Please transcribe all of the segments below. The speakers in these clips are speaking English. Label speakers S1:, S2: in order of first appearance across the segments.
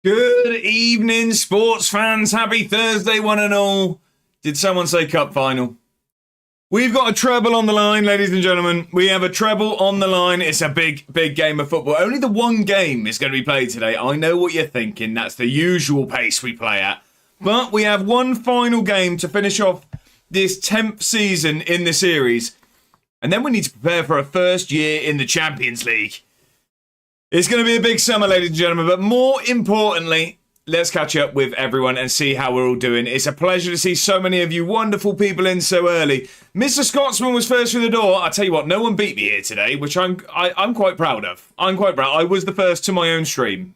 S1: Good evening, sports fans. Happy Thursday, one and all. Did someone say cup final? We've got a treble on the line, ladies and gentlemen. We have a treble on the line. It's a big game of football. Only the one game is going to be played today. I know what you're thinking. That's the usual pace we play at. But we have one final game to finish off this 10th season in the series. And then we need to prepare for a first year in the Champions League. It's going to be a big summer, ladies and gentlemen, but more importantly, let's catch up with everyone and see how we're all doing. It's a pleasure to see so many of you wonderful people in so early. Mr. Scotsman was first through the door. I tell you what, no one beat me here today, which I'm quite proud of. I'm quite proud. I was the first to my own stream.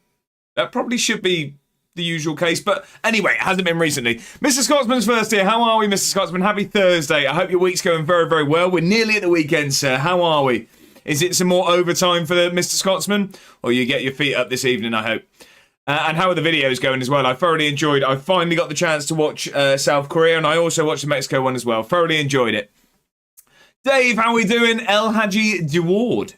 S1: That probably should be the usual case, but anyway, it hasn't been recently. Mr. Scotsman's first here. How are we, Mr. Scotsman? Happy Thursday. I hope your week's going very, very well. We're nearly at the weekend, sir. How are we? Is it some more overtime for Mr. Scotsman? Or you get your feet up this evening, I hope. And how are the videos going as well? I thoroughly enjoyed. I finally got the chance to watch South Korea, and I also watched the Mexico one as well. Thoroughly enjoyed it. Dave, how are we doing? El Hadji Deward.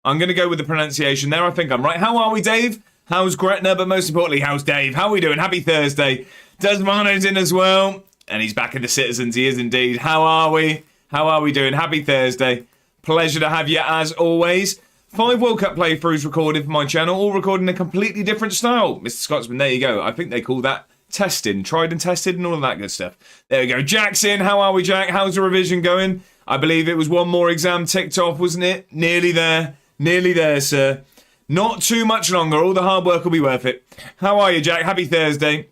S1: I'm going to go with the pronunciation there. I think I'm right. How are we, Dave? How's Gretna? But most importantly, how's Dave? How are we doing? Happy Thursday. Desmano's in as well. And he's back in the Citizens. He is indeed. How are we? How are we doing? Happy Thursday. Pleasure to have you as always. 5 World Cup playthroughs recorded for my channel, all recorded in a completely different style. Mr. Scotsman, there you go. I think they call that testing, tried and tested and all of that good stuff. There we go. Jack's in. How are we, Jack? How's the revision going? I believe it was one more exam ticked off, wasn't it? Nearly there. Nearly there, sir. Not too much longer. All the hard work will be worth it. How are you, Jack? Happy Thursday.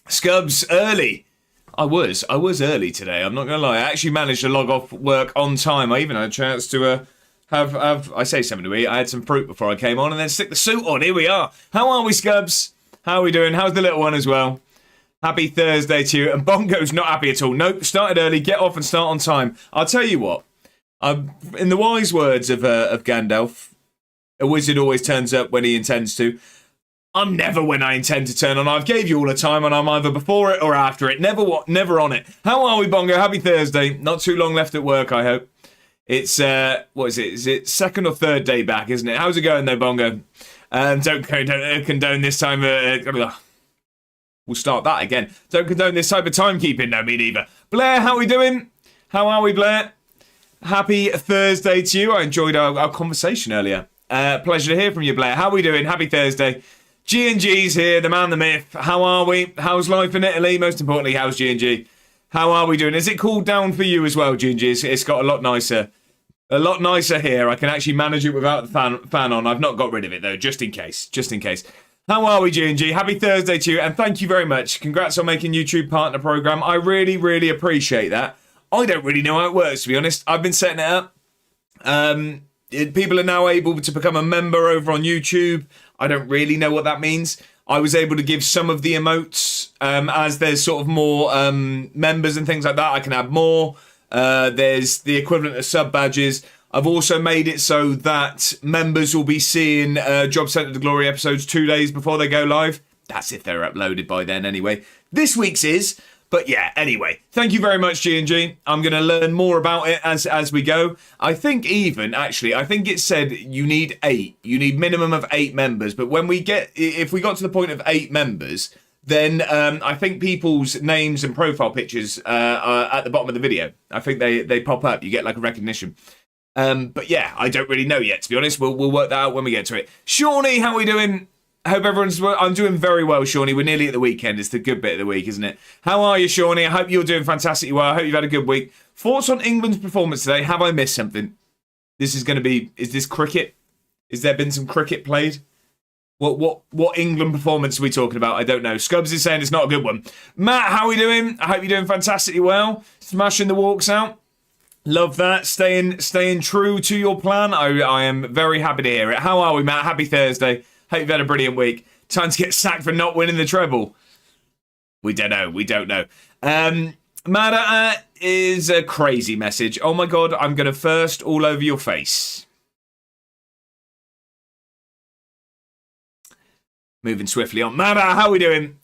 S1: Scubs, early. I was early today. I'm not going to lie. I actually managed to log off work on time. I even had a chance to have I say something to eat. I had some fruit before I came on and then stick the suit on. Here we are. How are we, Scubs? How are we doing? How's the little one as well? Happy Thursday to you. And Bongo's not happy at all. Nope, started early. Get off and start on time. I'll tell you what. In the wise words of Gandalf, a wizard always turns up when he intends to. I'm never when I intend to turn on. I've gave you all the time and I'm either before it or after it. Never on it. How are we, Bongo? Happy Thursday. Not too long left at work, I hope. It's, what is it? Is it second or third day back, isn't it? How's it going though, Bongo? Don't condone this time. We'll start that again. Don't condone this type of timekeeping. No, me neither. Blair, how are we doing? How are we, Blair? Happy Thursday to you. I enjoyed our conversation earlier. Pleasure to hear from you, Blair. How are we doing? Happy Thursday. G&G's here, the man, the myth. How are we? How's life in Italy? Most importantly, how's G&G? How are we doing? Is it cooled down for you as well, G&G? It's got a lot nicer. A lot nicer here. I can actually manage it without the fan on. I've not got rid of it, though, just in case. Just in case. How are we, G&G? Happy Thursday to you, and thank you very much. Congrats on making YouTube Partner Program. I really, really appreciate that. I don't really know how it works, to be honest. I've been setting it up. People are now able to become a member over on YouTube. I don't really know what that means. I was able to give some of the emotes as there's sort of more members and things like that. I can add more. There's the equivalent of sub badges. I've also made it so that members will be seeing Job Centre to Glory episodes 2 days before they go live. That's if they're uploaded by then anyway. This week's is. But yeah, anyway, thank you very much, G&G. I'm going to learn more about it as we go. I think it said you need 8. You need minimum of 8 members. But if we got to the point of 8 members, then I think people's names and profile pictures are at the bottom of the video. I think they pop up. You get like a recognition. But yeah, I don't really know yet, to be honest. We'll work that out when we get to it. Shawnee, how are we doing? I hope everyone's well. I'm doing very well, Shawnee. We're nearly at the weekend. It's the good bit of the week, isn't it? How are you, Shawnee? I hope you're doing fantastically well. I hope you've had a good week. Thoughts on England's performance today? Have I missed something? This is going to be... Is this cricket? Has there been some cricket played? What England performance are we talking about? I don't know. Scubs is saying it's not a good one. Matt, how are we doing? I hope you're doing fantastically well. Smashing the walks out. Love that. Staying true to your plan. I am very happy to hear it. How are we, Matt? Happy Thursday. Hope you've had a brilliant week. Time to get sacked for not winning the treble. We don't know. Mada is a crazy message. Oh my God, I'm going to first all over your face. Moving swiftly on. Mada, how are we doing?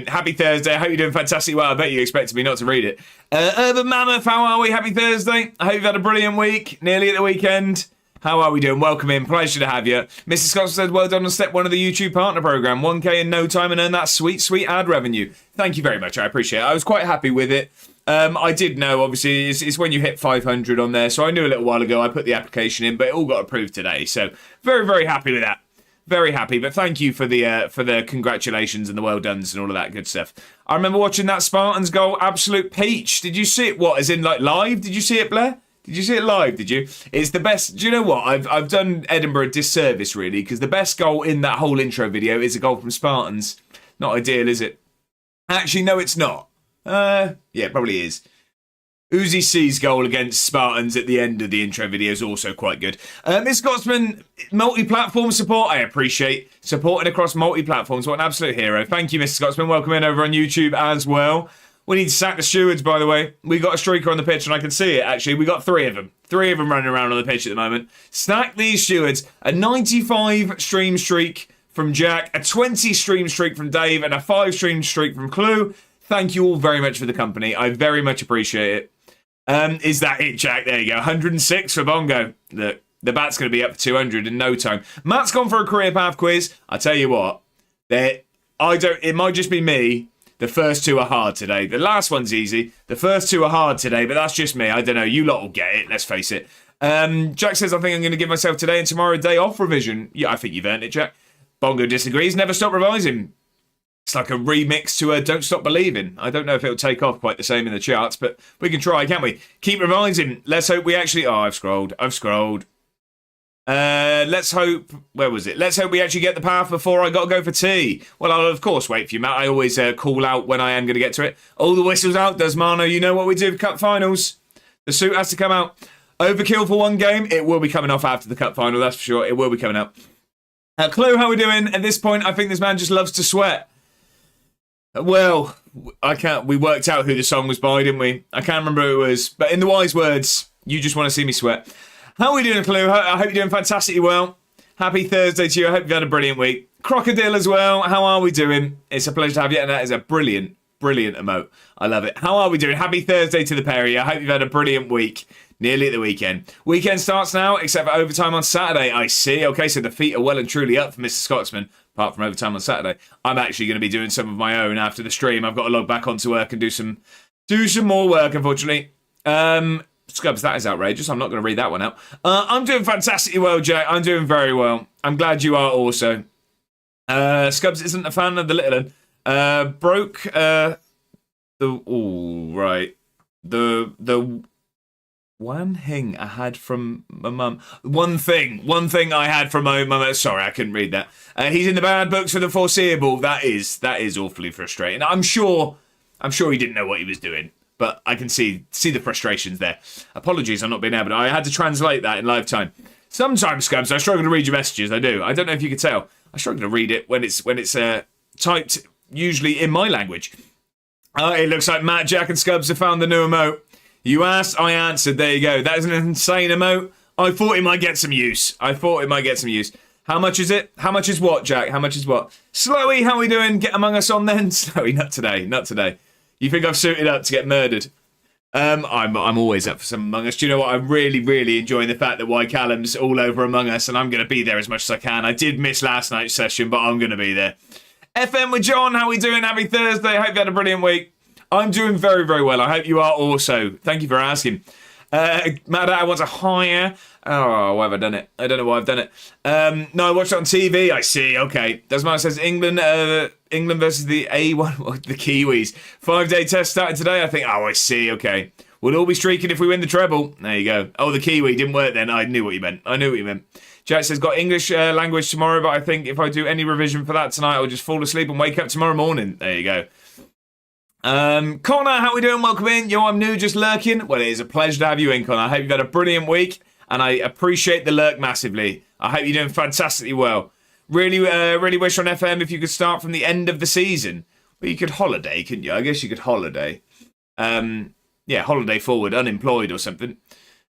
S1: Happy Thursday. I hope you're doing fantastic. Well, I bet you expected me not to read it. Urban Mammoth, how are we? Happy Thursday. I hope you've had a brilliant week. Nearly at the weekend. How are we doing? Welcome in. Pleasure to have you. Mrs. Scott said, well done on step 1 of the YouTube partner program. 1K in no time and earn that sweet, sweet ad revenue. Thank you very much. I appreciate it. I was quite happy with it. I did know, obviously, it's when you hit 500 on there. So I knew a little while ago I put the application in, but it all got approved today. So very, very happy with that. Very happy. But thank you for the congratulations and the well dones and all of that good stuff. I remember watching that Spartans goal, absolute peach. Did you see it? What, as in like live? Did you see it, Blair? Did you see it live, did you? It's the best. Do you know what? I've done Edinburgh a disservice, really, because the best goal in that whole intro video is a goal from Spartans. Not ideal, is it? Actually, no, it's not. Yeah, it probably is. Uzi C's goal against Spartans at the end of the intro video is also quite good. Miss Scotsman, multi-platform support. I appreciate supporting across multi-platforms. What an absolute hero. Thank you, Mr. Scotsman. Welcome in over on YouTube as well. We need to sack the stewards, by the way. We got a streaker on the pitch, and I can see it, actually. We got 3 of them. 3 of them running around on the pitch at the moment. Sack these stewards. A 95 stream streak from Jack, a 20 stream streak from Dave, and a 5 stream streak from Clue. Thank you all very much for the company. I very much appreciate it. Is that it, Jack? There you go. 106 for Bongo. Look, the bat's going to be up for 200 in no time. Matt's gone for a career path quiz. I tell you what, it might just be me. The first 2 are hard today. The last one's easy. The first 2 are hard today, but that's just me. I don't know. You lot will get it. Let's face it. Jack says, I think I'm going to give myself today and tomorrow a day off revision. Yeah, I think you've earned it, Jack. Bongo disagrees. Never stop revising. It's like a remix to a Don't Stop Believing. I don't know if it'll take off quite the same in the charts, but we can try, can't we? Keep revising. Let's hope we actually... Oh, I've scrolled. Let's hope... Where was it? Let's hope we actually get the path before I got to go for tea. Well, I'll of course wait for you, Matt. I always call out when I am going to get to it. All the whistles out, does Mano. You know what we do for cup finals. The suit has to come out. Overkill for 1 game. It will be coming off after the cup final, that's for sure. It will be coming out. Clue, how we doing? At this point, I think this man just loves to sweat. Well, I can't... We worked out who the song was by, didn't we? I can't remember who it was. But in the wise words, you just want to see me sweat. How are we doing, Clue? I hope you're doing fantastically well. Happy Thursday to you. I hope you've had a brilliant week. Crocodile as well. How are we doing? It's a pleasure to have you. And that is a brilliant, brilliant emote. I love it. How are we doing? Happy Thursday to the pair of you. I hope you've had a brilliant week. Nearly at the weekend. Weekend starts now, except for overtime on Saturday. I see. Okay, so the feet are well and truly up for Mr. Scotsman. Apart from overtime on Saturday. I'm actually going to be doing some of my own after the stream. I've got to log back onto work and do some more work, unfortunately. Scubs, that is outrageous. I'm not going to read that one out. I'm doing fantastically well, Jay. I'm doing very well. I'm glad you are also. Scubs isn't a fan of the little one. Broke the... Oh, right. The one thing I had from my mum. One thing I had from my mum. Sorry, I couldn't read that. He's in the bad books for the foreseeable. That is awfully frustrating. I'm sure he didn't know what he was doing. But I can see the frustrations there. Apologies, I'm not being able to. I had to translate that in live time. Sometimes, Scubs, I struggle to read your messages. I do. I don't know if you could tell. I struggle to read it when it's typed, usually in my language. It looks like Matt, Jack, and Scubs have found the new emote. You asked, I answered. There you go. That is an insane emote. I thought it might get some use. How much is it? How much is what, Jack? How much is what? Slowy, how are we doing? Get among us on then. Slowy, not today. You think I've suited up to get murdered? I'm always up for some Among Us. Do you know what? I'm really, really enjoying the fact that Y Callum's all over Among Us, and I'm going to be there as much as I can. I did miss last night's session, but I'm going to be there. FM with John, how are we doing? Happy Thursday. Hope you had a brilliant week. I'm doing very, very well. I hope you are also. Thank you for asking. Matt, I want to hire. Oh, why have I done it? I don't know why I've done it. No, I watched it on TV. I see. Okay. Desmond says England versus the A1, the Kiwis. 5-day test started today, I think. Oh, I see. Okay. We'll all be streaking if we win the treble. There you go. Oh, the Kiwi didn't work then. I knew what you meant. Jack says, got English language tomorrow, but I think if I do any revision for that tonight, I'll just fall asleep and wake up tomorrow morning. There you go. Connor, how we doing? Welcome in. Yo, I'm new, just lurking. Well, it is a pleasure to have you in, Connor. I hope you've had a brilliant week, and I appreciate the lurk massively. I hope you're doing fantastically well. Really wish on FM if you could start from the end of the season. Well, you could holiday, couldn't you? I guess you could holiday. Yeah, holiday forward, unemployed or something.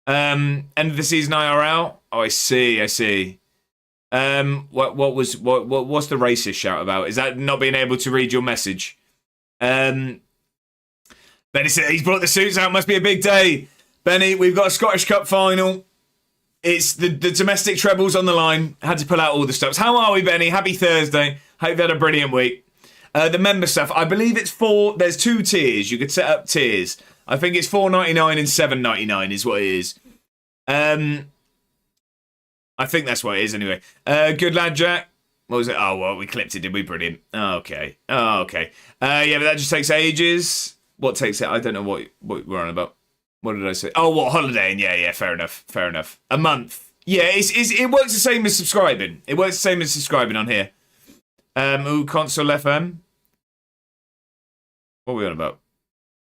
S1: End of the season IRL. Oh, I see. What's the racist shout about? Is that not being able to read your message? Benny said he's brought the suits out. Must be a big day. Benny, we've got a Scottish Cup final. It's the domestic trebles on the line. Had to pull out all the stops. How are we, Benny? Happy Thursday. Hope you've had a brilliant week. The member stuff, I believe it's there's 2 tiers. You could set up tiers. I think it's $4.99 and $7.99 is what it is. I think that's what it is anyway. Good lad, Jack. What was it? Oh, well, we clipped it, did we? Brilliant. Oh, okay. Yeah, but that just takes ages. What takes it? I don't know what we're on about. What did I say? Oh, what, holiday? Yeah, fair enough. A month. Yeah, it works the same as subscribing. It works the same as subscribing on here. Console FM. What are we on about?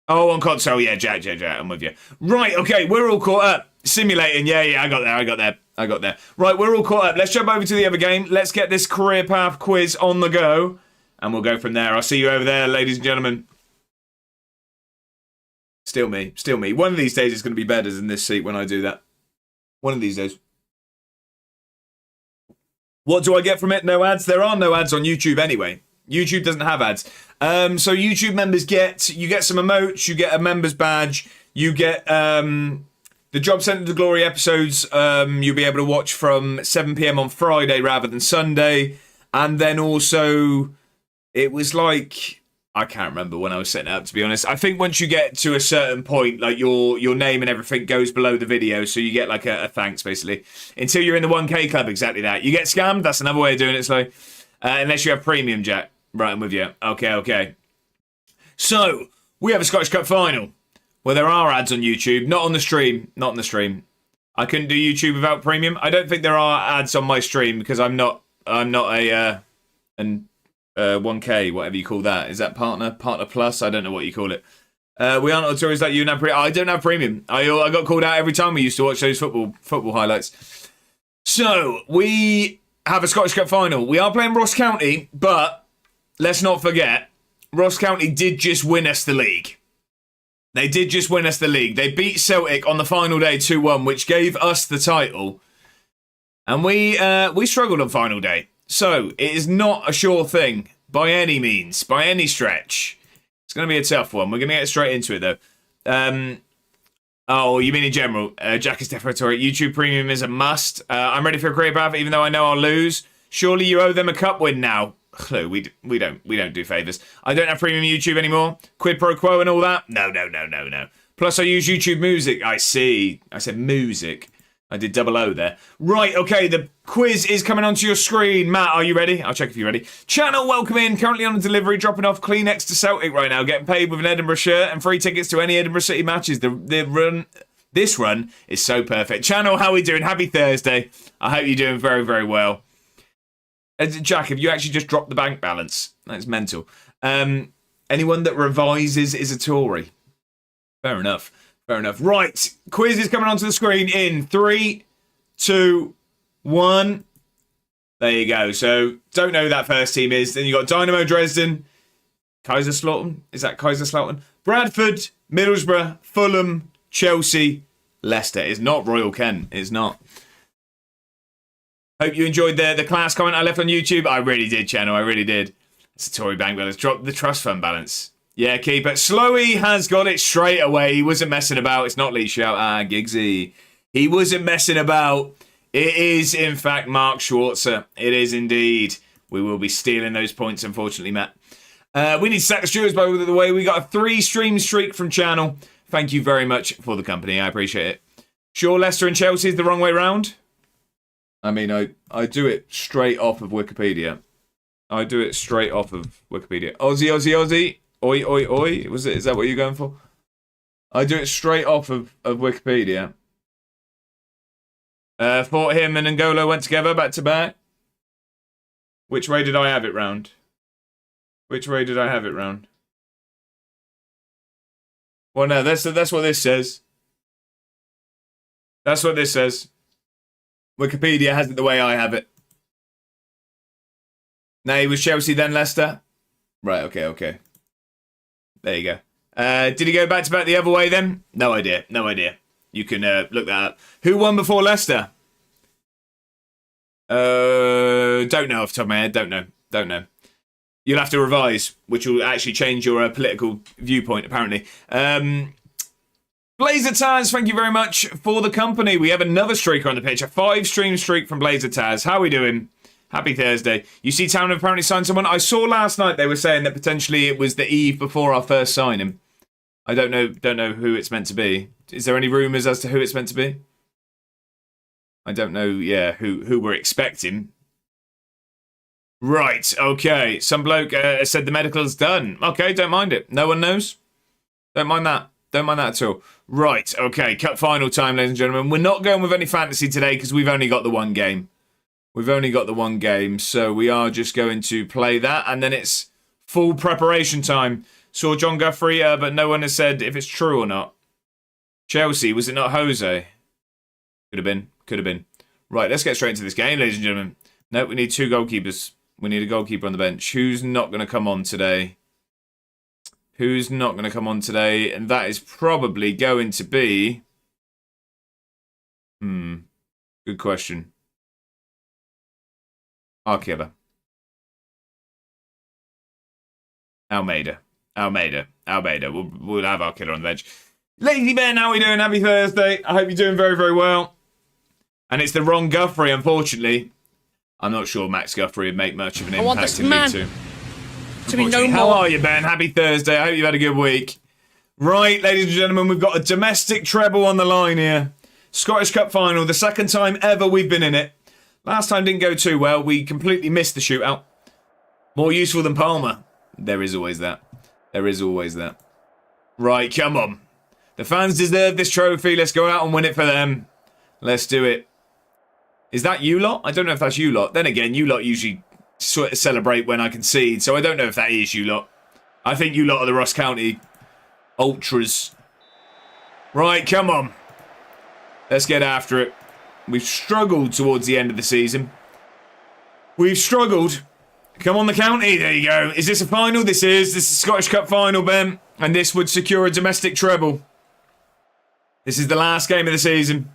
S1: Oh, on console, yeah, Jack, I'm with you. Right, okay, we're all caught up. Simulating, yeah, I got there. Right, we're all caught up. Let's jump over to the other game. Let's get this career path quiz on the go, and we'll go from there. I'll see you over there, ladies and gentlemen. Still me. One of these days it's going to be better than this seat when I do that. One of these days. What do I get from it? No ads? There are no ads on YouTube anyway. YouTube doesn't have ads. So YouTube members get some emotes, you get a member's badge, you get the Job Centre to Glory episodes you'll be able to watch from 7 PM on Friday rather than Sunday. And then also, it was like, I can't remember when I was setting it up, to be honest. I think once you get to a certain point, like your name and everything goes below the video, so you get like a thanks, basically. Until you're in the 1K club, exactly that. You get scammed, that's another way of doing it, so unless you have premium, Jack. Right, I'm with you. Okay. So, we have a Scottish Cup final, where there are ads on YouTube, not on the stream. I couldn't do YouTube without premium. I don't think there are ads on my stream, because I'm not a 1K, whatever you call that. Is that partner plus? I don't know what you call it. We aren't notorious that you have premium. I don't have premium. I got called out every time we used to watch those football highlights. So we have a Scottish Cup final. We are playing Ross County, but let's not forget, Ross County did just win us the league. They did just win us the league. They beat Celtic on the final day 2-1, which gave us the title. And we struggled on final day. So, it is not a sure thing, by any means, by any stretch. It's going to be a tough one. We're going to get straight into it, though. Oh, you mean in general? Jack is defamatory. YouTube Premium is a must. I'm ready for a career path, even though I know I'll lose. Surely you owe them a cup win now. No, we don't do favours. I don't have Premium YouTube anymore. Quid pro quo and all that? No. Plus, I use YouTube Music. I see. I said music. I did double O there. Right, okay, the quiz is coming onto your screen. Matt, are you ready? I'll check if you're ready. Channel, welcome in. Currently on a delivery, dropping off Kleenex to Celtic right now. Getting paid with an Edinburgh shirt and free tickets to any Edinburgh City matches. This run is so perfect. Channel, how are we doing? Happy Thursday. I hope you're doing very, very well. Jack, have you actually just dropped the bank balance? That's mental. Anyone that revises is a Tory. Fair enough. Right, quiz is coming onto the screen in 3, 2, 1. There you go. So, don't know who that first team is. Then you got Dynamo Dresden, Kaiserslautern. Is that Kaiserslautern? Bradford, Middlesbrough, Fulham, Chelsea, Leicester. It's not Royal Kent. It's not. Hope you enjoyed the class comment I left on YouTube. I really did, channel. I really did. It's a Tory bank balance. Drop the trust fund balance. Yeah, keep it. Slowy has got it straight away. He wasn't messing about. It's not Lee Shout. Giggsy. He wasn't messing about. It is, in fact, Mark Schwarzer. It is indeed. We will be stealing those points, unfortunately, Matt. We need to sack the stewards, by the way. We got a 3-stream streak from channel. Thank you very much for the company. I appreciate it. Sure, Leicester and Chelsea is the wrong way round? I mean, I do it straight off of Wikipedia. Aussie. Oi. Is that what you're going for? I do it straight off of Wikipedia. Fort him and N'Golo went together back to back. Which way did I have it round? Well, no, that's what this says. That's what this says. Wikipedia has it the way I have it. No, he was Chelsea, then Leicester. Right, okay. There you go. Did he go back to back the other way then? No idea. You can look that up. Who won before Leicester? Don't know off the top of my head. Don't know. You'll have to revise, which will actually change your political viewpoint, apparently. Blazer Taz, thank you very much for the company. We have another streaker on the pitch, a 5-stream streak from Blazer Taz. How are we doing? Happy Thursday. You see Town have apparently signed someone. I saw last night they were saying that potentially it was the eve before our first signing. I don't know who it's meant to be. Is there any rumours as to who it's meant to be? I don't know, yeah, who we're expecting. Right, okay. Some bloke said the medical's done. Okay, don't mind it. No one knows? Don't mind that. Don't mind that at all. Right, okay. Cup final time, ladies and gentlemen. We're not going with any fantasy today because we've only got the one game. We've only got the one game, so we are just going to play that, and then it's full preparation time. Saw John Guthrie, but no one has said if it's true or not. Chelsea, was it not Jose? Could have been. Could have been. Right, let's get straight into this game, ladies and gentlemen. No, we need 2 goalkeepers. We need a goalkeeper on the bench. Who's not going to come on today? Who's not going to come on today? And that is probably going to be... Good question. Arkieva. Almeida. We'll have our killer on the bench. Lazy Ben, how are we doing? Happy Thursday. I hope you're doing very, very well. And it's the wrong Guthrie, unfortunately. I'm not sure Max Guthrie would make much of an impact in League 2. To be no more. How are you, Ben? Happy Thursday. I hope you've had a good week. Right, ladies and gentlemen, we've got a domestic treble on the line here. Scottish Cup final, the second time ever we've been in it. Last time didn't go too well. We completely missed the shootout. More useful than Palmer. There is always that. There is always that. Right, come on. The fans deserve this trophy. Let's go out and win it for them. Let's do it. Is that you lot? I don't know if that's you lot. Then again, you lot usually sort of celebrate when I concede, so I don't know if that is you lot. I think you lot are the Ross County Ultras. Right, come on. Let's get after it. We've struggled towards the end of the season. We've struggled. Come on, the county. There you go. Is this a final? This is. This is a Scottish Cup final, Ben. And this would secure a domestic treble. This is the last game of the season.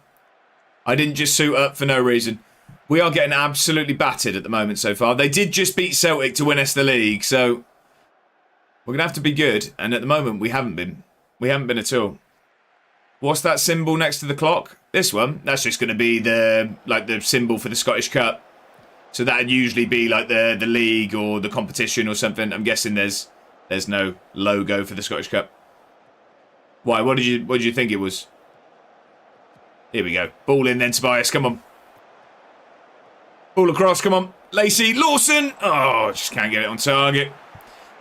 S1: I didn't just suit up for no reason. We are getting absolutely battered at the moment so far. They did just beat Celtic to win us the league, so we're going to have to be good. And at the moment, we haven't been. We haven't been at all. What's that symbol next to the clock? This one? That's just going to be the symbol for the Scottish Cup. So that'd usually be like the league or the competition or something. I'm guessing there's no logo for the Scottish Cup. Why? What did you think it was? Here we go. Ball in then, Tobias. Come on. Ball across. Come on. Lacey. Lawson. Oh, just can't get it on target.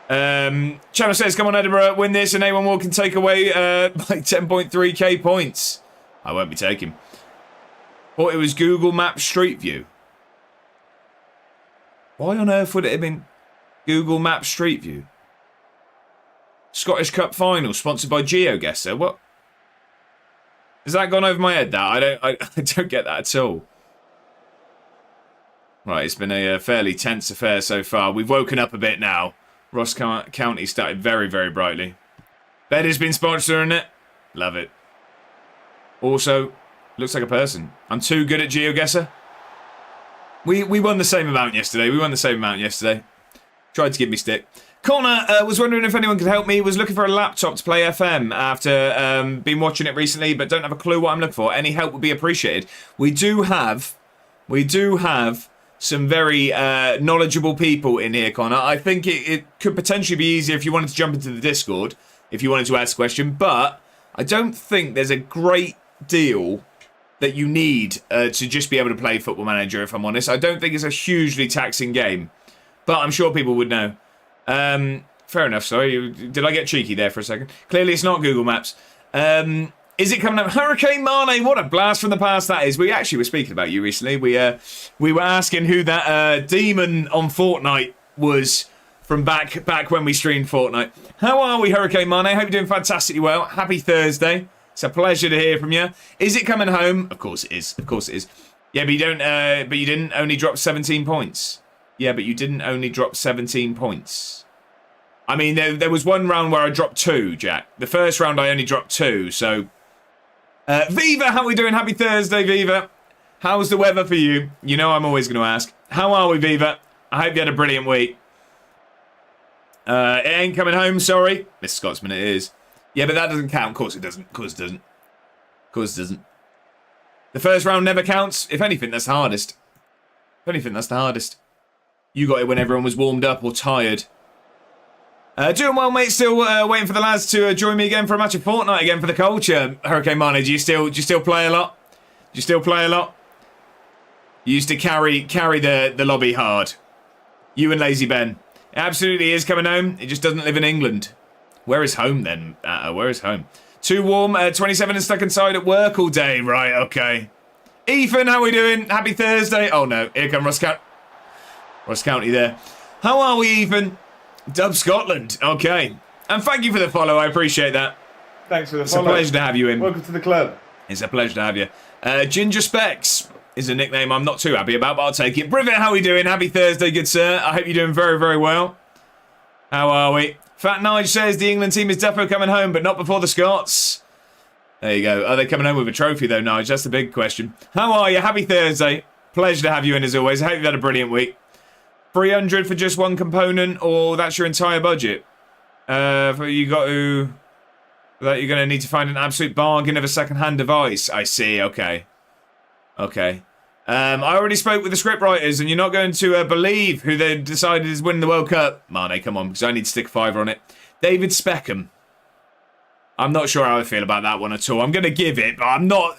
S1: Channel says, come on, Edinburgh. Win this and A1 Wall can take away like 10.3k points. I won't be taking. Thought it was Google Maps Street View. Why on earth would it have been Google Maps Street View? Scottish Cup final sponsored by GeoGuessr. What? Has that gone over my head? That I don't get that at all. Right, it's been a fairly tense affair so far. We've woken up a bit now. Ross County started very, very brightly. Bed has been sponsoring it. Love it. Also, looks like a person. I'm too good at GeoGuessr. We won the same amount yesterday. Tried to give me stick. Connor was wondering if anyone could help me. Was looking for a laptop to play FM after been watching it recently, but don't have a clue what I'm looking for. Any help would be appreciated. We do have some very knowledgeable people in here, Connor. I think it could potentially be easier if you wanted to jump into the Discord, if you wanted to ask a question, but I don't think there's a great deal that you need to just be able to play Football Manager, if I'm honest. I don't think it's a hugely taxing game, but I'm sure people would know. Fair enough, sorry. Did I get cheeky there for a second? Clearly it's not Google Maps. Is it coming up? Hurricane Mane, what a blast from the past that is. We actually were speaking about you recently. We were asking who that demon on Fortnite was from back when we streamed Fortnite. How are we, Hurricane Mane? I hope you're doing fantastically well. Happy Thursday. It's a pleasure to hear from you. Is it coming home? Of course it is. Of course it is. Yeah, but you don't. But you didn't only drop 17 points. Yeah, but you didn't only drop 17 points. I mean, there was one round where I dropped 2, Jack. The first round I only dropped 2. So, Viva, how are we doing? Happy Thursday, Viva. How's the weather for you? You know I'm always going to ask. How are we, Viva? I hope you had a brilliant week. It ain't coming home, sorry. Mr. Scotsman, it is. Yeah, but that doesn't count. Of course it doesn't. Of course it doesn't. Of course it doesn't. The first round never counts. If anything, that's the hardest. If anything, that's the hardest. You got it when everyone was warmed up or tired. Doing well, mate. Still waiting for the lads to join me again for a match of Fortnite again for the culture. Hurricane Mane, do you still play a lot? Do you still play a lot? You used to carry the lobby hard. You and Lazy Ben. It absolutely is coming home. It just doesn't live in England. Where is home then? Where is home? Too warm. 27 and stuck inside at work all day. Right, okay. Ethan, how we doing? Happy Thursday. Oh no, here come Ross County there. How are we, Ethan? Dub Scotland. Okay. And thank you for the follow. I appreciate that.
S2: Thanks for the
S1: follow. It's a pleasure to have you in.
S2: Welcome to the club.
S1: It's a pleasure to have you. Ginger Specs is a nickname I'm not too happy about, but I'll take it. Privet, how we doing? Happy Thursday, good sir. I hope you're doing very, very well. How are we? Fat Nige says the England team is defo coming home, but not before the Scots. There you go. Are they coming home with a trophy, though, Nige? That's the big question. How are you? Happy Thursday. Pleasure to have you in, as always. I hope you've had a brilliant week. 300 for just one component, or that's your entire budget? You're going to need to find an absolute bargain of a second-hand device. I see. Okay. Okay. I already spoke with the scriptwriters, and you're not going to believe who they decided is winning the World Cup. Mane, come on, because I need to stick a fiver on it. David Speckham. I'm not sure how I feel about that one at all. I'm going to give it, but I'm not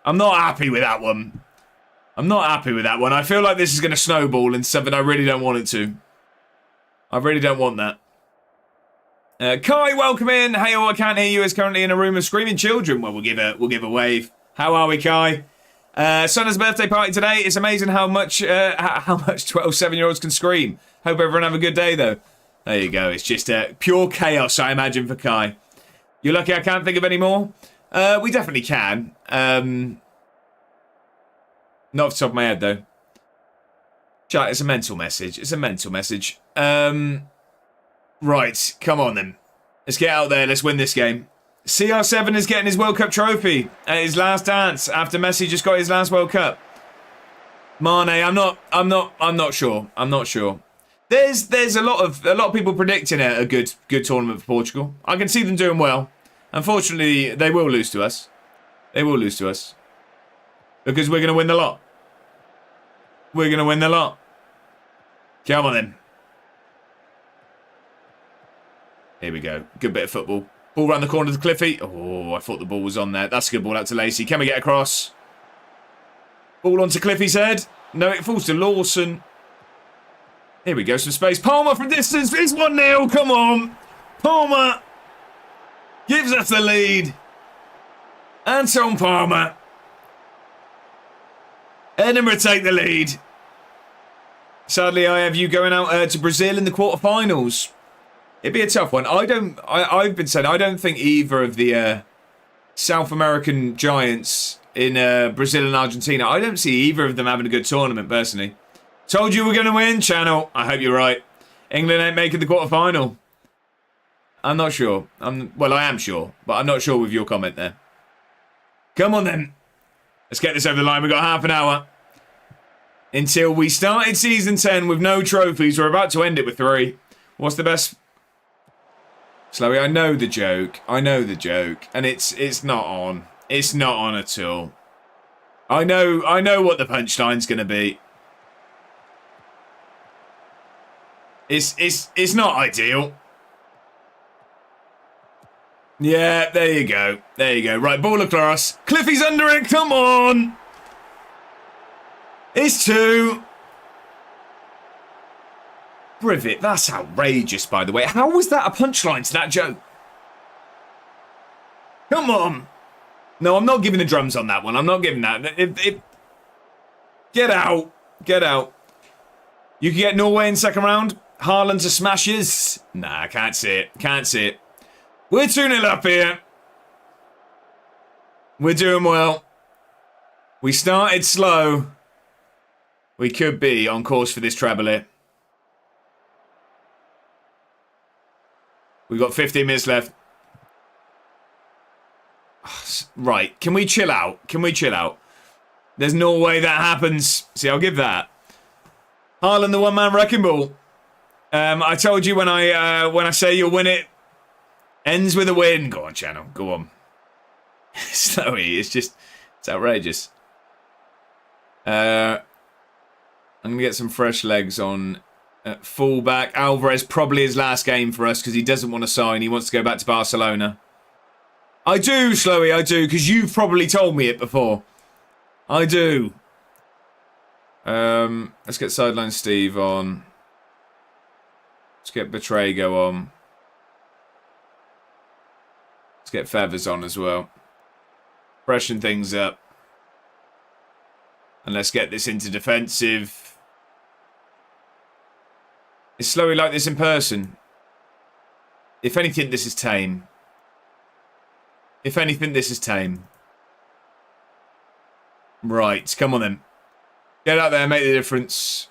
S1: happy with that one. I'm not happy with that one. I feel like this is going to snowball into something I really don't want it to. I really don't want that. Kai, welcome in. Hey, I can't hear you. Is currently in a room of screaming children. Well, we'll give a wave. How are we, Kai? Son has a birthday party today. It's amazing how much 12, 7-year-olds can scream. Hope everyone have a good day, though. There you go. It's just pure chaos, I imagine, for Kai. You're lucky I can't think of any more. We definitely can. Not off the top of my head, though. Chat, it's a mental message. It's a mental message. Right, come on, then. Let's get out there. Let's win this game. CR7 is getting his World Cup trophy at his last dance after Messi just got his last World Cup. Mane, I'm not sure. I'm not sure. There's a lot of people predicting a good tournament for Portugal. I can see them doing well. Unfortunately, they will lose to us. They will lose to us. Because we're going to win the lot. We're going to win the lot. Come on, then. Here we go. Good bit of football. Ball round the corner to Cliffy. Oh, I thought the ball was on there. That's a good ball out to Lacey. Can we get across? Ball onto Cliffy's head. No, it falls to Lawson. Here we go. Some space. Palmer from distance. It's 1-0. Come on. Palmer gives us the lead. Anton Palmer. Edinburgh take the lead. Sadly, I have you going out to Brazil in the quarterfinals. It'd be a tough one. I've been saying I don't think either of the South American giants in Brazil and Argentina, I don't see either of them having a good tournament, personally. Told you we're going to win, channel. I hope you're right. England ain't making the quarterfinal. I'm not sure. Well, I am sure, but I'm not sure with your comment there. Come on, then. Let's get this over the line. We've got half an hour until we started Season 10 with no trophies. We're about to end it with 3. What's the best? Slowy, I know the joke. I know the joke. And it's not on. It's not on at all. I know what the punchline's going to be. It's not ideal. Yeah, there you go. There you go. Right, ball across. Cliffy's under it. Come on. It's 2. Privet, that's outrageous, by the way. How was that a punchline to that joke? Come on. No, I'm not giving the drums on that one. I'm not giving that. Get out. Get out. You can get Norway in second round. Haaland to smashes. Nah, can't see it. Can't see it. We're 2-0 up here. We're doing well. We started slow. We could be on course for this treble here. We've got 15 minutes left. Right, can we chill out? Can we chill out? There's no way that happens. See, I'll give that. Haaland, the one-man wrecking ball. I told you when I say you'll win it, ends with a win. Go on, channel. Go on. Snowy, it's outrageous. I'm going to get some fresh legs on at fullback. Alvarez, probably his last game for us because he doesn't want to sign. He wants to go back to Barcelona. I do, Slowy, I do, because you've probably told me it before. I do. Let's get Sideline Steve on. Let's get Betraygo on. Let's get Feathers on as well. Freshen things up. And let's get this into defensive. It's Slowy like this in person. If anything, this is tame. If anything, this is tame. Right, come on then. Get out there, make the difference.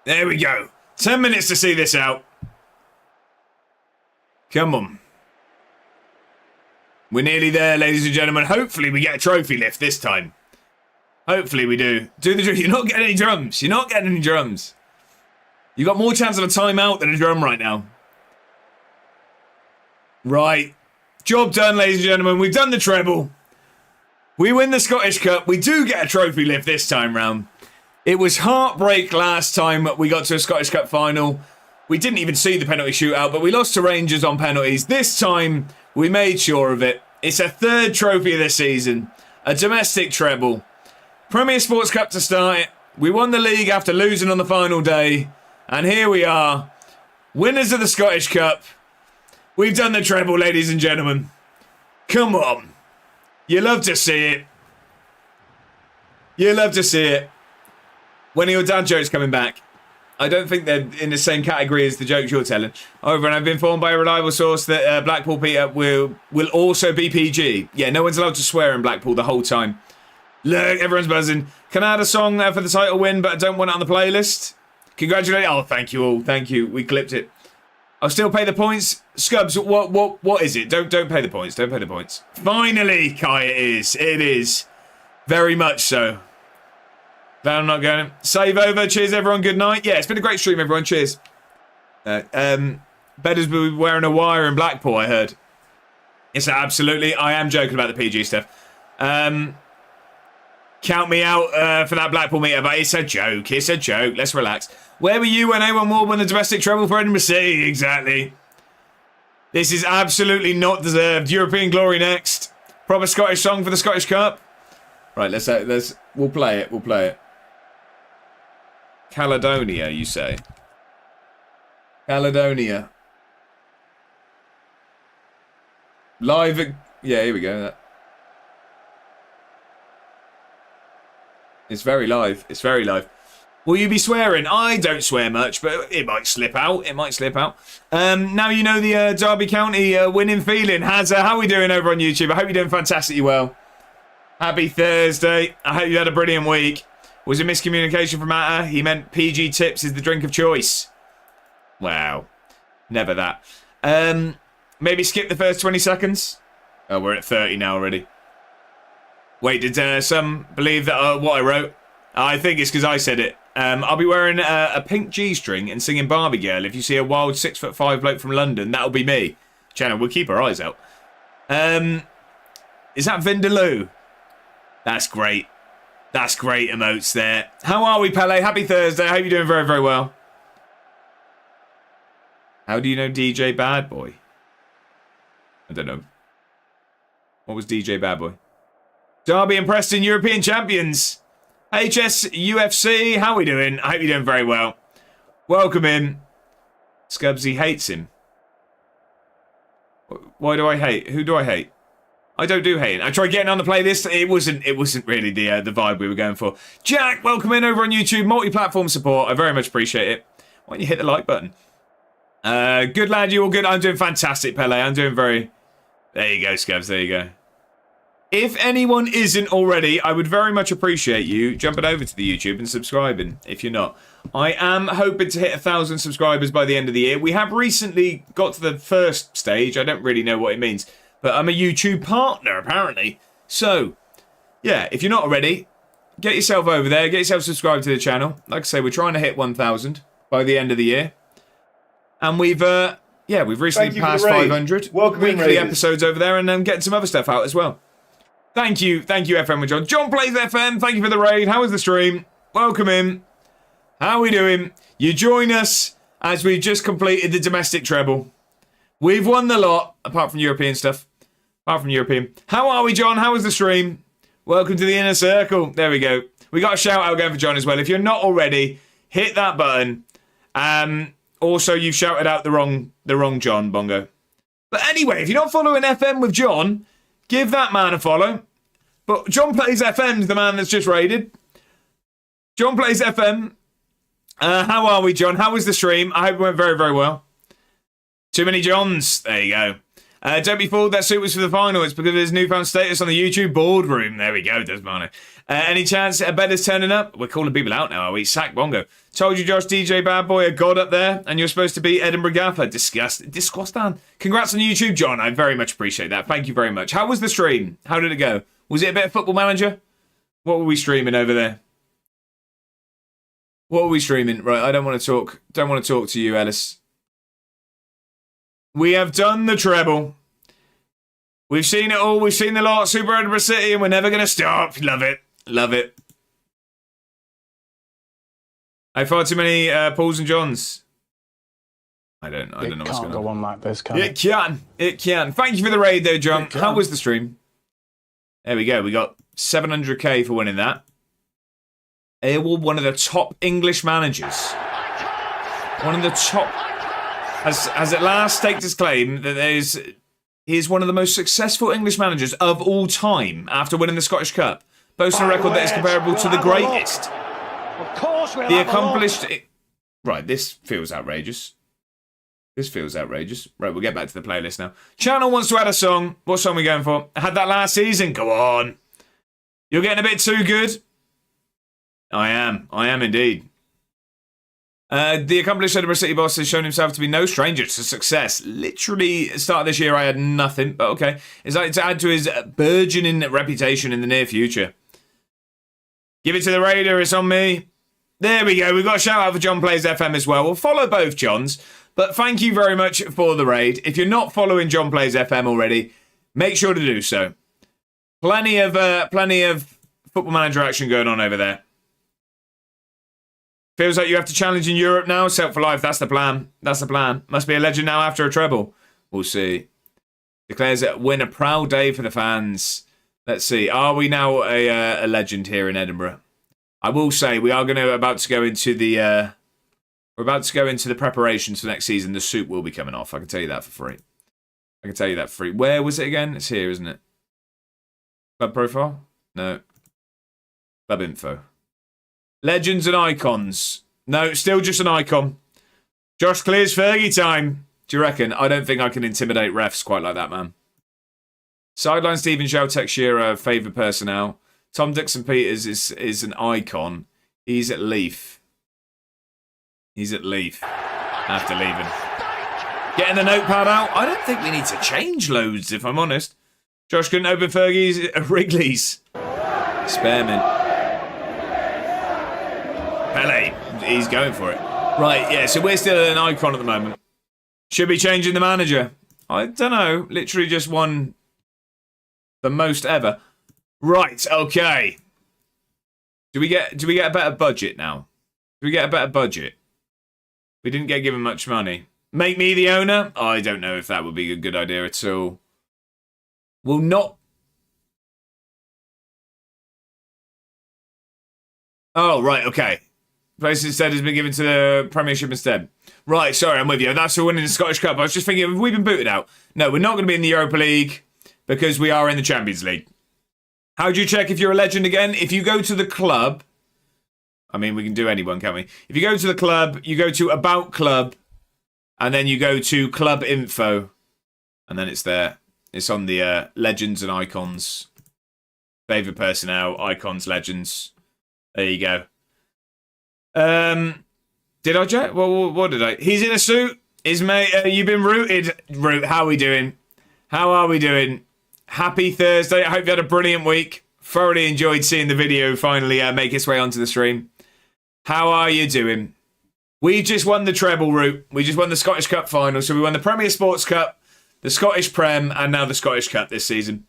S1: There we go. 10 minutes to see this out. Come on. We're nearly there, ladies and gentlemen. Hopefully we get a trophy lift this time. Hopefully we do. You're not getting any drums. You're not getting any drums. You've got more chance of a timeout than a drum right now. Right. Job done, ladies and gentlemen. We've done the treble. We win the Scottish Cup. We do get a trophy lift this time round. It was heartbreak last time we got to a Scottish Cup final. We didn't even see the penalty shootout, but we lost to Rangers on penalties. This time, we made sure of it. It's a third trophy of the season. A domestic treble. Premier Sports Cup to start it. We won the league after losing on the final day. And here we are. Winners of the Scottish Cup. We've done the treble, ladies and gentlemen. Come on. You love to see it. You love to see it. When are your dad jokes coming back? I don't think they're in the same category as the jokes you're telling. However, and I've been informed by a reliable source that Blackpool Peter will also be PG. Yeah, no one's allowed to swear in Blackpool the whole time. Look, everyone's buzzing. Can I add a song for the title win, but I don't want it on the playlist? Congratulations. Oh, thank you all. Thank you. We clipped it. I'll still pay the points. Scubs, what is it? Don't pay the points. Don't pay the points. Finally, Kai, it is. It is. Very much so. Glad I'm not going. Save over. Cheers, everyone. Good night. Yeah, it's been a great stream, everyone. Cheers. Bedder's been wearing a wire in Blackpool, I heard. It's absolutely. I am joking about the PG stuff. Count me out for that Blackpool meter, but it's a joke. It's a joke. Let's relax. Where were you when A1 Ward won the domestic treble for Edinburgh City? Exactly. This is absolutely not deserved. European glory next. Proper Scottish song for the Scottish Cup. Right, we'll play it. We'll play it. Caledonia, you say? Caledonia. Live. Yeah, here we go. It's very live. It's very live. Will you be swearing? I don't swear much, but it might slip out. It might slip out. Now you know the Derby County winning feeling. How are we doing over on YouTube? I hope you're doing fantastically well. Happy Thursday. I hope you had a brilliant week. Was it miscommunication from Atta? He meant PG Tips is the drink of choice. Wow. Never that. Maybe skip the first 20 seconds. Oh, we're at 30 now already. Wait, did some believe that what I wrote? I think it's because I said it. I'll be wearing a pink G-string and singing Barbie Girl. If you see a wild 6'5" bloke from London, that'll be me. Channel, we'll keep our eyes out. Is that Vindaloo? That's great. That's great emotes there. How are we, Pele? Happy Thursday. I hope you're doing very, very well. How do you know DJ Bad Boy? I don't know. What was DJ Bad Boy? Derby and Preston, European champions. HSUFC, how are we doing? I hope you're doing very well. Welcome in. Scubsy hates him. Why do I hate? Who do I hate? I don't do hating. I tried getting on the playlist. It wasn't really the vibe we were going for. Jack, welcome in over on YouTube. Multi-platform support. I very much appreciate it. Why don't you hit the like button? Good lad, you all good? I'm doing fantastic, Pele. I'm doing very... There you go, Scubs. There you go. If anyone isn't already, I would very much appreciate you jumping over to the YouTube and subscribing, if you're not. I am hoping to hit 1,000 subscribers by the end of the year. We have recently got to the first stage. I don't really know what it means, but I'm a YouTube partner, apparently. So, yeah, if you're not already, get yourself over there. Get yourself subscribed to the channel. Like I say, we're trying to hit 1,000 by the end of the year. And we've, yeah, we've recently passed 500 weekly episodes over there, and then getting some other stuff out as well. Thank you, FM with John. John Plays FM, thank you for the raid. How was the stream? Welcome in. How are we doing? You join us as we've just completed the domestic treble. We've won the lot, apart from European stuff. Apart from European. How are we, John? How was the stream? Welcome to the inner circle. There we go. We got a shout out going for John as well. If you're not already, hit that button. Also, you've shouted out the wrong John, Bongo. But anyway, if you're not following FM with John, give that man a follow. But John Plays FM's the man that's just raided. John Plays FM. How are we, John? How was the stream? I hope it went very, very well. Too many Johns. There you go. Don't be fooled, that suit was for the final. It's because of his newfound status on the YouTube boardroom. There we go, Desmano. Any chance a better's turning up? We're calling people out now, are we? Sack Bongo. Told you, Josh, DJ Bad Boy, a god up there, and you're supposed to be Edinburgh Gaffer. Disgusting. Congrats on YouTube, John. I very much appreciate that. Thank you very much. How was the stream? How did it go? Was it a bit of Football Manager? What were we streaming over there? What were we streaming? Right, I don't want to talk. Don't want to talk to you, Ellis. We have done the treble. We've seen it all. We've seen the lot. Super Edinburgh City, and we're never going to stop. Love it. Love it. I far too many Pauls and Johns. I don't know what's going on. It can't go on like this, can it? It can. Thank you for the raid, though, John. How was the stream? There we go. We got 700k for winning that. Airwall, one of the top English managers. One of the top... Has at last staked his claim that he is one of the most successful English managers of all time after winning the Scottish Cup, boasting a record that is comparable to the greatest.
S2: Of course,
S1: the accomplished... Right, this feels outrageous. Right, we'll get back to the playlist now. Channel wants to add a song. What song are we going for? I had that last season. Go on. You're getting a bit too good. I am indeed. The accomplished Edinburgh City boss has shown himself to be no stranger to success. Literally, at the start of this year, I had nothing, but okay. It's like to add to his burgeoning reputation in the near future. Give it to the Raider, it's on me. There we go, we've got a shout out for John Plays FM as well. We'll follow both Johns, but thank you very much for the raid. If you're not following John Plays FM already, make sure to do so. Plenty of Football Manager action going on over there. Feels like you have to challenge in Europe now. Set for life. That's the plan. That's the plan. Must be a legend now after a treble. We'll see. Declares it win a proud day for the fans. Let's see. Are we now a legend here in Edinburgh? I will say we are about to go into the we're about to go into the preparations for next season. The suit will be coming off. I can tell you that for free. Where was it again? It's here, isn't it? Club profile? No. Club info. Legends and icons. No, still just an icon. Josh clears Fergie time. Do you reckon? I don't think I can intimidate refs quite like that, man. Sideline Stephen Shaw, Tech Shearer, favourite personnel. Tom Dixon Peters is an icon. He's at Leaf. After leaving. Getting the notepad out. I don't think we need to change loads, if I'm honest. Josh couldn't open Fergie's Wrigley's. Spearmint. Pele, he's going for it. Right, yeah, so we're still an icon at the moment. Should be changing the manager. I don't know. Literally just won the most ever. Right, okay. Do we get a better budget now? Do we get a better budget? We didn't get given much money. Make me the owner? I don't know if that would be a good idea at all. Will not... Oh, right, okay. Place instead has been given to the Premiership instead. Right, sorry, I'm with you. That's for winning the Scottish Cup. I was just thinking, have we been booted out? No, we're not going to be in the Europa League because we are in the Champions League. How do you check if you're a legend again? If you go to the club, I mean, we can do anyone, can't we? If you go to the club, you go to About Club, and then you go to Club Info, and then it's there. It's on the Legends and Icons. Favourite personnel, Icons, Legends. There you go. Did I check? Well, what did I? He's in a suit. His mate, you've been rooted. Root, how are we doing? How are we doing? Happy Thursday. I hope you had a brilliant week. Thoroughly enjoyed seeing the video finally make its way onto the stream. How are you doing? We just won the treble route. We just won the Scottish Cup final. So we won the Premier Sports Cup, the Scottish Prem, and now the Scottish Cup this season.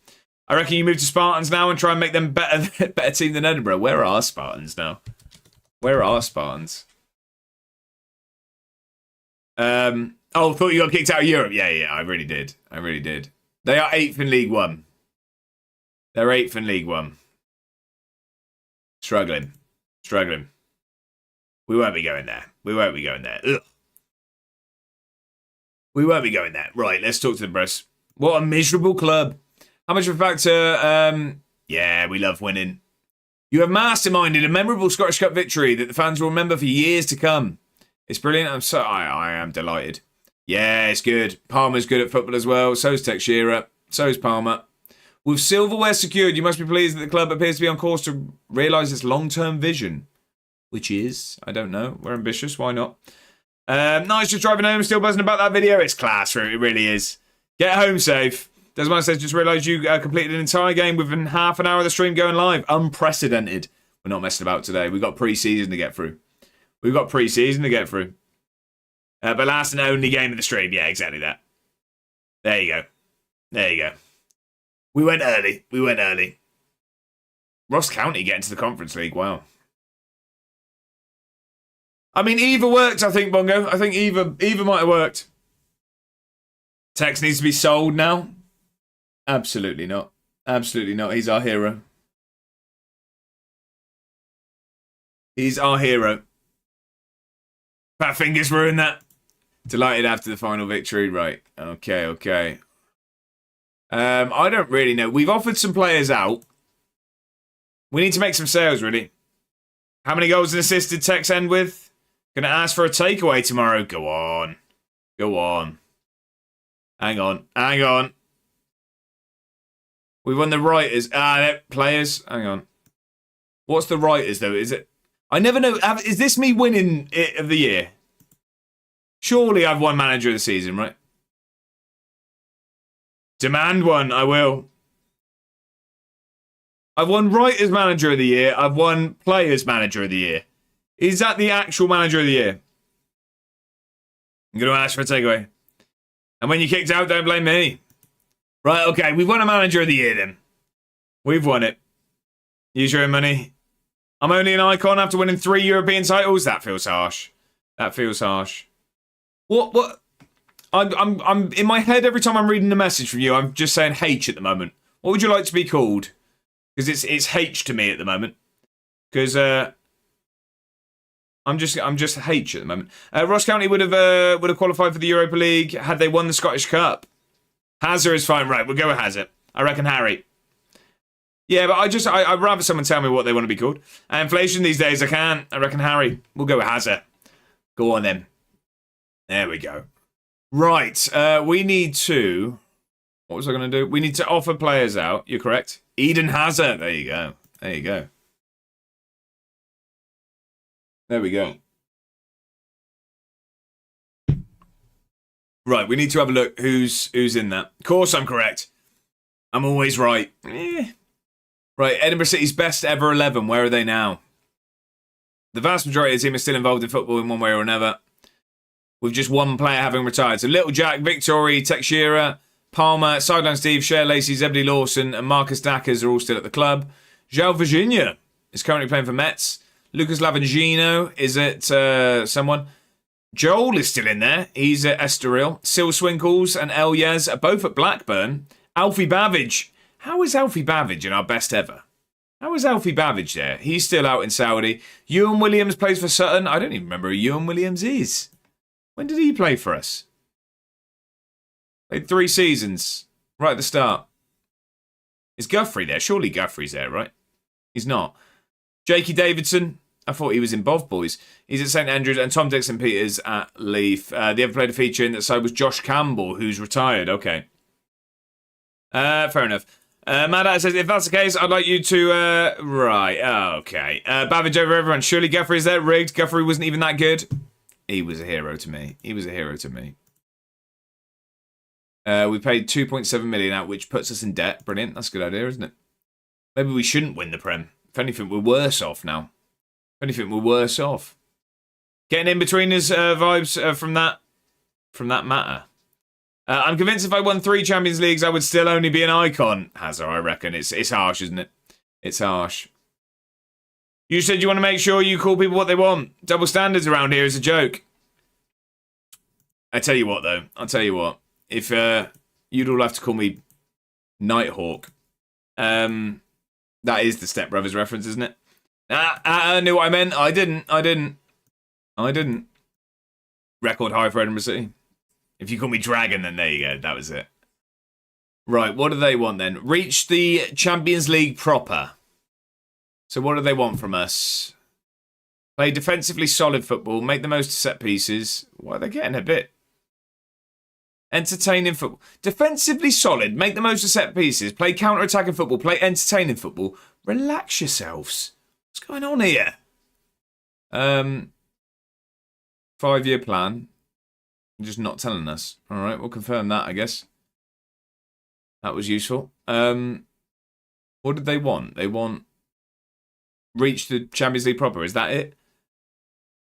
S1: I reckon you move to Spartans now and try and make them better team than Edinburgh. Where are Spartans now? Where are Spartans? Oh, thought you got kicked out of Europe. Yeah, I really did. I really did. They are 8th in League One. They're 8th in League One. Struggling. We won't be going there. Ugh. We won't be going there. Right, let's talk to the press. What a miserable club. How much of a factor? Yeah, we love winning. You have masterminded a memorable Scottish Cup victory that the fans will remember for years to come. It's brilliant. I am delighted. Yeah, it's good. Palmer's good at football as well. So's Teixeira. So's Palmer. With silverware secured, you must be pleased that the club appears to be on course to realise its long-term vision. Which is, I don't know. We're ambitious. Why not? Nice, just driving home, still buzzing about that video. It's class, it really is. Get home safe. Desmond says, just realised you completed an entire game within half an hour of the stream going live. Unprecedented. We're not messing about today. We've got pre-season to get through. But last and only game of the stream. Yeah, exactly that. There you go. We went early. Ross County getting to the Conference League. Wow. I mean, either worked, I think, Bongo. I think either might have worked. Tex needs to be sold now. Absolutely not. He's our hero. Fat Fingers ruined that. Delighted after the final victory. Right. Okay. I don't really know. We've offered some players out. We need to make some sales, really. How many goals and assists did Tex end with? Gonna ask for a takeaway tomorrow. Go on. Hang on. We won the writers. Players. Hang on. What's the writers, though? Is it? I never know. Is this me winning it of the year? Surely I've won manager of the season, right? Demand one. I will. I've won writers manager of the year. I've won players manager of the year. Is that the actual manager of the year? I'm going to ask for a takeaway. And when you kicked out, don't blame me. Right, okay. We've won a manager of the year then. We've won it. Use your own money. I'm only an icon after winning 3 European titles. That feels harsh. What? I'm in my head every time I'm reading the message from you. I'm just saying H at the moment. What would you like to be called? Because it's H to me at the moment. Because I'm just H at the moment. Ross County would have qualified for the Europa League had they won the Scottish Cup. Hazard is fine, right? We'll go with Hazard. I reckon Harry. Yeah, but I'd rather someone tell me what they want to be called. Inflation these days, I can't. I reckon Harry. We'll go with Hazard. Go on then. There we go. Right, we need to... What was I going to do? We need to offer players out. You're correct. Eden Hazard. There you go. There we go. Right, we need to have a look who's in that. Of course I'm correct. I'm always right. Right, Edinburgh City's best ever 11. Where are they now? The vast majority of the team is still involved in football in one way or another, with just one player having retired. So Little Jack, Victory, Teixeira, Palmer, Sideline Steve, Cher Lacey, Zebedee Lawson, and Marcus Dackers are all still at the club. João Virginia is currently playing for Metz. Lucas Lavangino is at someone. Joel is still in there. He's at Estoril. Sil Swinkles and El Yez are both at Blackburn. Alfie Babbage. How is Alfie Babbage in our best ever? How is Alfie Babbage there? He's still out in Saudi. Ewan Williams plays for Sutton. I don't even remember who Ewan Williams is. When did he play for us? Played 3 seasons. Right at the start. Is Guthrie there? Surely Guthrie's there, right? He's not. Jakey Davidson. I thought he was in Both Boys. He's at St Andrews, and Tom Dixon Peters at Leith. The other player to feature in that side was Josh Campbell, who's retired. Okay. Fair enough. Mad says, if that's the case, I'd like you to... Right, okay. Babbage over everyone. Surely Guthrie is there. Rigged. Guthrie wasn't even that good. He was a hero to me. We paid 2.7 million out, which puts us in debt. Brilliant. That's a good idea, isn't it? Maybe we shouldn't win the Prem. If anything, we're worse off now. Getting in between us vibes from that matter. I'm convinced if I won 3 Champions Leagues, I would still only be an icon. Hazard, I reckon. It's harsh, isn't it? It's harsh. You said you want to make sure you call people what they want. Double standards around here is a joke. I tell you what, though. I'll tell you what. If you'd all have to call me Nighthawk. That is the Step Brothers reference, isn't it? I knew what I meant. I didn't. Record high for Edinburgh City. If you call me Dragon, then there you go. That was it. Right, what do they want then? Reach the Champions League proper. So what do they want from us? Play defensively solid football. Make the most of set pieces. Why are they getting a bit? Entertaining football. Defensively solid. Make the most of set pieces. Play counter-attacking football. Play entertaining football. Relax yourselves. What's going on here? 5-year plan. You're just not telling us. All right, we'll confirm that, I guess. That was useful. What did they want? They want reach the Champions League proper. Is that it?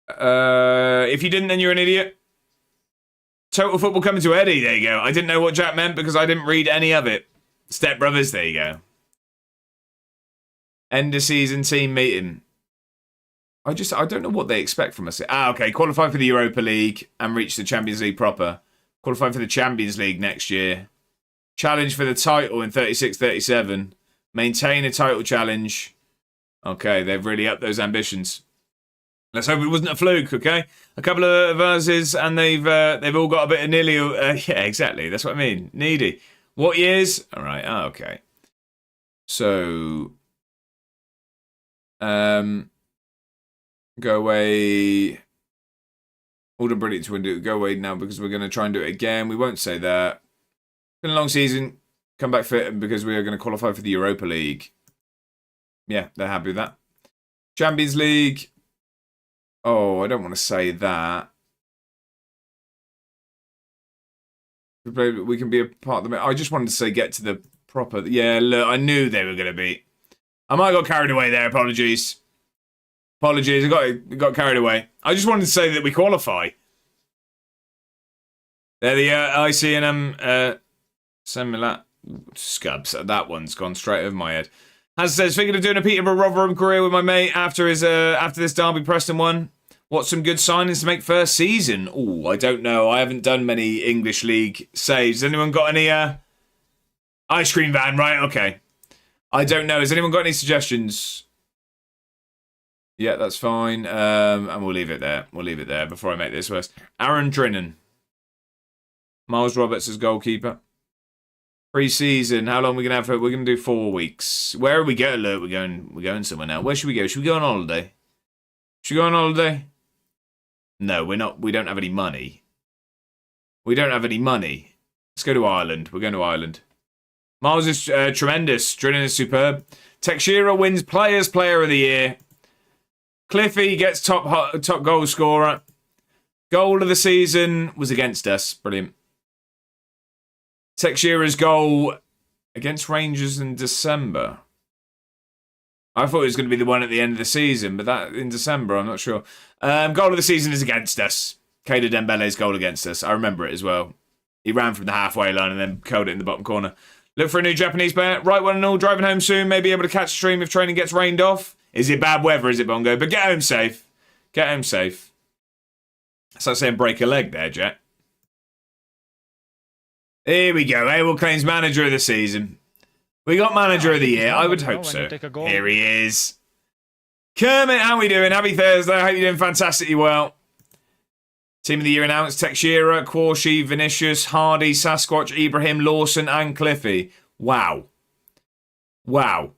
S1: If you didn't, then you're an idiot. Total football coming to Eddie. There you go. I didn't know what Jack meant because I didn't read any of it. Step Brothers. There you go. End of season team meeting. I don't know what they expect from us. Okay. Qualify for the Europa League and reach the Champions League proper. Qualify for the Champions League next year. Challenge for the title in 36-37. Maintain a title challenge. Okay, they've really upped those ambitions. Let's hope it wasn't a fluke, okay? A couple of verses and they've all got a bit of nearly... yeah, exactly. That's what I mean. Needy. What years? All right. Okay. So... Go away. All done brilliant to win. Go away now because we're going to try and do it again. We won't say that. It's been a long season. Come back fit because we are going to qualify for the Europa League. Yeah, they're happy with that. Champions League. Oh, I don't want to say that. We can be a part of the... I just wanted to say get to the proper... Yeah, look, I knew they were going to be... I might have got carried away there. Apologies. Apologies. I got carried away. I just wanted to say that we qualify. They're the IC&M similar scubs. That one's gone straight over my head. As says, thinking of doing a Peterborough Rotherham career with my mate after this Derby Preston one. What's some good signings to make first season? Oh, I don't know. I haven't done many English League saves. Has anyone got any ice cream van? Right, okay. I don't know. Has anyone got any suggestions? Yeah, that's fine. And we'll leave it there. We'll leave it there before I make this worse. Aaron Drinan. Miles Roberts as goalkeeper. Pre-season. How long are we gonna have? We're gonna do 4 weeks. Where are we going? Look, we're going somewhere now. Where should we go? Should we go on holiday? Should we go on holiday? No, we're not. We don't have any money. We don't have any money. Let's go to Ireland. We're going to Ireland. Miles is tremendous. Drinan is superb. Teixeira wins Players Player of the Year. Cliffy gets top goal scorer. Goal of the season was against us. Brilliant. Teixeira's goal against Rangers in December. I thought it was going to be the one at the end of the season, but that in December, I'm not sure. Goal of the season is against us. Keita Dembele's goal against us. I remember it as well. He ran from the halfway line and then curled it in the bottom corner. Look for a new Japanese player. Right one and all, driving home soon. Maybe able to catch a stream if training gets rained off. Is it bad weather? Is it Bongo? But get home safe. Get home safe. It's like saying break a leg there, Jack. Here we go. Abel claims manager of the season. We got manager of the year. I would hope so. Here he is. Kermit, how we doing? Happy Thursday. I hope you're doing fantastically well. Team of the year announced: Teixeira, Quashie, Vinicius, Hardy, Sasquatch, Ibrahim, Lawson, and Cliffy. Wow. Wow.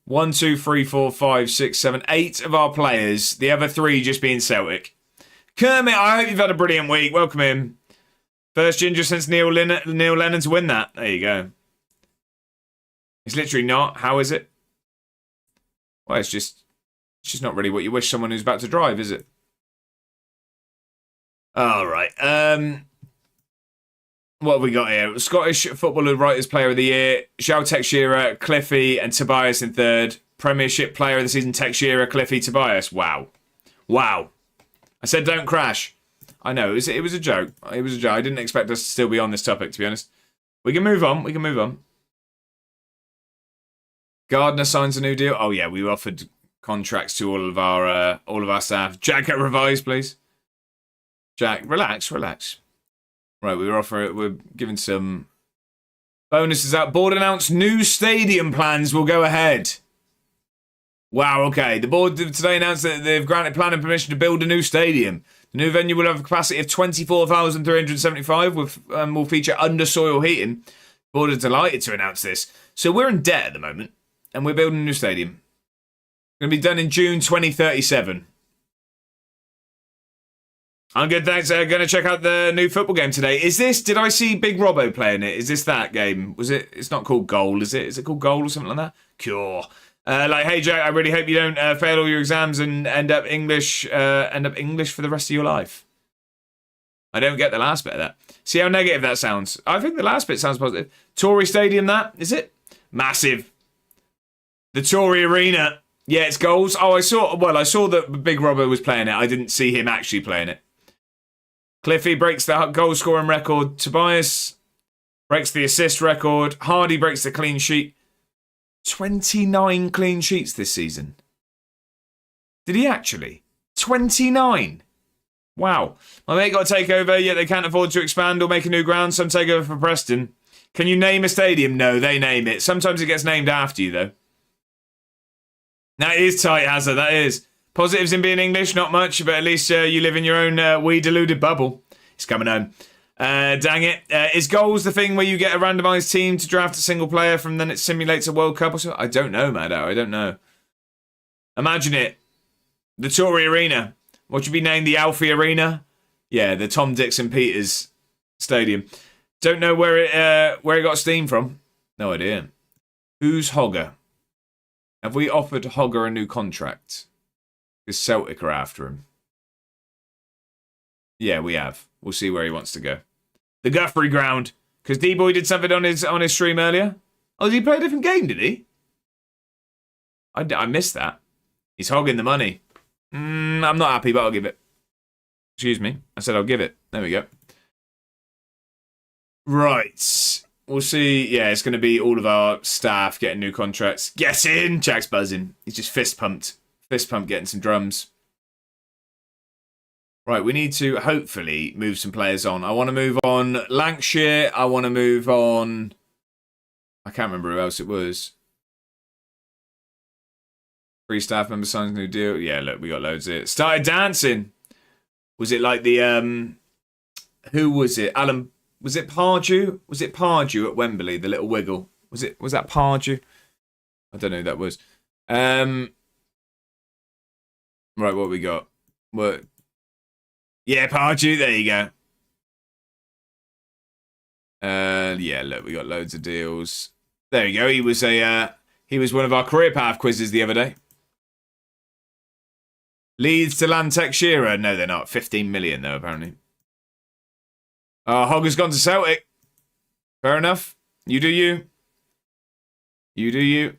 S1: 1, 2, 3, 4, 5, 6, 7, 8 of our players. The other 3 just being Celtic. Kermit, I hope you've had a brilliant week. Welcome in. First ginger since Neil Lennon to win that. There you go. It's literally not. How is it? Well, it's just not really what you wish someone who's about to drive, is it? All right. What have we got here? Scottish Footballer Writers Player of the Year. João Teixeira, Cliffy, and Tobias in third. Premiership Player of the Season, Teixeira, Cliffy, Tobias. Wow. Wow. I said don't crash. I know, it was a joke. It was a joke. I didn't expect us to still be on this topic, to be honest. We can move on. We can move on. Gardner signs a new deal. Oh, yeah, we offered contracts to all of our staff. Jack, revise, please. Jack, relax. Right, we're giving some bonuses out. Board announced new stadium plans will go ahead. Wow, okay. The board today announced that they've granted planning permission to build a new stadium. The new venue will have a capacity of 24,375 will feature under-soil heating. The board is delighted to announce this. So we're in debt at the moment, and we're building a new stadium. It's going to be done in June 2037. I'm good, thanks. Going to check out the new football game today. Did I see Big Robbo playing it? Is this that game? It's not called Goal, is it? Is it called Goal or something like that? Cure. Hey Jack, I really hope you don't fail all your exams and end up English for the rest of your life. I don't get the last bit of that. See how negative that sounds? I think the last bit sounds positive. Tory Stadium, that is it? Massive. The Tory Arena. Yeah, it's goals. Oh, I saw that Big Robbo was playing it. I didn't see him actually playing it. Cliffy breaks the goal scoring record. Tobias breaks the assist record. Hardy breaks the clean sheet. 29 clean sheets this season. Did he actually? 29. Wow. My mate got a takeover, yet they can't afford to expand or make a new ground. Some takeover for Preston. Can you name a stadium? No, they name it. Sometimes it gets named after you, though. That is tight, Hazard. That is. Positives in being English, not much, but at least you live in your own we-deluded bubble. He's coming home. Dang it. Is goals the thing where you get a randomised team to draft a single player from then it simulates a World Cup or something? I don't know, Maddo. I don't know. Imagine it. The Tory Arena. What should be named the Alfie Arena? Yeah, the Tom Dixon Peters Stadium. Don't know where it got steam from. No idea. Who's Hogger? Have we offered Hogger a new contract? Because Celtic are after him. Yeah, we have. We'll see where he wants to go. The Guthrie Ground. Because D-Boy did something on his stream earlier. Oh, did he play a different game, did he? I missed that. He's hogging the money. I'm not happy, but I'll give it. Excuse me. I said I'll give it. There we go. Right. We'll see. Yeah, it's going to be all of our staff getting new contracts. Get in! Jack's buzzing. He's just fist pumped. Fist pump getting some drums. Right, we need to hopefully move some players on. I want to move on Lancashire. I want to move on... I can't remember who else it was. 3 staff members signs a new deal. Yeah, look, we got loads of it. Started dancing. Was it like the... Who was it? Alan... Was it Pardew? Was it Pardew at Wembley? The little wiggle. Was that Pardew? I don't know who that was. Right, what we got? What? Yeah, Pardew. There you go. Yeah, look, we got loads of deals. There you go. He was one of our career path quizzes the other day. Leeds to Lantec Shearer. No, they're not. 15 million though, apparently. Hogger's gone to Celtic. Fair enough. You do you. You do you.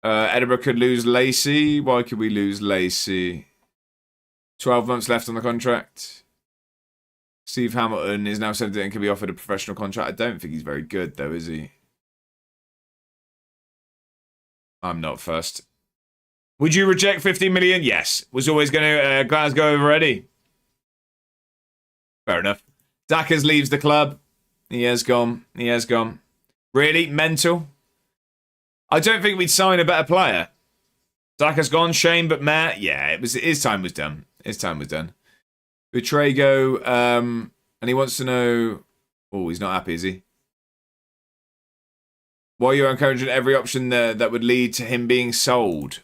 S1: Edinburgh could lose Lacey. Why could we lose Lacey? 12 months left on the contract. Steve Hamilton is now said that and can be offered a professional contract. I don't think he's very good, though, is he? I'm not fussed. Would you reject 15 million? Yes. Was always going to Glasgow over Eddie. Fair enough. Dackers leaves the club. He has gone. He has gone. Really? Mental? I don't think we'd sign a better player. Dackers gone. Shame, but meh. Yeah, his time was done. His time was done. Butrego, and he wants to know... Oh, he's not happy, is he? Why are you encouraging every option there that would lead to him being sold?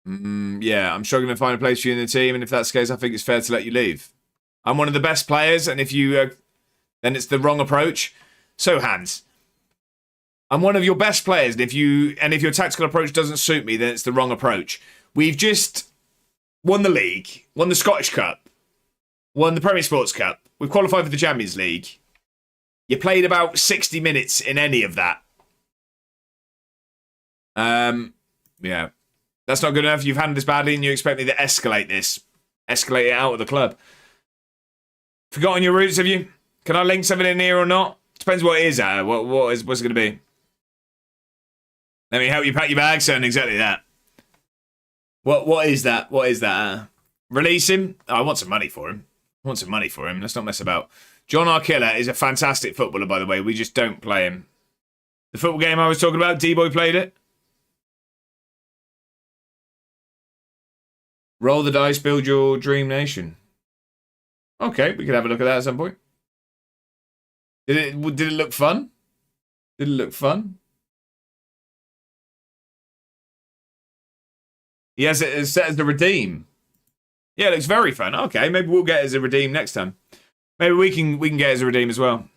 S1: Yeah, I'm struggling to find a place for you in the team, and if that's the case, I think it's fair to let you leave. I'm one of the best players, and if you... then it's the wrong approach. So, Hans... I'm one of your best players, and if your tactical approach doesn't suit me, then it's the wrong approach. We've just won the league, won the Scottish Cup, won the Premier Sports Cup. We've qualified for the Champions League. You played about 60 minutes in any of that. Yeah. That's not good enough. You've handled this badly and you expect me to escalate this. Escalate it out of the club. Forgotten your roots, have you? Can I link something in here or not? Depends what it is, what's it going to be? Let me help you pack your bags, son. Exactly that. What is that? What is that? Release him? Oh, I want some money for him. Let's not mess about. John Arkilla is a fantastic footballer, by the way. We just don't play him. The football game I was talking about, D-Boy played it. Roll the dice, build your dream nation. Okay, we could have a look at that at some point. Did it look fun? Did it look fun? He has it set as the redeem. Yeah, it looks very fun. Okay, maybe we'll get it as a redeem next time. Maybe we can get it as a redeem as well.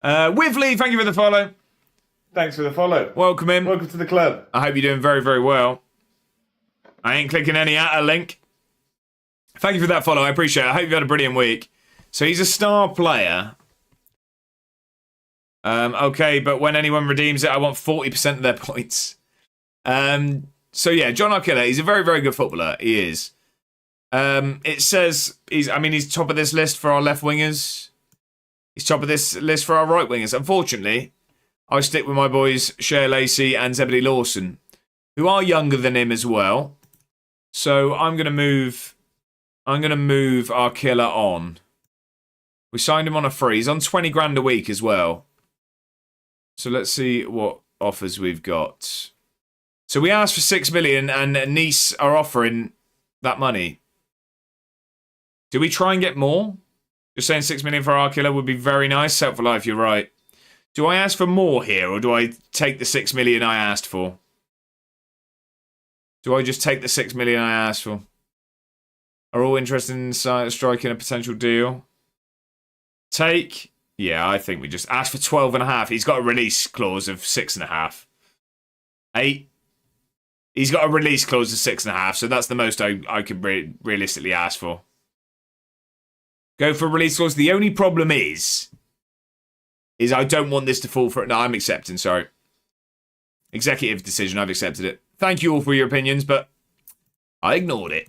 S1: Wivley, thank you for the follow.
S2: Thanks for the follow.
S1: Welcome in.
S2: Welcome to the club.
S1: I hope you're doing very, very well. I ain't clicking any at a link. Thank you for that follow. I appreciate it. I hope you've had a brilliant week. So he's a star player. Okay, but when anyone redeems it, I want 40% of their points. So yeah, John Arkilla, he's a very, very good footballer. He is. It says he's top of this list for our left wingers. He's top of this list for our right wingers. Unfortunately, I stick with my boys Shea Lacey and Zebedee Lawson, who are younger than him as well. So I'm gonna move Arkilla on. We signed him on a free. He's on 20 grand a week as well. So let's see what offers we've got. So we asked for 6 million and Nice are offering that money. Do we try and get more? Just saying 6 million for Arkilla would be very nice. Set for life, you're right. Do I ask for more here or do I take the 6 million I asked for? Do I just take the 6 million I asked for? Are all interested in striking a potential deal? Take? Yeah, I think we just ask for 12.5. He's got a release clause of 6.5. 8. He's got a release clause of 6.5, so that's the most I could realistically ask for. Go for a release clause. The only problem is I don't want this to fall for it. No, I'm accepting, sorry. Executive decision, I've accepted it. Thank you all for your opinions, but I ignored it.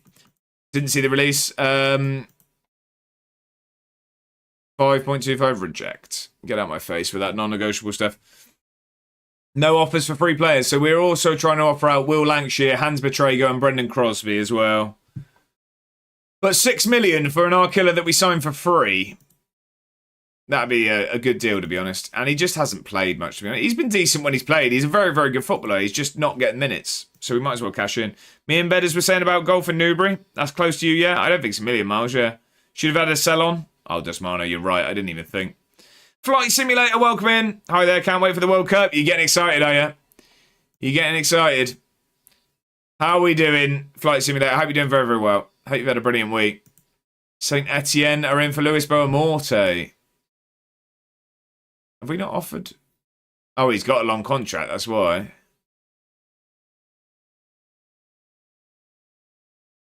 S1: Didn't see the release. 5.25 reject. Get out my face with that non-negotiable stuff. No offers for free players. So we're also trying to offer out Will Lancashire, Hans Betrago and Brendan Crosby as well. But 6 million for an Arkilla that we signed for free. That'd be a good deal, to be honest. And he just hasn't played much, to be honest. He's been decent when he's played. He's a very, very good footballer. He's just not getting minutes. So we might as well cash in. Me and Bedders were saying about golf in Newbury. That's close to you, yeah? I don't think it's a million miles, yeah. Should have had a sell on. Oh, Desmano, you're right. I didn't even think. Flight Simulator, welcome in. Hi there, can't wait for the World Cup. You getting excited, are you? You getting excited? How are we doing, Flight Simulator? I hope you're doing very, very well. Hope you've had a brilliant week. St. Etienne are in for Luis Boamorte. Have we not offered? Oh, he's got a long contract, that's why.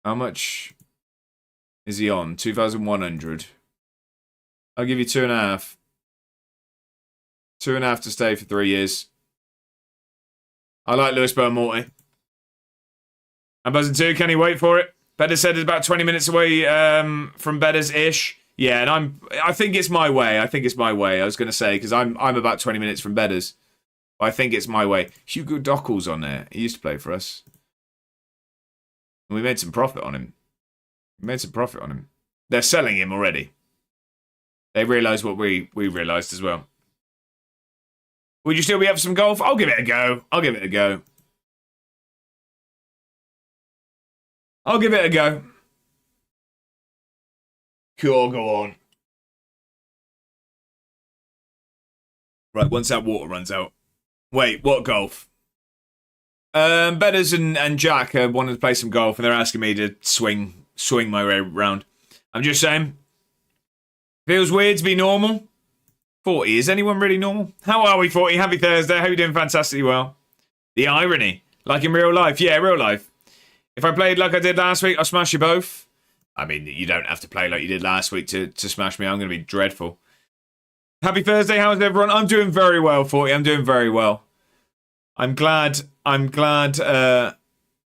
S1: How much is he on? 2,100. I'll give you 2.5. 2.5 to stay for 3 years. I like Luis Boamorte. I'm buzzing too. Can he wait for it? Bedders said it's about 20 minutes away from Bedders-ish. Yeah, and I think it's my way. I was going to say, because I'm about 20 minutes from Bedders. I think it's my way. Hugo Dockel's on there. He used to play for us. And we made some profit on him. They're selling him already. They realised what we realised as well. Would you still be up for some golf? I'll give it a go. I'll give it a go. Cool, go on. Right, once that water runs out. Wait, what golf? Bedders and Jack wanted to play some golf and they're asking me to swing my way around. I'm just saying. Feels weird to be normal. 40, is anyone really normal? How are we, 40? Happy Thursday. Hope you're doing fantastically well. The irony. Like in real life. Yeah, real life. If I played like I did last week, I'll smash you both. I mean, you don't have to play like you did last week to smash me. I'm going to be dreadful. Happy Thursday. How's everyone? I'm doing very well, 40. I'm doing very well. I'm glad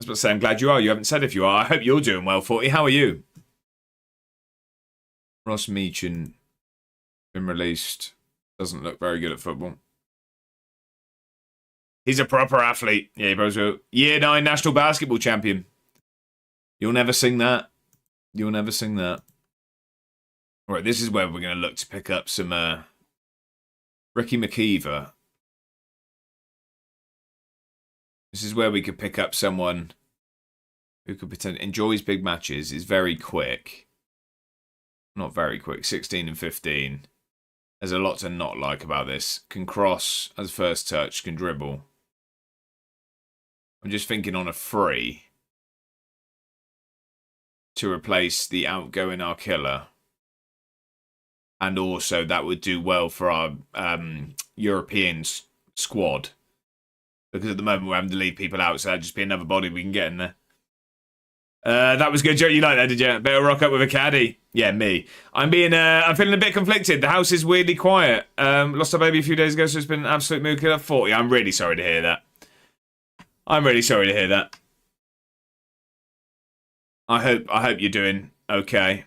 S1: was about to say, I'm glad you are. You haven't said if you are. I hope you're doing well, 40. How are you? Ross Meechan been released. Doesn't look very good at football. He's a proper athlete. Yeah, he probably will. Year 9 national basketball champion. You'll never sing that. You'll never sing that. All right, this is where we're going to look to pick up some Ricky McKeever. This is where we could pick up someone who could potentially enjoys big matches, is very quick. Not very quick, 16 and 15. There's a lot to not like about this. Can cross as first touch, can dribble. I'm just thinking on a free to replace the outgoing our killer. And also that would do well for our European squad. Because at the moment we're having to leave people out, so that'd just be another body we can get in there. That was good, Joe. You like that, did you? Better rock up with a caddy. Yeah, me. I'm feeling a bit conflicted. The house is weirdly quiet. Lost our baby a few days ago, so it's been an absolute mood killer. 40. I'm really sorry to hear that. I'm really sorry to hear that. I hope you're doing okay.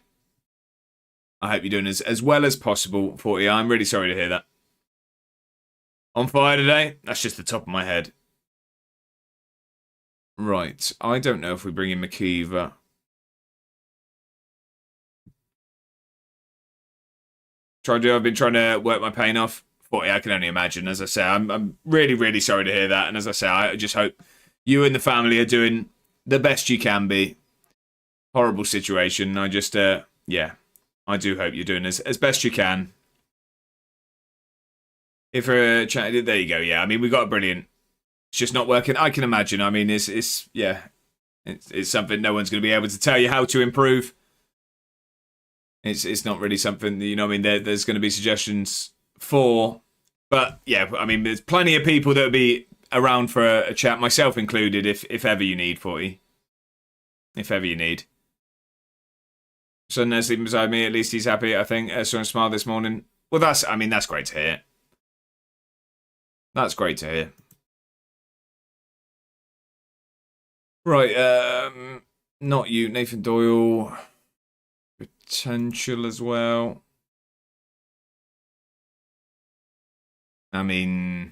S1: I hope you're doing as well as possible, 40. I'm really sorry to hear that. On fire today? That's just the top of my head. Right. I don't know if we bring in McKeever. I've been trying to work my pain off. 40, I can only imagine. As I say, I'm really, really sorry to hear that. And as I say, I just hope you and the family are doing the best you can be. Horrible situation. I just, yeah, I do hope you're doing as best you can. If we're chatting, there you go. Yeah, I mean, we got a brilliant. It's just not working. I can imagine. I mean, it's something no one's going to be able to tell you how to improve. It's not really something that, you know, I mean, there's going to be suggestions for, but yeah, I mean, there's plenty of people that will be around for a chat, myself included, if ever you need, 40. If ever you need. Son there sleeping beside me, at least he's happy, I think. Saw him smile this morning. Well, that's great to hear. That's great to hear. Right, not you, Nathan Doyle. Potential as well. I mean,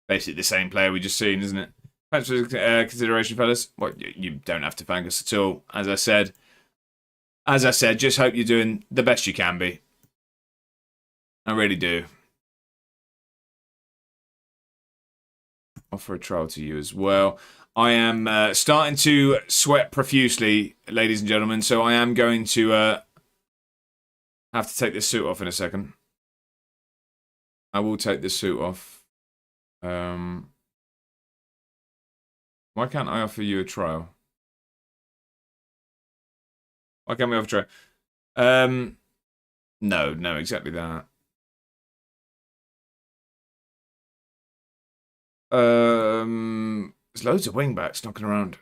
S1: basically the same player we just seen, isn't it? Thanks for consideration, fellas. Well, you don't have to thank us at all. As I said, just hope you're doing the best you can be. I really do. Offer a trial to you as well. I am starting to sweat profusely, ladies and gentlemen, so I am going to have to take this suit off in a second. I will take this suit off. Why can't I offer you a trial? Why can't we offer a trial? No, exactly that. There's loads of wingbacks knocking around.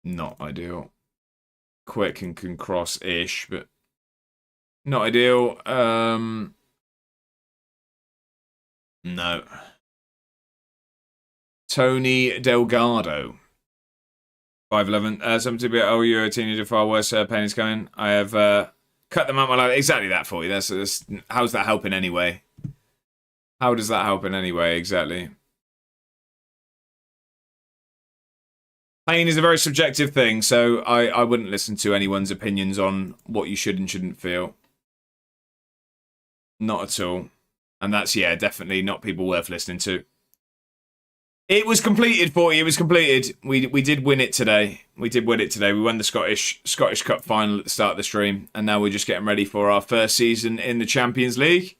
S1: Not ideal. Quick and can cross-ish, but not ideal. No. Tony Delgado. 5'11". Something to be, oh, you're a teenager, far worse pain is coming. I have cut them out my life. Exactly that for you. That's how's that helping anyway? How does that help in any way, exactly? Pain is a very subjective thing, so I wouldn't listen to anyone's opinions on what you should and shouldn't feel. Not at all. And that's, yeah, definitely not people worth listening to. It was completed, 40. It was completed. We did win it today. We won the Scottish Cup final at the start of the stream, and now we're just getting ready for our first season in the Champions League.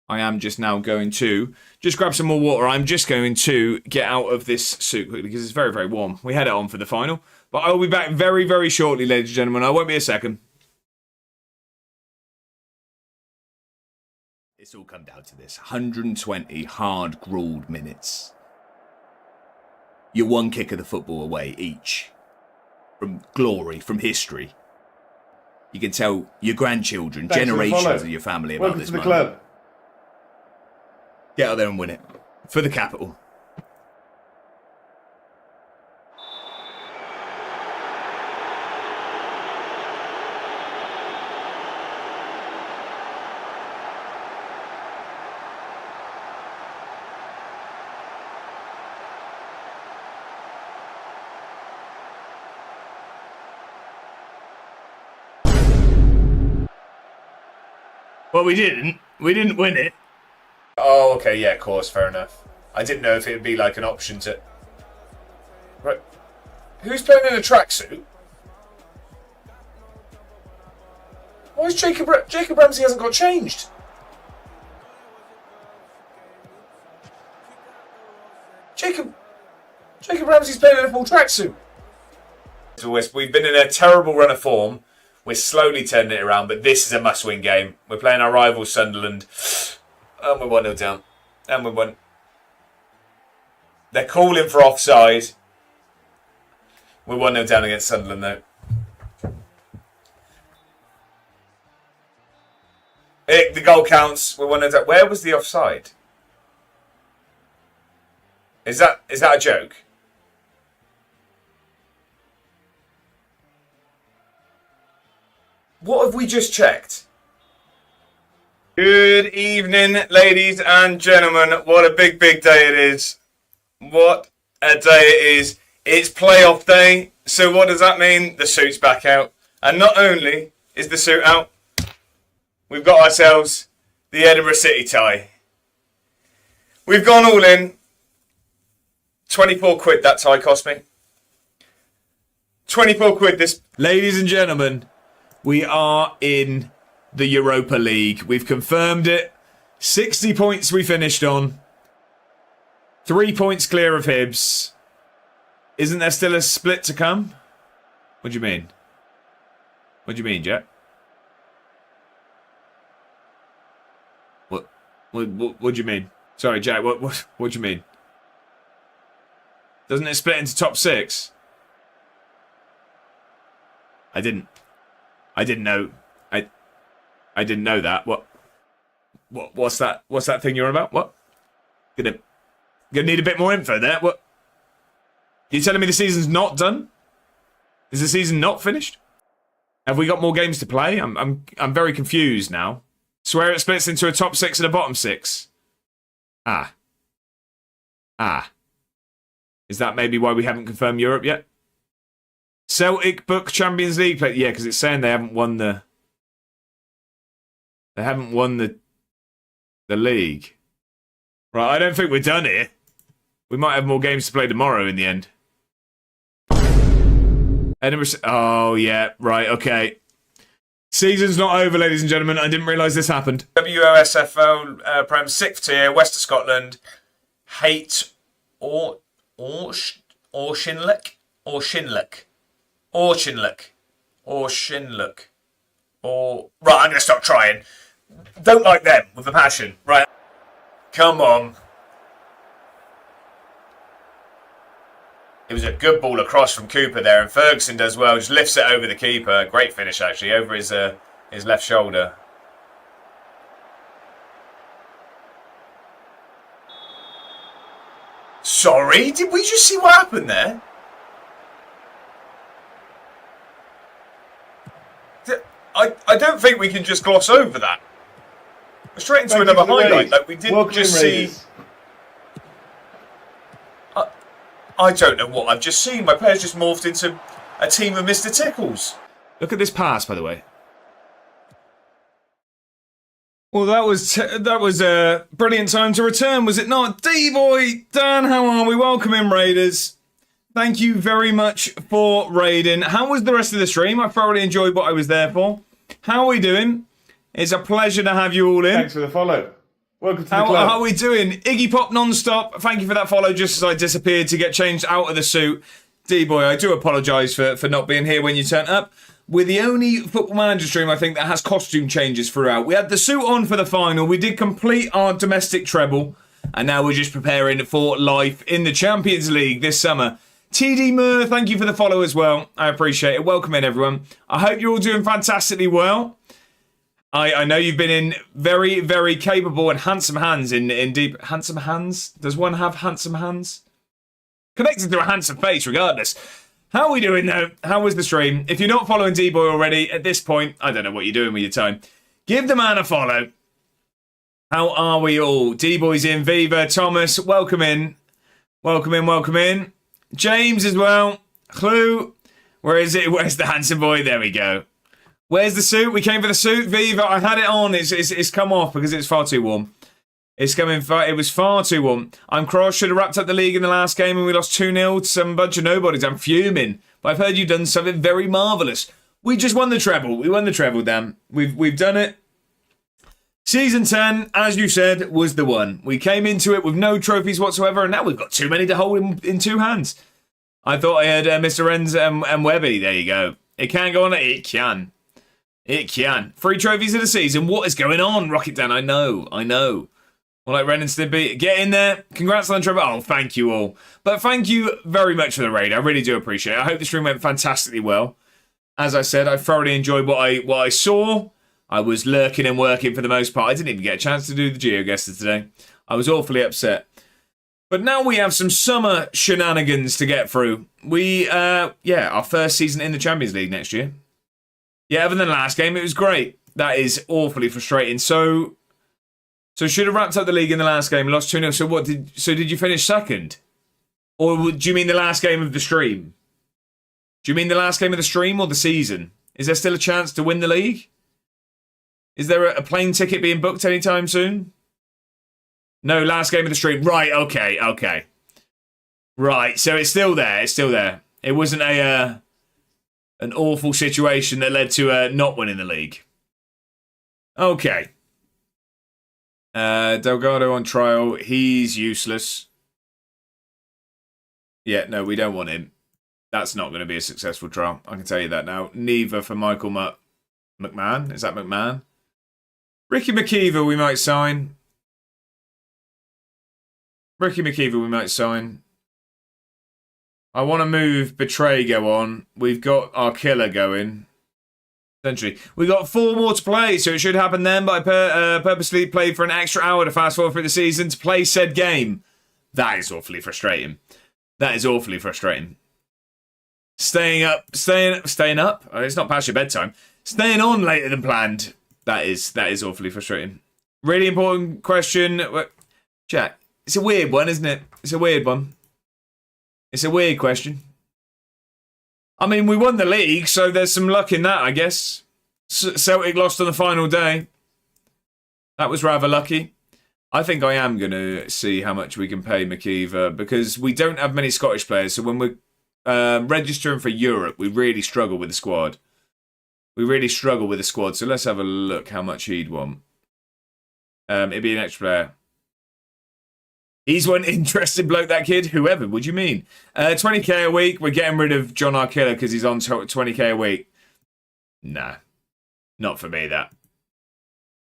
S1: I am just now going to just grab some more water. I'm just going to get out of this suit quickly because it's very, very warm. We had it on for the final. But I will be back very, very shortly, ladies and gentlemen. I won't be a second. It's all come down to this. 120 hard-grueled minutes. You're one kick of the football away each. From glory, from history. You can tell your grandchildren, generations of your family about
S2: Welcome
S1: this
S2: to the
S1: moment.
S2: club.
S1: Get out there and win it. For the capital. But we didn't. We didn't win it. Oh, okay, yeah, of course, fair enough. I didn't know if it would be like an option to... Right. Who's playing in a tracksuit? Why is Jacob Ramsey hasn't got changed? Jacob Ramsey's playing in a full tracksuit. We've been in a terrible run of form. We're slowly turning it around, but this is a must-win game. We're playing our rival Sunderland. And we're 1-0 down. And we're 1... They're calling for offside. We're 1-0 down against Sunderland, though. The goal counts. We're 1-0 down. Where was the offside? Is that a joke? What have we just checked? Good evening, ladies and gentlemen. What a big day it is. What a day it is. It's playoff day. So what does that mean? The suit's back out. And not only is the suit out, we've got ourselves the Edinburgh City tie. We've gone all in. 24 quid that tie cost me. 24 quid this... Ladies and gentlemen, we are in the Europa League. We've confirmed it. 60 points we finished on. 3 points clear of Hibs. Isn't there still a split to come? What do you mean? What do you mean, Jack? What do you mean? Sorry, Jack, what do you mean? Doesn't it split into top 6? I didn't know. I didn't know that. What's that thing you're on about? What? Gonna need a bit more info there. What? You're telling me the season's not done? Is the season not finished? Have we got more games to play? I'm very confused now. Swear it splits into a top 6 and a bottom 6. Ah. Is that maybe why we haven't confirmed Europe yet? Celtic book Champions League play. Yeah, because it's saying they haven't won the league. Right, I don't think we're done here. We might have more games to play tomorrow in the end. Edinburgh. Oh yeah, right, okay. Season's not over, ladies and gentlemen. I didn't realise this happened. WOSFL Prem 6th tier, West of Scotland. Hate or Shinlick. Right, I'm going to stop trying. Don't like them with a passion. Right. Come on. It was a good ball across from Cooper there, and Ferguson does well. Just lifts it over the keeper. Great finish, actually, over his left shoulder. Sorry, did we just see what happened there? I don't think we can just gloss over that. We're straight into another highlight. Like we didn't just see. I don't know what I've just seen. My player's just morphed into a team of Mr. Tickles. Look at this pass, by the way. Well, that was a brilliant time to return, was it not? D-Boy, Dan, how are we? Welcome in, Raiders. Thank you very much for raiding. How was the rest of the stream? I thoroughly enjoyed what I was there for. How are we doing? It's a pleasure to have you all in.
S2: Thanks for the follow. Welcome to the club.
S1: How are we doing? Iggy Pop non-stop. Thank you for that follow just as I disappeared to get changed out of the suit. D-Boy, I do apologise for not being here when you turned up. We're the only Football Manager stream, I think, that has costume changes throughout. We had the suit on for the final. We did complete our domestic treble. And now we're just preparing for life in the Champions League this summer. TD Mur, thank you for the follow as well. I appreciate it. Welcome in, everyone. I hope you're all doing fantastically well. I know you've been in very, very capable and handsome hands in deep... Handsome hands? Does one have handsome hands? Connected to a handsome face, regardless. How are we doing, though? How was the stream? If you're not following D-Boy already, at this point, I don't know what you're doing with your time. Give the man a follow. How are we all? D-Boy's in. Viva. Thomas, welcome in. Welcome in, welcome in. James as well. Clue. Where is it? Where's the handsome boy? There we go. Where's the suit? We came for the suit. Viva, I had it on. It's come off because it's far too warm. It was far too warm. I'm cross. Should have wrapped up the league in the last game and we lost 2-0 to some bunch of nobodies. I'm fuming. But I've heard you've done something very marvellous. We just won the treble. We won the treble, Dan. We've done it. Season 10, as you said, was the one. We came into it with no trophies whatsoever, and now we've got too many to hold in two hands. I thought I had Mr. Renz and Webby. There you go. It can go on. It can. It can. 3 trophies in a season. What is going on, Rocket Dan? I know. Well, like Ren and Stimpy, get in there. Congrats on the treble. Oh, thank you all. But thank you very much for the raid. I really do appreciate it. I hope the stream went fantastically well. As I said, I thoroughly enjoyed what I saw. I was lurking and working for the most part. I didn't even get a chance to do the GeoGuessr today. I was awfully upset. But now we have some summer shenanigans to get through. Our first season in the Champions League next year. Yeah, other than the last game, it was great. That is awfully frustrating. So should have wrapped up the league in the last game, lost 2-0. So did you finish second? Or do you mean the last game of the stream? Do you mean the last game of the stream or the season? Is there still a chance to win the league? Is there a plane ticket being booked anytime soon? No, last game of the stream. Right, okay. Right, so it's still there. It wasn't an awful situation that led to not winning the league. Okay. Delgado on trial. He's useless. Yeah, no, we don't want him. That's not going to be a successful trial. I can tell you that now. Neither for Michael McMahon. Is that McMahon? Ricky McKeever we might sign. I want to move Betraygo on. We've got our killer going. Essentially, we got 4 more to play, so it should happen then. But I purposely played for an extra hour to fast forward through the season to play said game. That is awfully frustrating. Staying up. Oh, it's not past your bedtime. Staying on later than planned. That is awfully frustrating. Really important question. Chat. It's a weird one, isn't it? It's a weird one. It's a weird question. I mean, we won the league, so there's some luck in that, I guess. Celtic lost on the final day. That was rather lucky. I think I am going to see how much we can pay McKeever because we don't have many Scottish players. So when we're registering for Europe, we really struggle with the squad. So let's have a look how much he'd want. It'd be an extra player. He's one interesting bloke, that kid. Whoever, what do you mean? 20k a week. We're getting rid of John Arkiller because he's on 20k a week. Nah, not for me, that.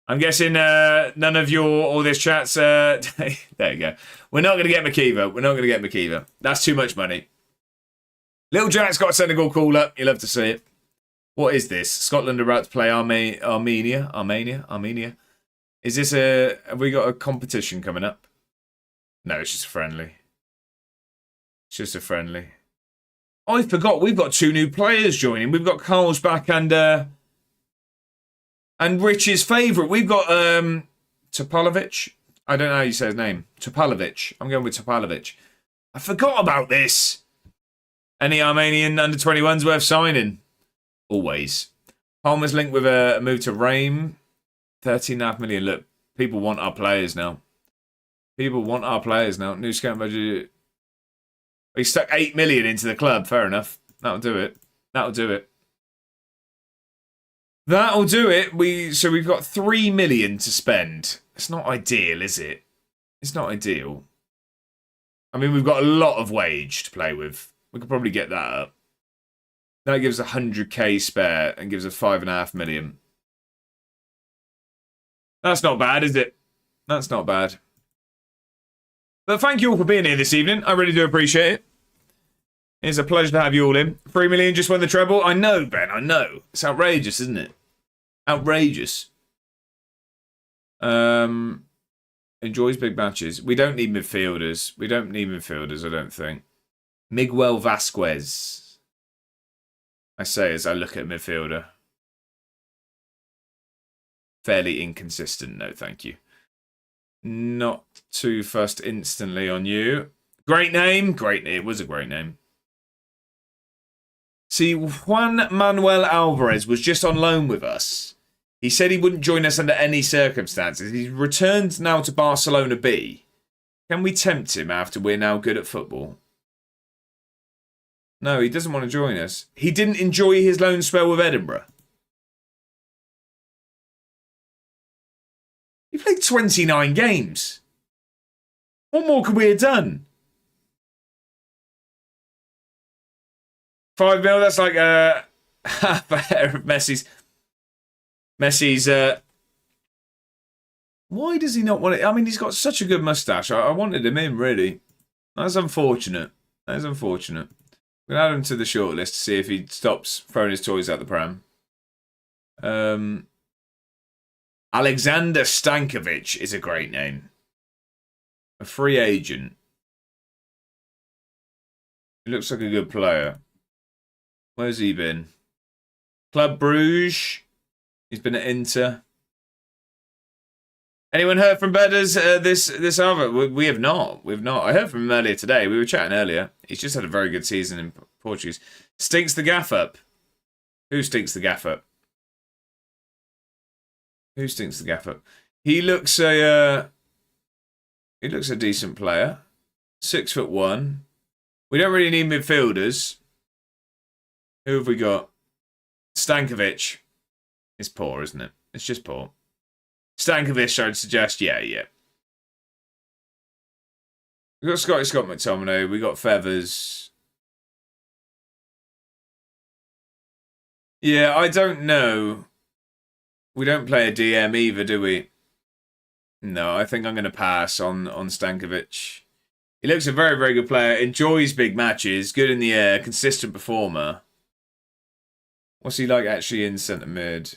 S1: I'm guessing none of all this chats... there you go. We're not going to get McKeever. That's too much money. Little Jack's got a Senegal call up. You love to see it. What is this? Scotland are about to play Armenia. Is this have we got a competition coming up? No, it's just a friendly. Oh, I forgot. We've got 2 new players joining. We've got Carl's back and Rich's favourite. We've got Topalovic. I don't know how you say his name. Topalovic. I'm going with Topalovic. I forgot about this. Any Armenian under 21s worth signing? Always. Palmer's linked with a move to Rame. 13.5 million. Look, people want our players now. New scout budget. He stuck 8 million into the club. Fair enough. That'll do it. So we've got 3 million to spend. It's not ideal, is it? It's not ideal. I mean, we've got a lot of wage to play with. We could probably get that up. That gives 100k spare and gives us 5.5 million. That's not bad, is it? That's not bad. But thank you all for being here this evening. I really do appreciate it. It's a pleasure to have you all in. 3 million just won the treble. I know, Ben, I know. It's outrageous, isn't it? Outrageous. Enjoys big matches. We don't need midfielders. I don't think. Miguel Vasquez. I say as I look at midfielder. Fairly inconsistent. No, thank you. Not too fussed instantly on you. Great name. It was a great name. See, Juan Manuel Alvarez was just on loan with us. He said he wouldn't join us under any circumstances. He's returned now to Barcelona B. Can we tempt him after we're now good at football? No, he doesn't want to join us. He didn't enjoy his loan spell with Edinburgh. He played 29 games. What more could we have done? 5 mil, that's like half a hair of Messi's. Why does he not want it? I mean, he's got such a good moustache. I wanted him in, really. That's unfortunate. That is unfortunate. We're going to add him to the shortlist to see if he stops throwing his toys out the pram. Alexander Stankovic is a great name. A free agent. He looks like a good player. Where's he been? Club Bruges. He's been at Inter. Anyone heard from Bedders this other? We have not. We've not. I heard from him earlier today. We were chatting earlier. He's just had a very good season in Portuguese. Stinks the gaff up. Who stinks the gaff up? Who stinks the gaff up? He looks a decent player. 6'1". We don't really need midfielders. Who have we got? Stankovic. It's poor, isn't it? It's just poor. Stankovic, I'd suggest, yeah. We've got Scott McTominay. We got Feathers. Yeah, I don't know. We don't play a DM either, do we? No, I think I'm going to pass on Stankovic. He looks a very, very good player. Enjoys big matches. Good in the air. Consistent performer. What's he like actually in centre mid?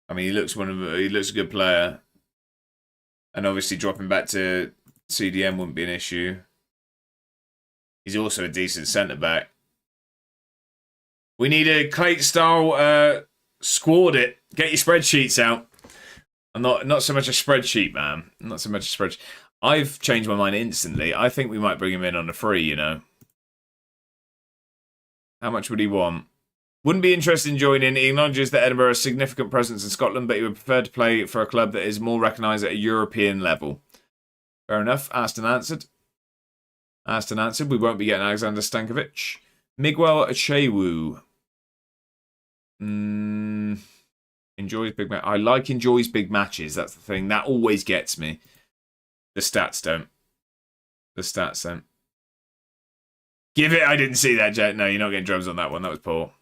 S1: I mean, he looks a good player. And obviously dropping back to CDM wouldn't be an issue. He's also a decent centre back. We need a Clate style squad it. Get your spreadsheets out. I'm not so much a spreadsheet, man. Not so much a spreadsheet. I've changed my mind instantly. I think we might bring him in on a free, you know. How much would he want? Wouldn't be interested in joining. He acknowledges that Edinburgh has a significant presence in Scotland, but he would prefer to play for a club that is more recognised at a European level. Fair enough. Asked and answered. Asked and answered. We won't be getting Alexander Stankovic. Miguel Achewu. Enjoys big matches. I like enjoys big matches. That's the thing. That always gets me. The stats don't. The stats don't. Give it. I didn't see that, Jet. No, you're not getting drums on that one. That was poor.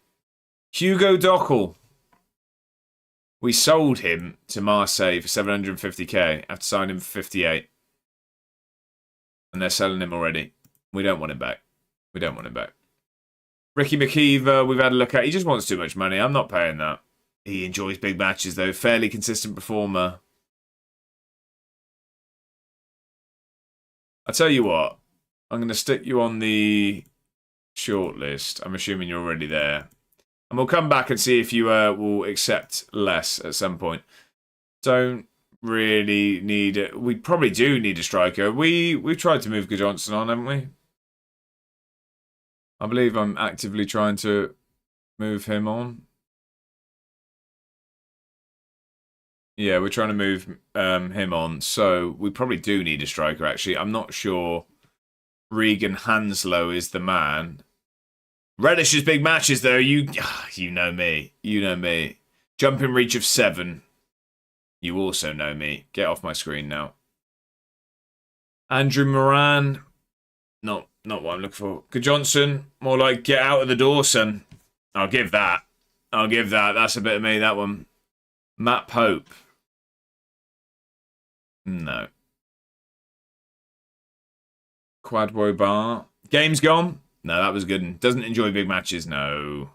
S1: Hugo Dockel. We sold him to Marseille for 750k after signing him for 58. And they're selling him already. We don't want him back. We don't want him back. Ricky McKeever, we've had a look at. He just wants too much money. I'm not paying that. He enjoys big matches, though. Fairly consistent performer. I'll tell you what. I'm going to stick you on the shortlist. I'm assuming you're already there. And we'll come back and see if you will accept less at some point. Don't really need it. We probably do need a striker. We've tried to move Johnson on, haven't we? I believe I'm actively trying to move him on. Yeah, we're trying to move him on. So we probably do need a striker, actually. I'm not sure Regan Hanslow is the man. Relishes big matches, though. You know me. You know me. Jumping reach of 7. You also know me. Get off my screen now. Andrew Moran. Not what I'm looking for. Good Johnson. More like get out of the door, son. I'll give that. I'll give that. That's a bit of me, that one. Matt Pope. No. Quadwo Bar. Game's gone. No, that was good. Doesn't enjoy big matches. No.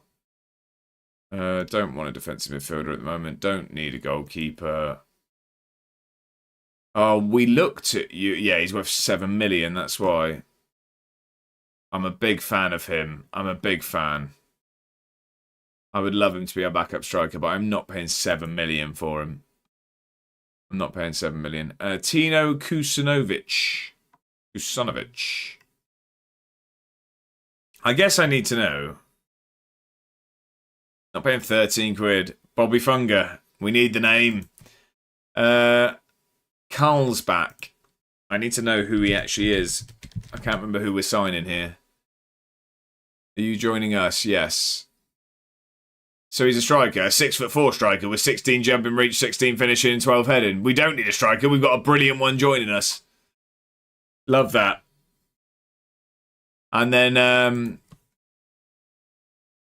S1: Don't want a defensive midfielder at the moment. Don't need a goalkeeper. Oh, we looked at you. Yeah, he's worth 7 million. That's why. I'm a big fan of him. I'm a big fan. I would love him to be our backup striker, but I'm not paying 7 million for him. I'm not paying 7 million. Tino Kusanovic. I guess I need to know. Not paying 13 quid. Bobby Funga. We need the name. Carl's back. I need to know who he actually is. I can't remember who we're signing here. Are you joining us? Yes. So he's a striker, a 6'4" striker with 16 jumping reach, 16 finishing, 12 heading. We don't need a striker. We've got a brilliant one joining us. Love that. And then,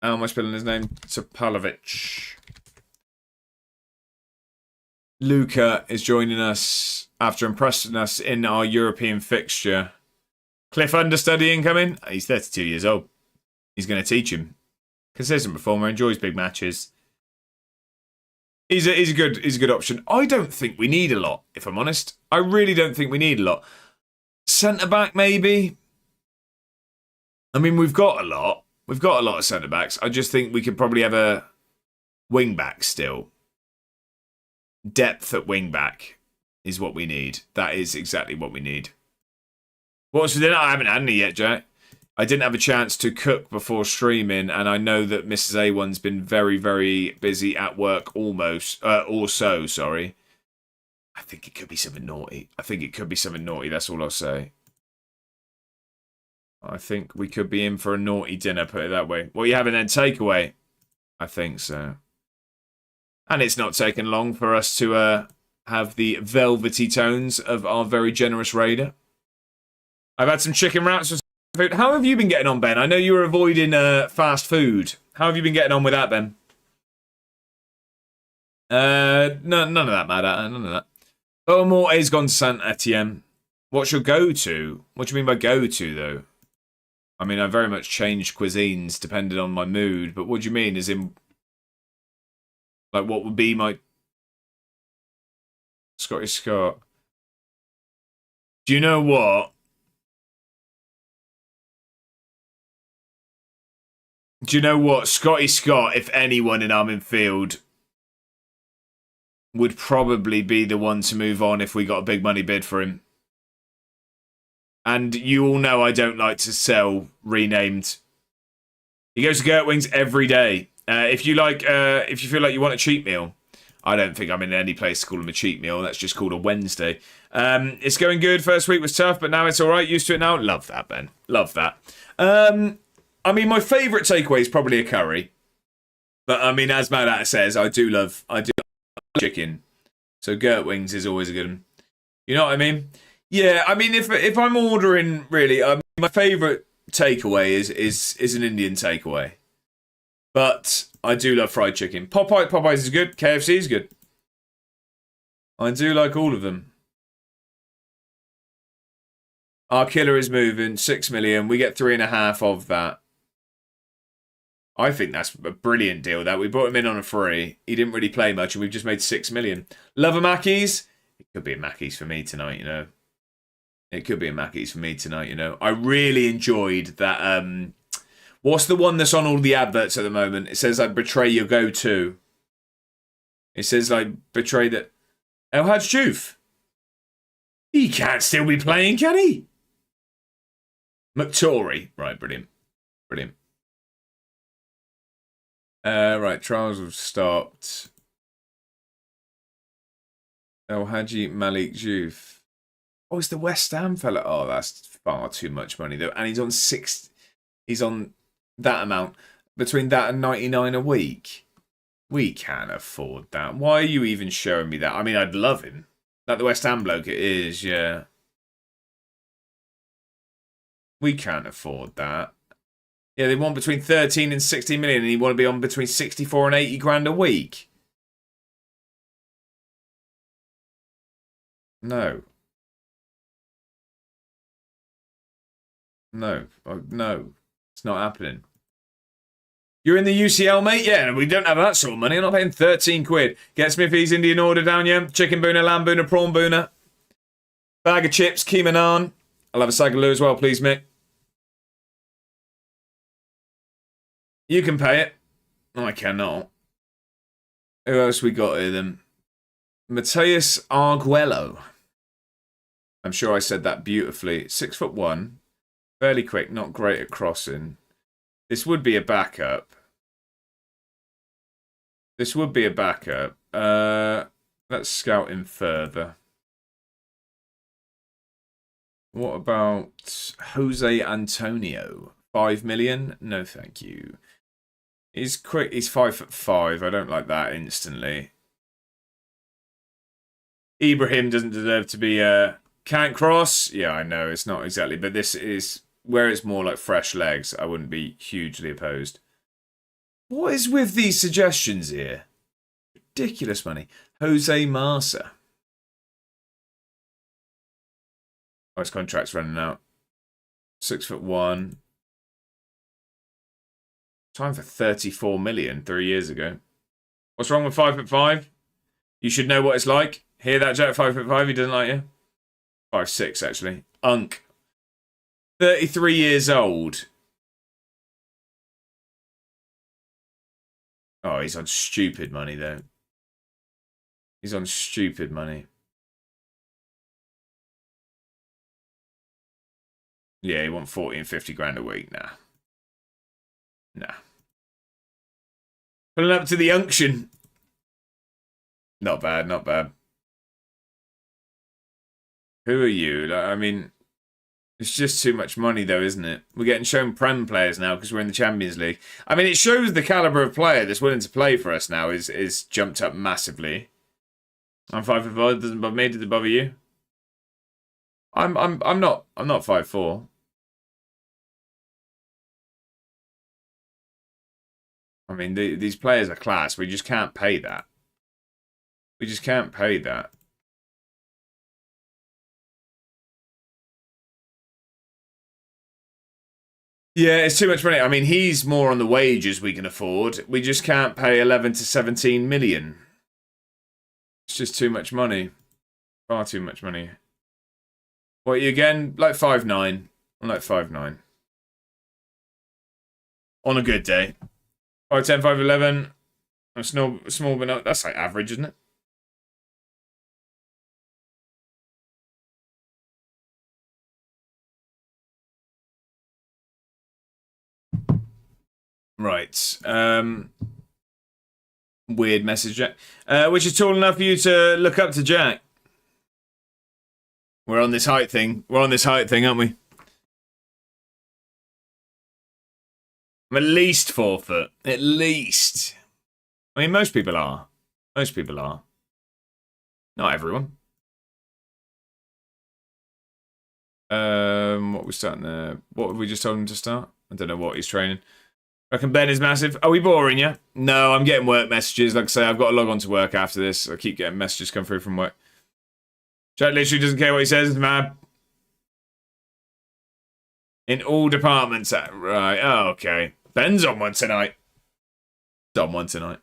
S1: how am I spelling his name? Topalovic. Luca is joining us after impressing us in our European fixture. Cliff understudy incoming. He's 32 years old. He's going to teach him. Consistent performer, enjoys big matches. He's a good option. I don't think we need a lot, if I'm honest. I really don't think we need a lot. Centre back, maybe. I mean, we've got a lot. We've got a lot of centre backs. I just think we could probably have a wing back still. Depth at wing back is what we need. That is exactly what we need. What's for dinner? I haven't had any yet, Jack. I didn't have a chance to cook before streaming, and I know that Mrs. A1's been very, very busy at work also, sorry. I think it could be something naughty. That's all I'll say. I think we could be in for a naughty dinner, put it that way. What are you having then? Takeaway? I think so. And it's not taken long for us to have the velvety tones of our very generous raider. I've had some chicken wraps with food. How have you been getting on, Ben? I know you were avoiding fast food. How have you been getting on with that, Ben? None of that, Matt. None of that. Oh, Morte's gone to Saint Etienne. What's your go-to? What do you mean by go-to, though? I mean, I very much change cuisines depending on my mood, but what do you mean? As in, like, what would be my Scottish Scott? Do you know what? Scotty Scott, if anyone in our midfield, would probably be the one to move on if we got a big money bid for him. And you all know I don't like to sell renamed. He goes to Gertwings every day. If you feel like you want a cheat meal, I don't think I'm in any place to call him a cheat meal. That's just called a Wednesday. It's going good. First week was tough, but now it's all right. Used to it now. Love that, Ben. Love that. I mean, my favourite takeaway is probably a curry. But, I mean, as Madat says, I do love chicken. So Gertwings is always a good one. You know what I mean? Yeah, I mean, if I'm ordering, really, my favourite takeaway is an Indian takeaway. But I do love fried chicken. Popeyes is good. KFC is good. I do like all of them. Our killer is moving. 6 million. We get 3.5 of that. I think that's a brilliant deal, that. We brought him in on a free. He didn't really play much, and we've just made 6 million. Love a Mackey's. It could be a Mackey's for me tonight, you know. It could be a Mackey's for me tonight, you know. I really enjoyed that. What's the one that's on all the adverts at the moment? It says, like, betray your go-to. It says, like, betray that. El Hadj Diouf. He can't still be playing, can he? McTory. Right, brilliant. Brilliant. Right, trials have stopped. El Hadji Malik Diouf. Oh, it's the West Ham fella. Oh, that's far too much money, though. And he's on He's on that amount. Between that and 99 a week. We can't afford that. Why are you even showing me that? I mean, I'd love him. Like the West Ham bloke, it is, yeah. We can't afford that. Yeah, they want between 13 and 16 million, and you want to be on between 64 and 80 grand a week. No. No. No. It's not happening. You're in the UCL, mate? Yeah, we don't have that sort of money. I'm not paying 13 quid. Get Smithy's Indian order down, yeah? Chicken booner, lamb booner, prawn booner. Bag of chips, keema naan. I'll have a sagaloo as well, please, Mick. You can pay it. I cannot. Who else we got here, then? Mateus Arguello. I'm sure I said that beautifully. 6'1". Fairly quick, not great at crossing. This would be a backup. This would be a backup. Let's scout him further. What about Jose Antonio? 5 million? No, thank you. He's quick. He's 5'5". I don't like that instantly. Ibrahim doesn't deserve to be can't cross. Yeah, I know it's not exactly, but this is where it's more like fresh legs. I wouldn't be hugely opposed. What is with these suggestions here? Ridiculous money. Jose Marsa. Oh, his contract's running out. 6'1". Time for 34 million 3 years ago. What's wrong with 5'5"? You should know what it's like. Hear that, Jack? 5'5", he doesn't like you? 5'6", actually. Unk. 33 years old. Oh, he's on stupid money, though. He's on stupid money. Yeah, he want 40 and 50 grand a week. Nah. Nah. Pulling up to the unction. Not bad, not bad. Who are you? I mean, it's just too much money, though, isn't it? We're getting shown Prem players now because we're in the Champions League. I mean, it shows the caliber of player that's willing to play for us now is jumped up massively. I'm 5'5". Doesn't bother me. Did it bother you? I'm not 5'4". I mean, these players are class. We just can't pay that. We just can't pay that. Yeah, it's too much money. I mean, he's more on the wages we can afford. We just can't pay 11 to 17 million. It's just too much money. Far too much money. What are you again? Like 5'9". I'm like 5'9". On a good day. 5'10", 5'11". I'm small but not. That's like average, isn't it? Right. Weird message, Jack. Which is tall enough for you to look up to Jack. We're on this height thing. We're on this height thing, aren't we? I'm at least 4 foot. At least. I mean, most people are. Most people are. Not everyone. What we starting there? What have we just told him to start? I don't know what he's training. Reckon Ben is massive. Are we boring you? No, I'm getting work messages. Like I say, I've got to log on to work after this. I keep getting messages come through from work. Jack literally doesn't care what he says. It's mad. In all departments. Right. Oh, okay. Ben's on one tonight. He's on one tonight.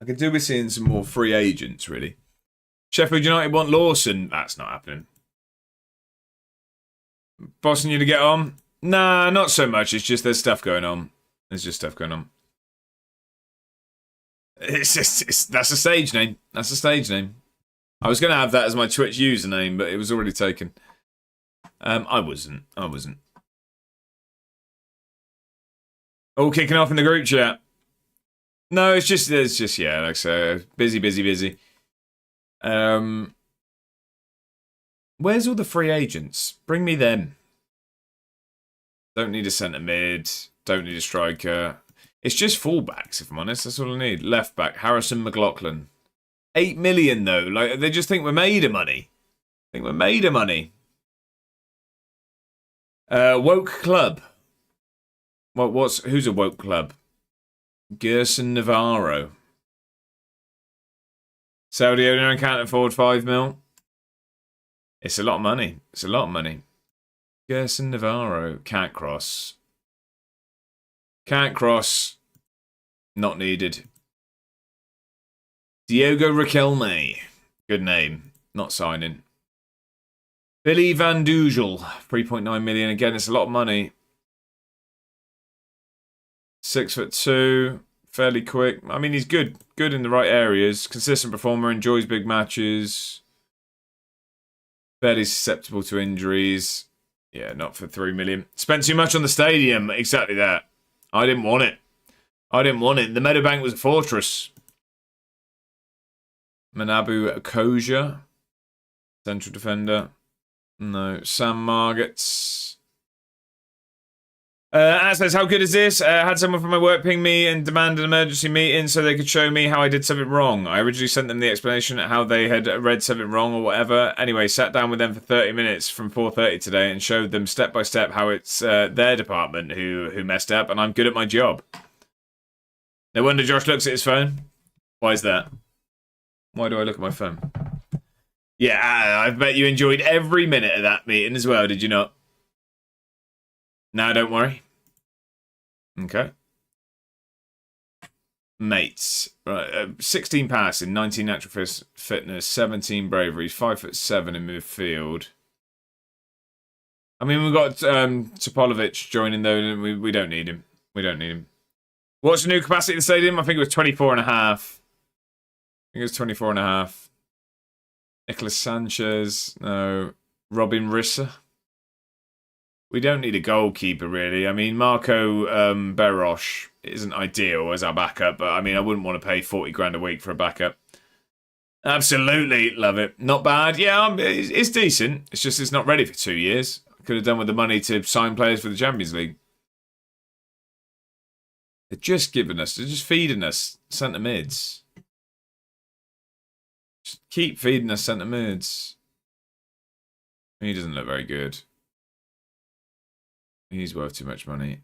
S1: I could do with seeing some more free agents, really. Sheffield United want Lawson. That's not happening. Bossing you to get on? Nah, not so much. It's just there's stuff going on. There's just stuff going on. It's that's a stage name. That's a stage name. I was going to have that as my Twitch username, but it was already taken. I wasn't. All kicking off in the group chat. No, it's just yeah, like I say, busy. Where's all the free agents? Bring me them. Don't need a centre mid. Don't need a striker. It's just fullbacks, if I'm honest. That's all I need. Left back, Harrison McLaughlin. 8 million though. Like they just think we're made of money. Woke club. Who's a woke club? Gerson Navarro. Saudi owner can't afford 5 mil. It's a lot of money. Gerson Navarro. Can't cross. Not needed. Diogo Riquelme. Good name. Not signing. Billy Van Doogel. 3.9 million. Again, it's a lot of money. 6'2", fairly quick. I mean, he's good in the right areas. Consistent performer, enjoys big matches. Fairly susceptible to injuries. Yeah, not for 3 million. Spent too much on the stadium. Exactly that. I didn't want it. I didn't want it. The Meadowbank was a fortress. Manabu Koja. Central defender. No. Sam Margets. Says, how good is this? Had someone from my work ping me and demand an emergency meeting so they could show me how I did something wrong. I originally sent them the explanation how they had read something wrong or whatever. Anyway, sat down with them for 30 minutes from 4:30 today and showed them step by step how it's their department who messed up, and I'm good at my job. No wonder Josh looks at his phone. Why is that? Why do I look at my phone? Yeah, I bet you enjoyed every minute of that meeting as well, did you not? No, don't worry. Okay. Mates. Right, 16 passing, 19 natural fitness, 17 bravery, 5'7" in midfield. I mean, we've got Topolovic joining though. We don't need him. We don't need him. What's the new capacity of the stadium? I think it was 24.5. I think it was 24.5. Nicolas Sanchez. No. Robin Risser. We don't need a goalkeeper, really. I mean, Marco Berosh isn't ideal as our backup, but I mean, I wouldn't want to pay 40 grand a week for a backup. Absolutely love it. Not bad. Yeah, it's decent. It's just it's not ready for 2 years. Could have done with the money to sign players for the Champions League. They're just giving us, they're just feeding us centre mids. Just keep feeding us centre mids. He doesn't look very good. He's worth too much money.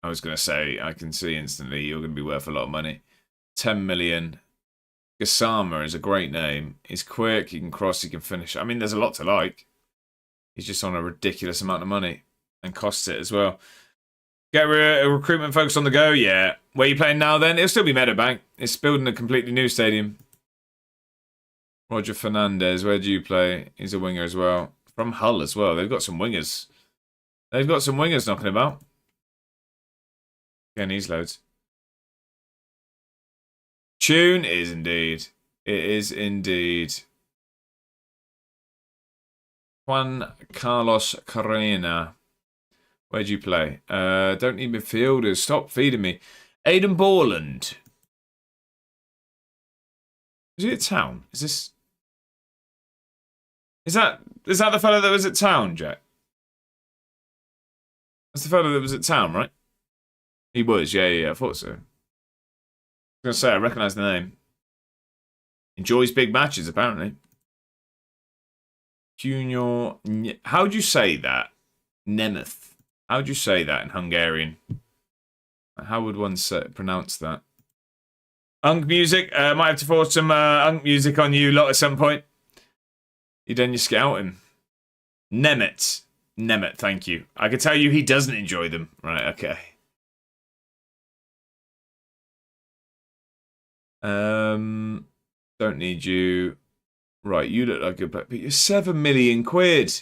S1: I was going to say, I can see instantly you're going to be worth a lot of money. 10 million. Gassama is a great name. He's quick, he can cross, he can finish. I mean, there's a lot to like. He's just on a ridiculous amount of money. And costs it as well. Get a recruitment focus on the go? Yeah. Where are you playing now then? It'll still be Meadowbank. It's building a completely new stadium. Roger Fernandez, where do you play? He's a winger as well. From Hull as well. They've got some wingers. They've got some wingers knocking about. Again, he's loads. Tune is indeed. It is indeed. Juan Carlos Carrena. Where do you play? Don't need midfielders. Stop feeding me. Aidan Borland. Is he at Town? Is this... Is that the fellow that was at Town, Jack? That's the fellow that was at Town, right? He was, yeah, I thought so. I was going to say, I recognise the name. Enjoys big matches, apparently. Junior... How do you say that? Nemeth. How do you say that in Hungarian? How would one pronounce that? Unk music. Might have to force some Unk music on you lot at some point. You done your scouting. Nemeth. Nemeth, thank you. I can tell you he doesn't enjoy them. Right, okay. Don't need you. Right, you look like a... But you're 7 million quid.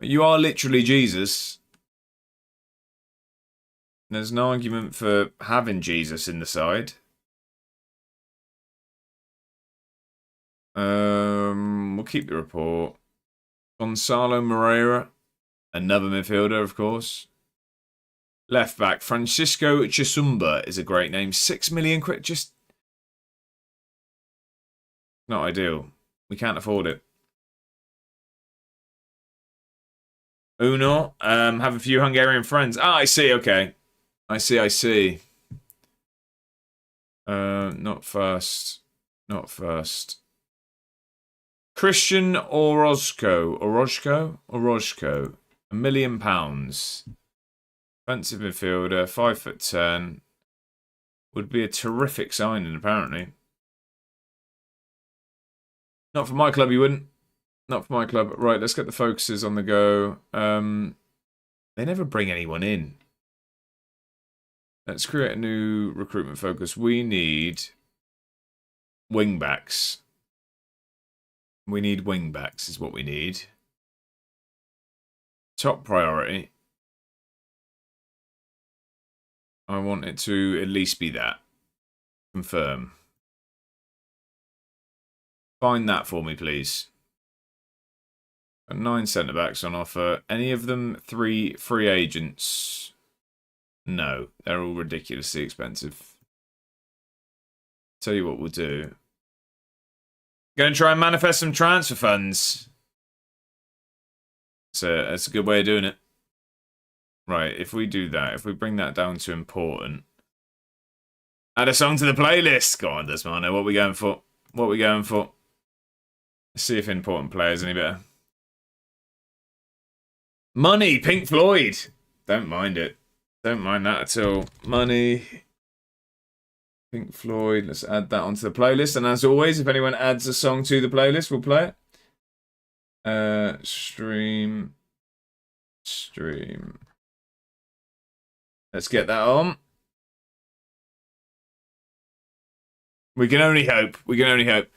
S1: You are literally Jesus. There's no argument for having Jesus in the side. We'll keep the report. Gonzalo Moreira, another midfielder, of course. Left back, Francisco Chisumba is a great name. 6 million quid, just not ideal. We can't afford it. Uno, have a few Hungarian friends. Ah, I see, okay. I see. Not first. Not first. Christian Orozco. Orozco? £1 million. Defensive midfielder, 5'10". Would be a terrific signing, apparently. Not for my club, you wouldn't. Not for my club. Right, let's get the focuses on the go. They never bring anyone in. Let's create a new recruitment focus. We need wingbacks. We need wingbacks is what we need. Top priority. I want it to at least be that. Confirm. Find that for me, please. 9 centre-backs on offer. Any of them 3 free agents? No, they're all ridiculously expensive. Tell you what we'll do. Going to try and manifest some transfer funds. So that's a good way of doing it. Right, if we do that, if we bring that down to important. Add a song to the playlist. Go on, Desmano. What are we going for? What are we going for? Let's see if important players any better. Money, Pink Floyd. Don't mind it. Don't mind that at all. Money, Pink Floyd. Let's add that onto the playlist. And as always, if anyone adds a song to the playlist, we'll play it. Stream. Let's get that on. We can only hope. We can only hope.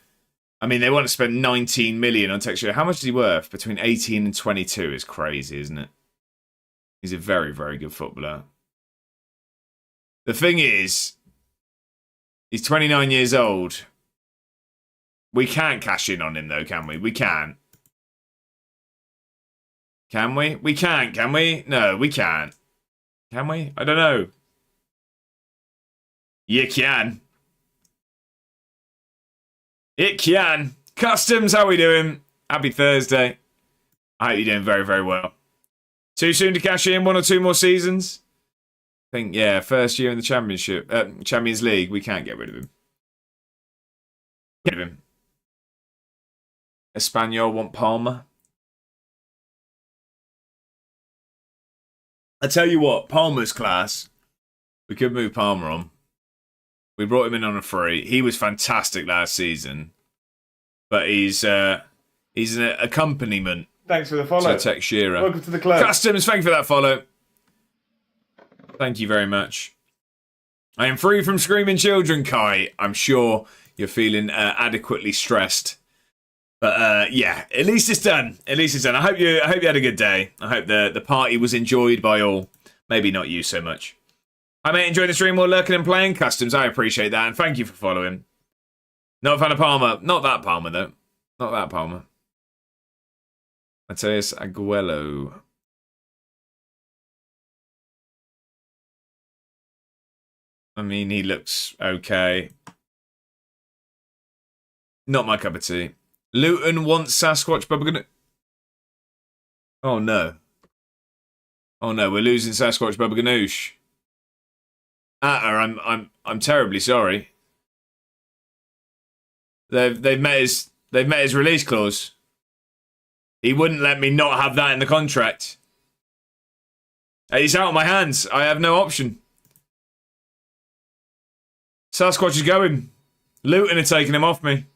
S1: I mean, they want to spend 19 million on Texture. How much is he worth? Between 18 and 22 is crazy, isn't it? He's a very, very good footballer. The thing is, he's 29 years old. We can't cash in on him, though, can we? We can't. Can we? We can't, can we? No, we can't. Can we? I don't know. You can. It can. Customs, how we doing? Happy Thursday. I hope you're doing very, very well. Too soon to cash in 1 or 2 more seasons? I think, yeah, first year in the Championship, Champions League, we can't get rid of him. Get rid of him. Espanyol want Palmer. I tell you what, Palmer's class. We could move Palmer on. We brought him in on a free. He was fantastic last season, but he's an accompaniment.
S2: Thanks for the follow.
S1: To Tech Shearer.
S2: Welcome to the club.
S1: Customs, thank you for that follow. Thank you very much. I am free from screaming children, Kai. I'm sure you're feeling adequately stressed. But yeah, at least it's done. At least it's done. I hope you had a good day. I hope the party was enjoyed by all. Maybe not you so much. I may enjoy the stream while lurking and playing. Customs, I appreciate that, and thank you for following. Not a fan of Palmer. Not that Palmer, though. Not that Palmer. Mateus Aguelo. I mean, he looks okay. Not my cup of tea. Luton wants Sasquatch Bubba. Oh no. Oh no, we're losing Sasquatch Bubba Ganoush. I'm terribly sorry. They've met his release clause. He wouldn't let me not have that in the contract. He's out of my hands. I have no option. Sasquatch is going. Luton are taking him off me.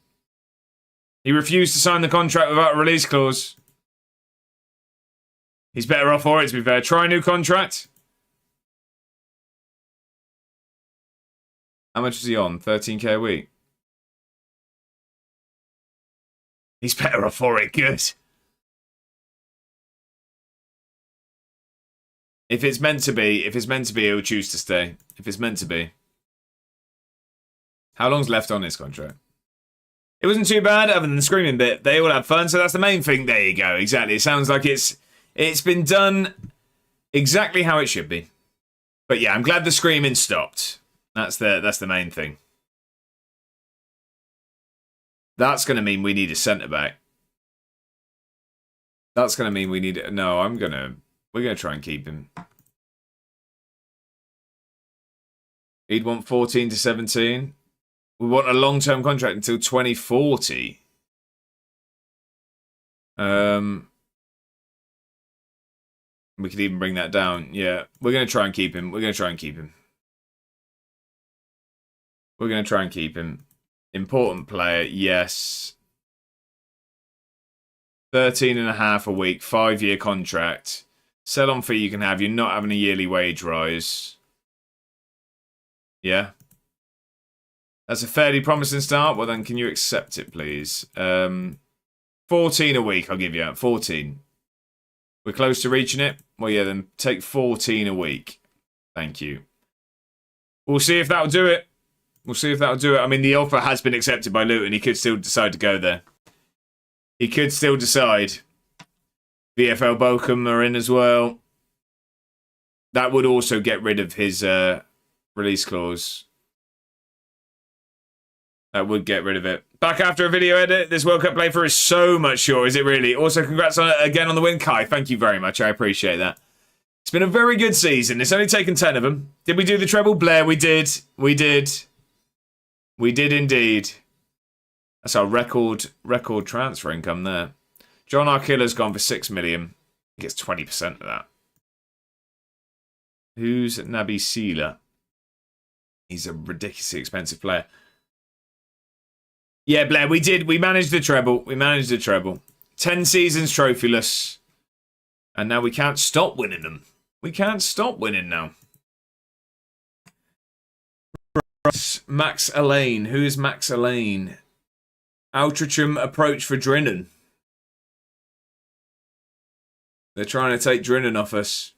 S1: He refused to sign the contract without a release clause. He's better off for it, to be fair. Try a new contract. How much is he on? 13k a week. He's better off for it. Good. If it's meant to be, he'll choose to stay. If it's meant to be. How long's left on his contract? It wasn't too bad, other than the screaming bit. They all had fun, so that's the main thing. There you go. Exactly. It sounds like it's been done exactly how it should be. But yeah, I'm glad the screaming stopped. That's the main thing. That's going to mean we need a centre-back. That's going to mean we need... No, we're going to try and keep him. He'd want 14 to 17. We want a long-term contract until 2040. We could even bring that down. Yeah, we're going to try and keep him. We're going to try and keep him. We're going to try and keep him. Important player, yes. 13.5 a week, 5-year contract. Sell on fee you can have. You're not having a yearly wage rise. Yeah. That's a fairly promising start. Well, then, can you accept it, please? 14 a week, I'll give you. 14. We're close to reaching it. Well, yeah, then take 14 a week. Thank you. We'll see if that'll do it. We'll see if that'll do it. I mean, the offer has been accepted by Luton. He could still decide to go there. He could still decide. VFL Bochum are in as well. That would also get rid of his release clause. That would get rid of it. Back after a video edit. This World Cup play for is so much shorter, is it really? Also, congrats on again on the win, Kai. Thank you very much. I appreciate that. It's been a very good season. It's only taken 10 of them. Did we do the treble? Blair, we did. We did. We did indeed. That's our record transfer income there. John Arkilla's gone for 6 million. He gets 20% of that. Who's Naby Seela? He's a ridiculously expensive player. Yeah, Blair, we did. We managed the treble. 10 seasons trophyless. And now we can't stop winning them. We can't stop winning now. Max Elaine. Who is Max Elaine? Altrincham approach for Drinnan. They're trying to take Drinnan off us.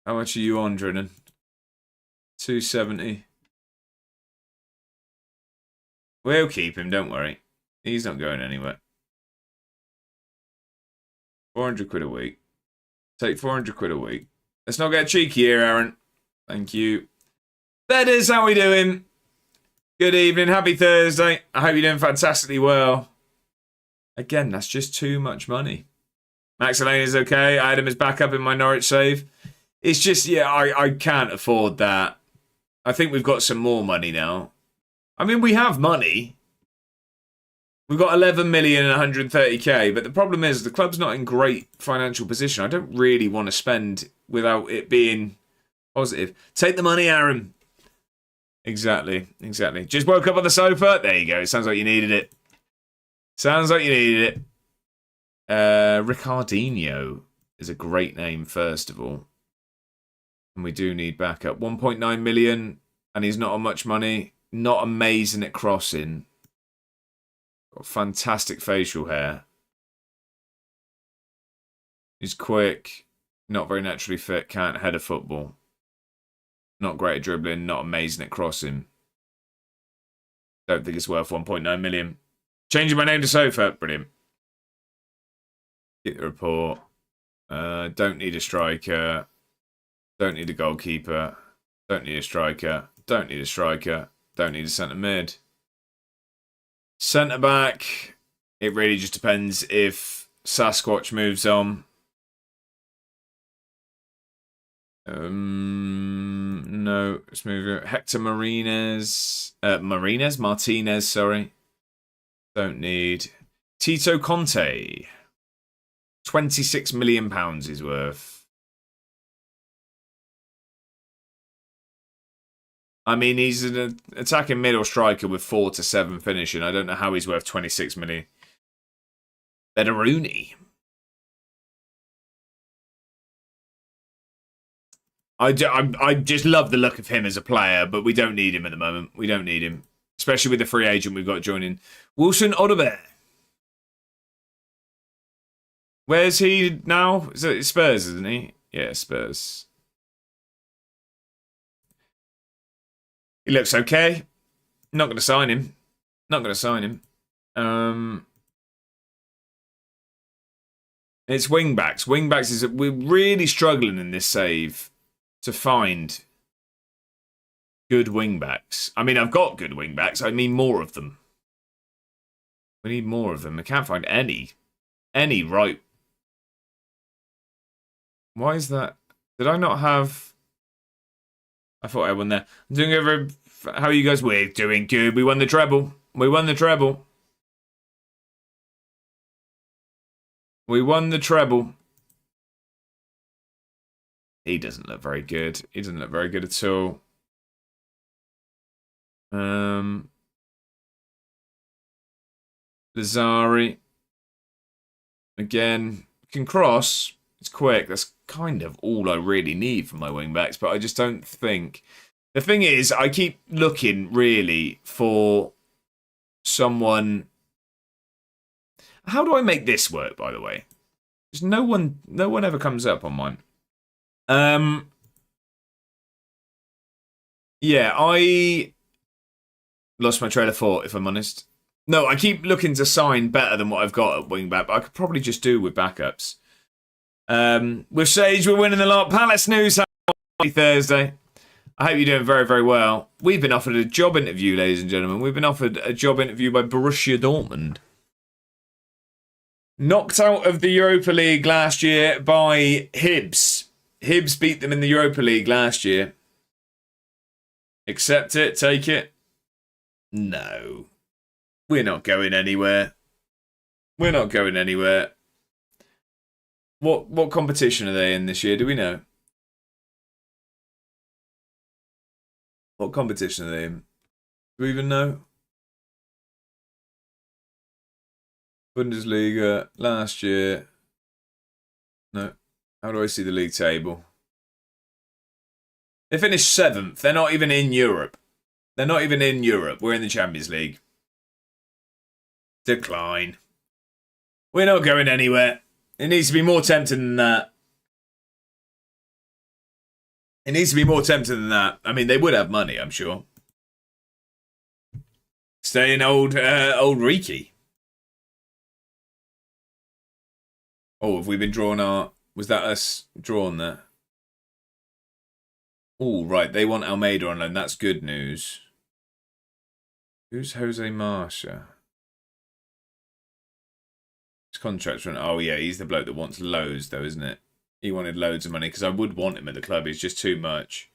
S1: How much are you on, Drinnan? 270. We'll keep him, don't worry. He's not going anywhere. 400 quid a week. Take 400 quid a week. Let's not get cheeky here, Aaron. Thank you. That is how we doing. Good evening. Happy Thursday. I hope you're doing fantastically well. Again, that's just too much money. Max Elaine is okay. I had him as backup in my Norwich save. It's just, yeah, I can't afford that. I think we've got some more money now. I mean, we have money. We've got 11 million and 130k, but the problem is the club's not in great financial position. I don't really want to spend without it being positive. Take the money, Aaron. Exactly. Just woke up on the sofa. There you go. It sounds like you needed it. Ricardinho is a great name, first of all. And we do need backup. 1.9 million, and he's not on much money. Not amazing at crossing. Got fantastic facial hair. He's quick. Not very naturally fit. Can't head a football. Not great at dribbling. Not amazing at crossing. Don't think it's worth 1.9 million. Changing my name to Sofa. Brilliant. Get the report. Don't need a striker. Don't need a goalkeeper. Don't need a striker. Don't need a striker. Don't need a centre mid. Centre back. It really just depends if Sasquatch moves on. No, let's move Hector Martinez, sorry. Don't need Tito Conte. £26 million is worth. I mean, he's an attacking middle striker with 4 to 7 finishing. I don't know how he's worth 26 million. Then a Rooney. I just love the look of him as a player, but we don't need him at the moment. We don't need him. Especially with the free agent we've got joining. Wilson Odobert. Where's he now? Is it Spurs, isn't he? Yeah, Spurs. He looks okay. Not going to sign him. It's wing-backs. Wing-backs is... We're really struggling in this save to find good wing-backs. I mean, I've got good wing-backs. I mean more of them. We need more of them. I can't find any. Any right... Why is that? Did I not have... I thought I won there. I'm doing over... How are you guys? We're doing good. We won the treble. We won the treble. He doesn't look very good. He doesn't look very good at all. Lazari. Again, can cross. It's quick. That's kind of all I really need for my wing-backs, but I just don't think... The thing is, I keep looking, really, for someone... How do I make this work, by the way? Because no one ever comes up on mine. Yeah, I lost my trail of thought, if I'm honest. No, I keep looking to sign better than what I've got at wing back, but I could probably just do with backups. With Sage, we're winning a lot. Palace News, happy Thursday. I hope you're doing very, very well. We've been offered a job interview, ladies and gentlemen. We've been offered a job interview by Borussia Dortmund. Knocked out of the Europa League last year by Hibs. Hibs beat them in the Europa League last year. Accept it, take it. No. We're not going anywhere. We're not going anywhere. What competition are they in this year? Do we know? What competition are they in? Do we even know? Bundesliga last year. No. How do I see the league table? They finished 7th. They're not even in Europe. They're not even in Europe. We're in the Champions League. Decline. We're not going anywhere. It needs to be more tempting than that. It needs to be more tempting than that. I mean, they would have money, I'm sure. Stay in old Riki. Oh, have we been drawn our... Was that us drawn there? Oh, right. They want Almeida on loan. That's good news. Who's Jose Marsha? His contract's run. Oh, yeah. He's the bloke that wants loads, though, isn't it? He wanted loads of money because I would want him at the club. He's just too much.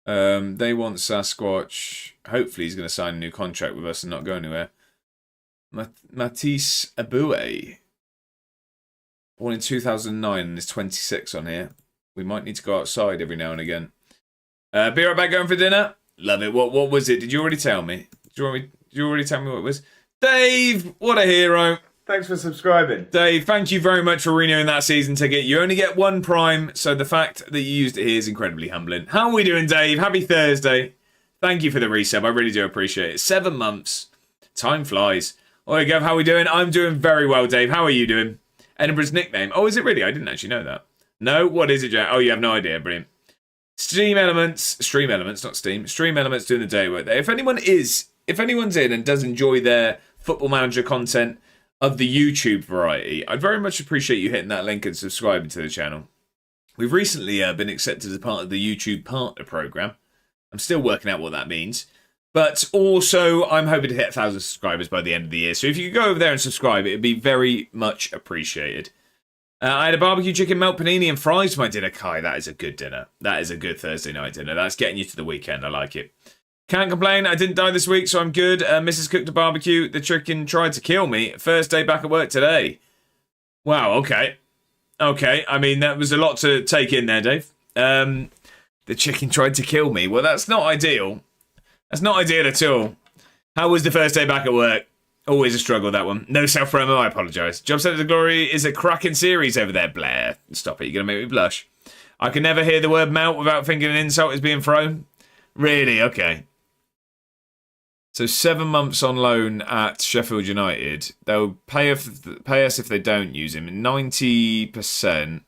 S1: They want Sasquatch. Hopefully, he's going to sign a new contract with us and not go anywhere. Matisse Aboué. Born in 2009 and is 26 on here. We might need to go outside every now and again. Be right back, going for dinner. Love it. What was it? Did you already tell me? Did you already tell me what it was? Dave, what a hero.
S2: Thanks for subscribing.
S1: Dave, thank you very much for renewing that season ticket. You only get one Prime, so the fact that you used it here is incredibly humbling. How are we doing, Dave? Happy Thursday. Thank you for the resub. I really do appreciate it. 7 months. Time flies. Oi, Gav, how are we doing? I'm doing very well, Dave. How are you doing? Edinburgh's nickname. Oh, is it really? I didn't actually know that. No? What is it, Jack? Oh, you have no idea. Brilliant. Stream Elements, not Steam. Stream Elements doing the day work there. If anyone's in and does enjoy their Football Manager content of the YouTube variety, I'd very much appreciate you hitting that link and subscribing to the channel. We've recently been accepted as part of the YouTube Partner Program. I'm still working out what that means. But also, I'm hoping to hit 1,000 subscribers by the end of the year. So if you could go over there and subscribe, it would be very much appreciated. I had a barbecue chicken, melt panini and fries for my dinner. Kai, that is a good dinner. That is a good Thursday night dinner. That's getting you to the weekend. I like it. Can't complain. I didn't die this week, so I'm good. Mrs. cooked a barbecue. The chicken tried to kill me. First day back at work today. Wow, okay. Okay, I mean, that was a lot to take in there, Dave. The chicken tried to kill me. Well, that's not ideal. That's not ideal at all. How was the first day back at work? Always a struggle, that one. No self-promo, I apologise. Job Centre of Glory is a cracking series over there, Blair. Stop it, you're going to make me blush. I can never hear the word melt without thinking an insult is being thrown. Really? Okay. So 7 months on loan at Sheffield United. They'll pay us if they don't use him. 90%.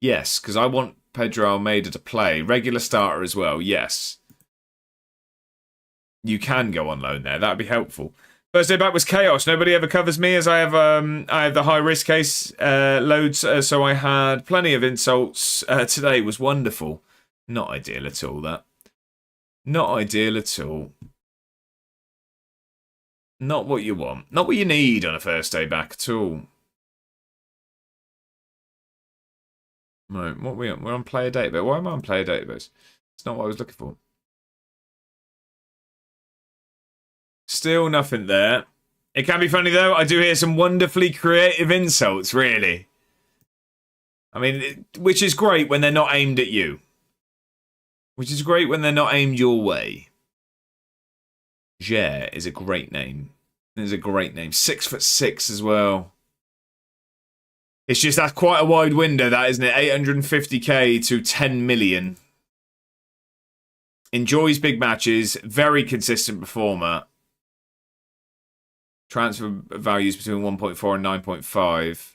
S1: Yes, because I want Pedro Almeida to play. Regular starter as well, yes. You can go on loan there. That'd be helpful. First day back was chaos. Nobody ever covers me as I have the high risk case loads. So I had plenty of insults. Today was wonderful. Not ideal at all, that. Not ideal at all. Not what you want. Not what you need on a first day back at all. Right, what we on? We're on player database. Why am I on player database? It's not what I was looking for. Still nothing there. It can be funny though. I do hear some wonderfully creative insults, really. I mean, which is great when they're not aimed at you. Which is great when they're not aimed your way. Jer is a great name. It's a great name. 6'6" as well. It's just that's quite a wide window, that isn't it? 850k to 10 million. Enjoys big matches. Very consistent performer. Transfer values between 1.4 and 9.5.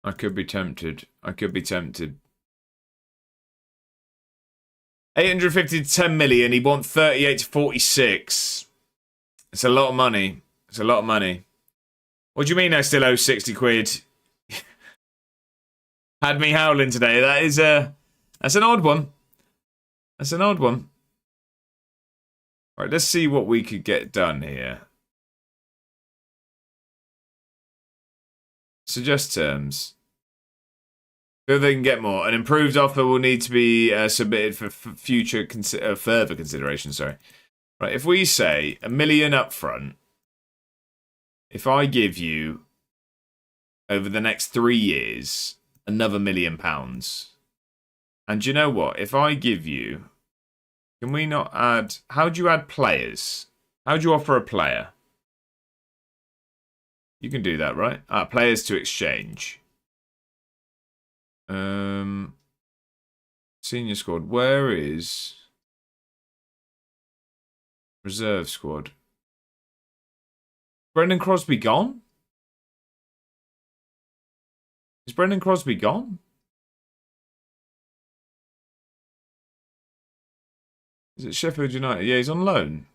S1: I could be tempted. I could be tempted. 850 to 10 million. He won 38 to 46. It's a lot of money. It's a lot of money. What do you mean I still owe 60 quid? Had me howling today. That's an odd one. That's an odd one. All right, let's see what we could get done here. Suggest terms. So they can get more. An improved offer will need to be submitted for future further consideration. Sorry. Right. If we say $1 million up front, if I give you over the next 3 years another £1 million, and do you know what? If I give you, can we not add? How do you add players? How do you offer a player? You can do that, right? Players to exchange. Senior squad. Where is reserve squad? Brendan Crosby gone? Is Brendan Crosby gone? Is it Sheffield United? Yeah, he's on loan.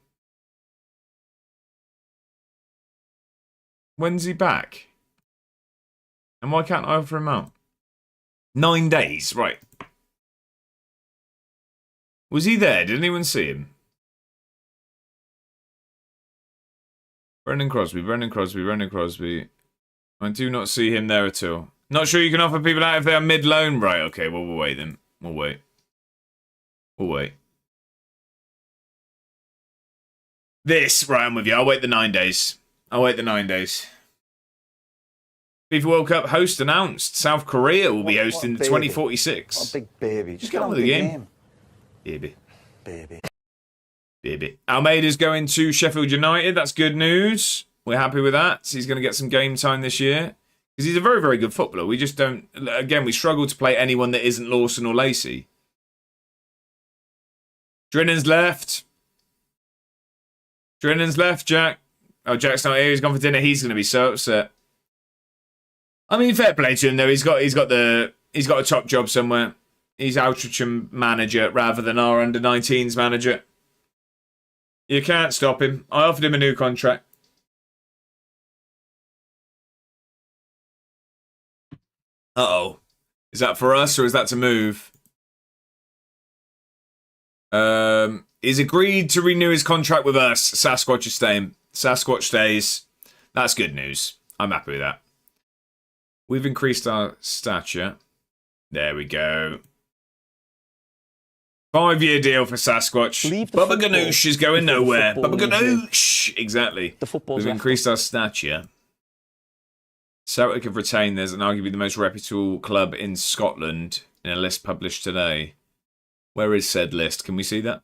S1: When's he back? And why can't I offer him out? 9 days, right. Was he there? Did anyone see him? Brendan Crosby, Brendan Crosby, Brendan Crosby. I do not see him there at all. Not sure you can offer people out if they are mid-loan. Right, okay, well, we'll wait then. We'll wait. We'll wait. Right, I'm with you. I'll wait the 9 days. I'll wait the 9 days. FIFA World Cup host announced. South Korea will be hosting the 2046.
S3: What a big baby.
S1: Just get on with the game. Baby. Almeida's going to Sheffield United. That's good news. We're happy with that. So he's going to get some game time this year. Because he's a very, very good footballer. We just don't... Again, we struggle to play anyone that isn't Lawson or Lacey. Drinnan's left. Jack. Oh, Jack's not here. He's gone for dinner. He's going to be so upset. I mean, fair play to him though. He's got a top job somewhere. He's Altrincham manager rather than our under-19s manager. You can't stop him. I offered him a new contract. Uh-oh. Is that for us or is that to move? He's agreed to renew his contract with us. Sasquatch is staying. Sasquatch stays. That's good news. I'm happy with that. We've increased our stature. There we go. 5-year deal for Sasquatch. Bubba Ganoush is going nowhere. Bubba Ganoush! Exactly. We've increased our stature. Celtic have retained theirs and arguably the most reputable club in Scotland in a list published today. Where is said list? Can we see that?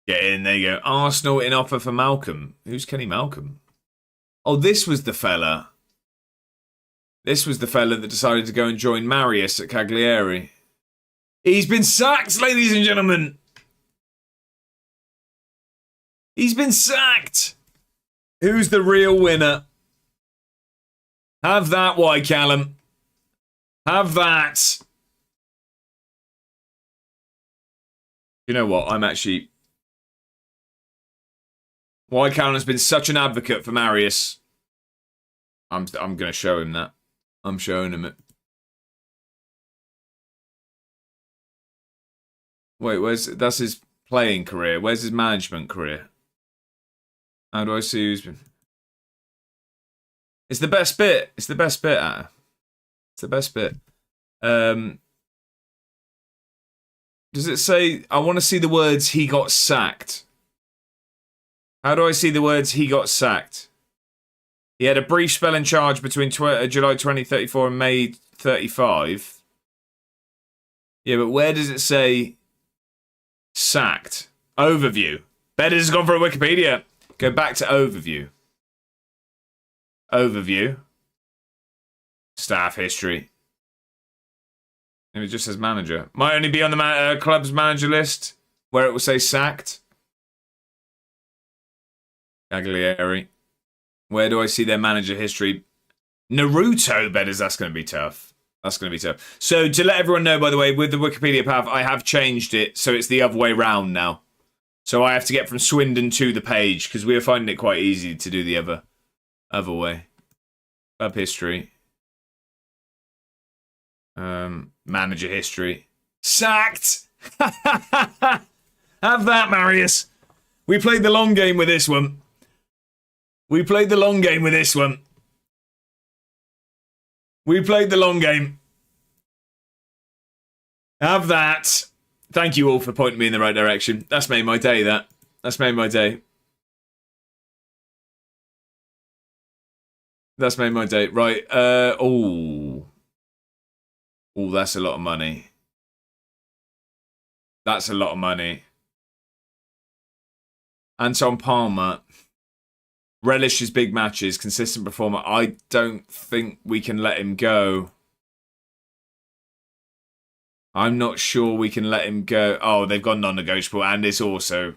S1: Get in, there you go. Arsenal in offer for Malcolm. Who's Kenny Malcolm? Oh, this was the fella. This was the fella that decided to go and join Marius at Cagliari. He's been sacked, ladies and gentlemen. He's been sacked. Who's the real winner? Have that, White Callum. Have that. You know what? I'm actually... White Callum has been such an advocate for Marius. I'm going to show him that. I'm showing him it. Wait, that's his playing career. Where's his management career? How do I see who's been... It's the best bit. It's the best bit, Atta. It's the best bit. Does it say... I want to see the words, he got sacked. How do I see the words, he got sacked? He had a brief spell in charge between July 2034 and May 35. Yeah, but where does it say sacked? Overview. Better's gone for a Wikipedia. Go back to overview. Overview. Staff history. Maybe it just says manager. Might only be on the club's manager list where it will say sacked. Cagliari. Where do I see their manager history? Naruto betters, that's going to be tough. That's going to be tough. So to let everyone know, by the way, with the Wikipedia path, I have changed it so it's the other way round now. So I have to get from Swindon to the page because we are finding it quite easy to do the other way. Club history. Manager history. Sacked! Have that, Marius. We played the long game with this one. We played the long game with this one. We played the long game. Have that. Thank you all for pointing me in the right direction. That's made my day, that. That's made my day. That's made my day. Right. Oh, that's a lot of money. That's a lot of money. Anton Palmer. Relishes big matches. Consistent performer. I don't think we can let him go. I'm not sure we can let him go. Oh, they've gone non-negotiable. And it's also...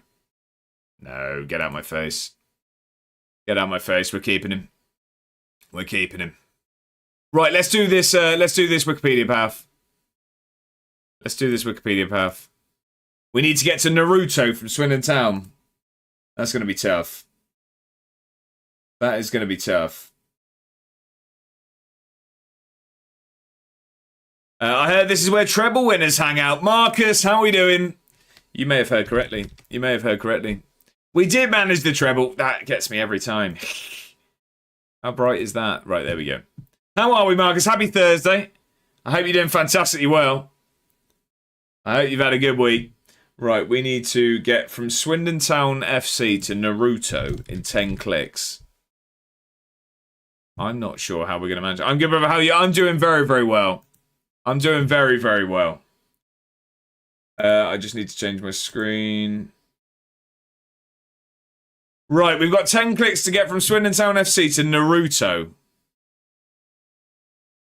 S1: No, get out of my face. Get out of my face. We're keeping him. We're keeping him. Right, let's do this. Let's do this Wikipedia path. Let's do this Wikipedia path. We need to get to Naruto from Swindon Town. That's going to be tough. That is going to be tough. I heard this is where treble winners hang out. Marcus, how are we doing? You may have heard correctly. You may have heard correctly. We did manage the treble. That gets me every time. How bright is that? Right, there we go. How are we, Marcus? Happy Thursday. I hope you're doing fantastically well. I hope you've had a good week. Right, we need to get from Swindon Town FC to Naruto in 10 clicks. I'm not sure how we're going to manage it. I'm good, brother. How are you? I'm doing very, very well. I'm doing very, very well. I just need to change my screen. Right, we've got 10 clicks to get from Swindon Town FC to Naruto.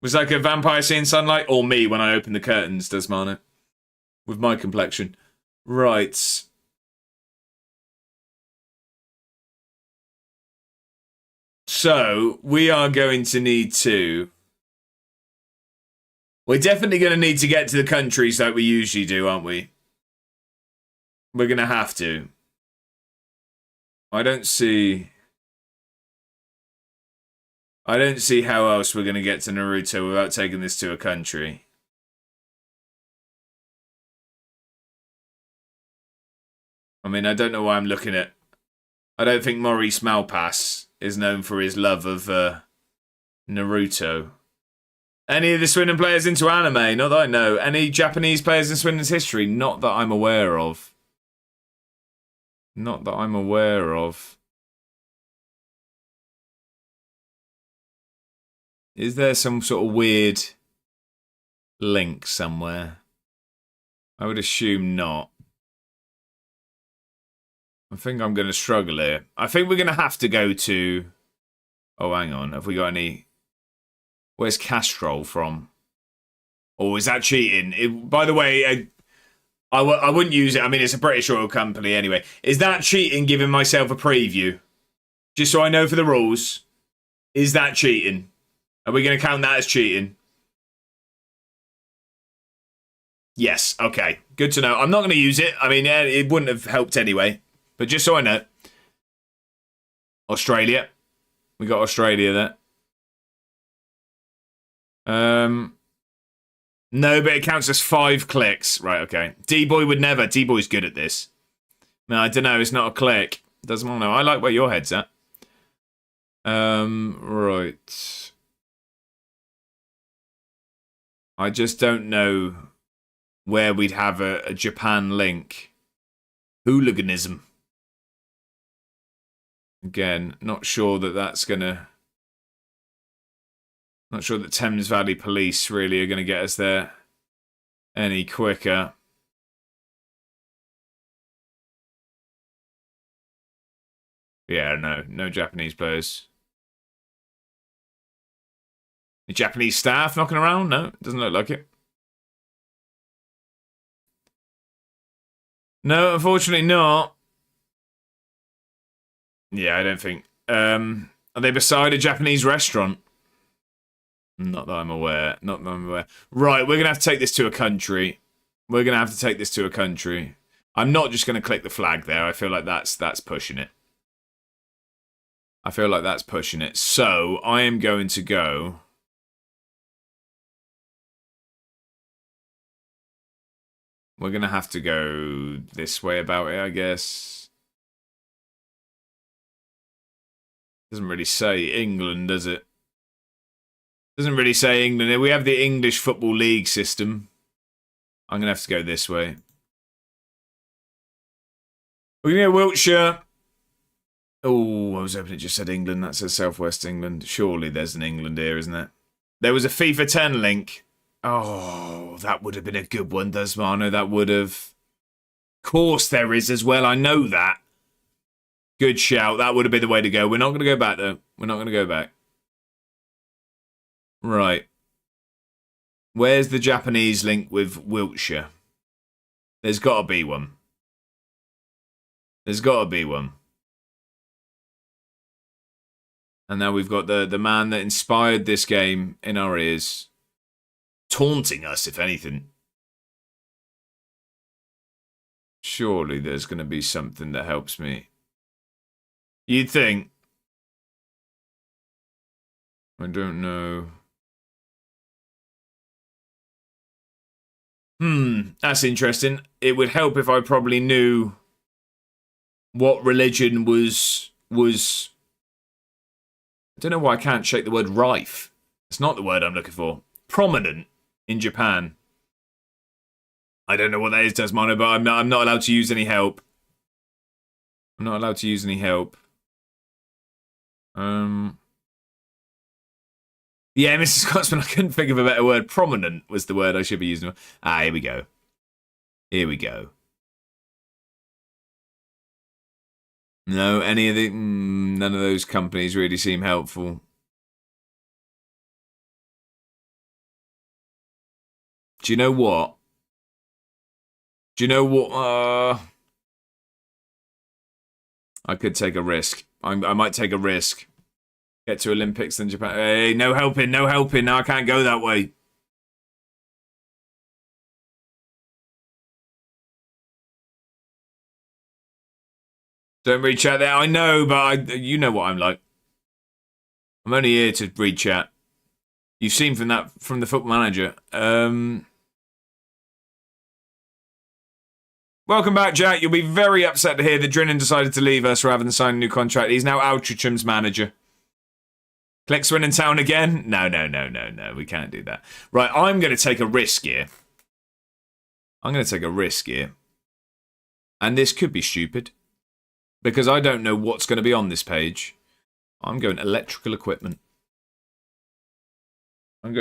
S1: Was like a vampire seeing sunlight? Or me when I open the curtains, does Mano? With my complexion. Right. So, we are going to need to... We're definitely going to need to get to the countries like we usually do, aren't we? We're going to have to. I don't see how else we're going to get to Naruto without taking this to a country. I mean, I don't know why I'm looking at... I don't think Maurice Malpass is known for his love of Naruto. Any of the Swindon players into anime? Not that I know. Any Japanese players in Swindon's history? Not that I'm aware of. Not that I'm aware of. Is there some sort of weird link somewhere? I would assume not. I think I'm going to struggle here. I think we're going to have to go to... Oh, hang on. Have we got any... Where's Castrol from? Or is that cheating? By the way, I wouldn't use it. I mean, it's a British oil company anyway. Is that cheating giving myself a preview? Just so I know for the rules. Is that cheating? Are we going to count that as cheating? Yes. Okay. Good to know. I'm not going to use it. I mean, it wouldn't have helped anyway. But just so I know. Australia. We got Australia there. No, but it counts as 5 clicks. Right, okay. D-Boy would never. D-Boy's good at this. No, I don't know. It's not a click. Doesn't matter. I like where your head's at. Right. I just don't know where we'd have a Japan link. Hooliganism. Again, not sure that that's gonna... Not sure that Thames Valley Police really are going to get us there any quicker. Yeah, no Japanese players. Any Japanese staff knocking around? No, it doesn't look like it. No, unfortunately not. Yeah, I don't think. Are they beside a Japanese restaurant? Not that I'm aware. Not that I'm aware. Right, we're going to have to take this to a country. We're going to have to take this to a country. I'm not just going to click the flag there. I feel like that's pushing it. I feel like that's pushing it. So, I am going to go... We're going to have to go this way about it, I guess. Doesn't really say England, does it? Doesn't really say England. We have the English Football League system. I'm going to have to go this way. We're going to go Wiltshire. Oh, I was hoping it just said England. That says Southwest England. Surely there's an England here, isn't there? There was a FIFA 10 link. Oh, that would have been a good one, Desmano. That would have. Of course there is as well. I know that. Good shout. That would have been the way to go. We're not going to go back, though. We're not going to go back. Right. Where's the Japanese link with Wiltshire? There's got to be one. There's got to be one. And now we've got the man that inspired this game in our ears. Taunting us, if anything. Surely there's going to be something that helps me. You'd think. I don't know. That's interesting. It would help if I probably knew what religion was... I don't know why I can't shake the word rife. It's not the word I'm looking for. Prominent in Japan. I don't know what that is, Desmano, but I'm not allowed to use any help. I'm not allowed to use any help. Yeah, Mrs. Scotsman, I couldn't think of a better word. Prominent was the word I should be using. Ah, here we go. Here we go. No, any of the... none of those companies really seem helpful. Do you know what? Do you know what? I could take a risk. I might take a risk. Get to Olympics in Japan. Hey, no helping, no helping. Now I can't go that way. Don't read chat there. I know, but you know what I'm like. I'm only here to read chat. You've seen from the Football Manager. Welcome back, Jack. You'll be very upset to hear that Drinnan decided to leave us rather than sign a new contract. He's now Altrinchem's manager. Click Swindon Town again? No. We can't do that. Right, I'm going to take a risk here. And this could be stupid. Because I don't know what's going to be on this page. I'm going electrical equipment. I'm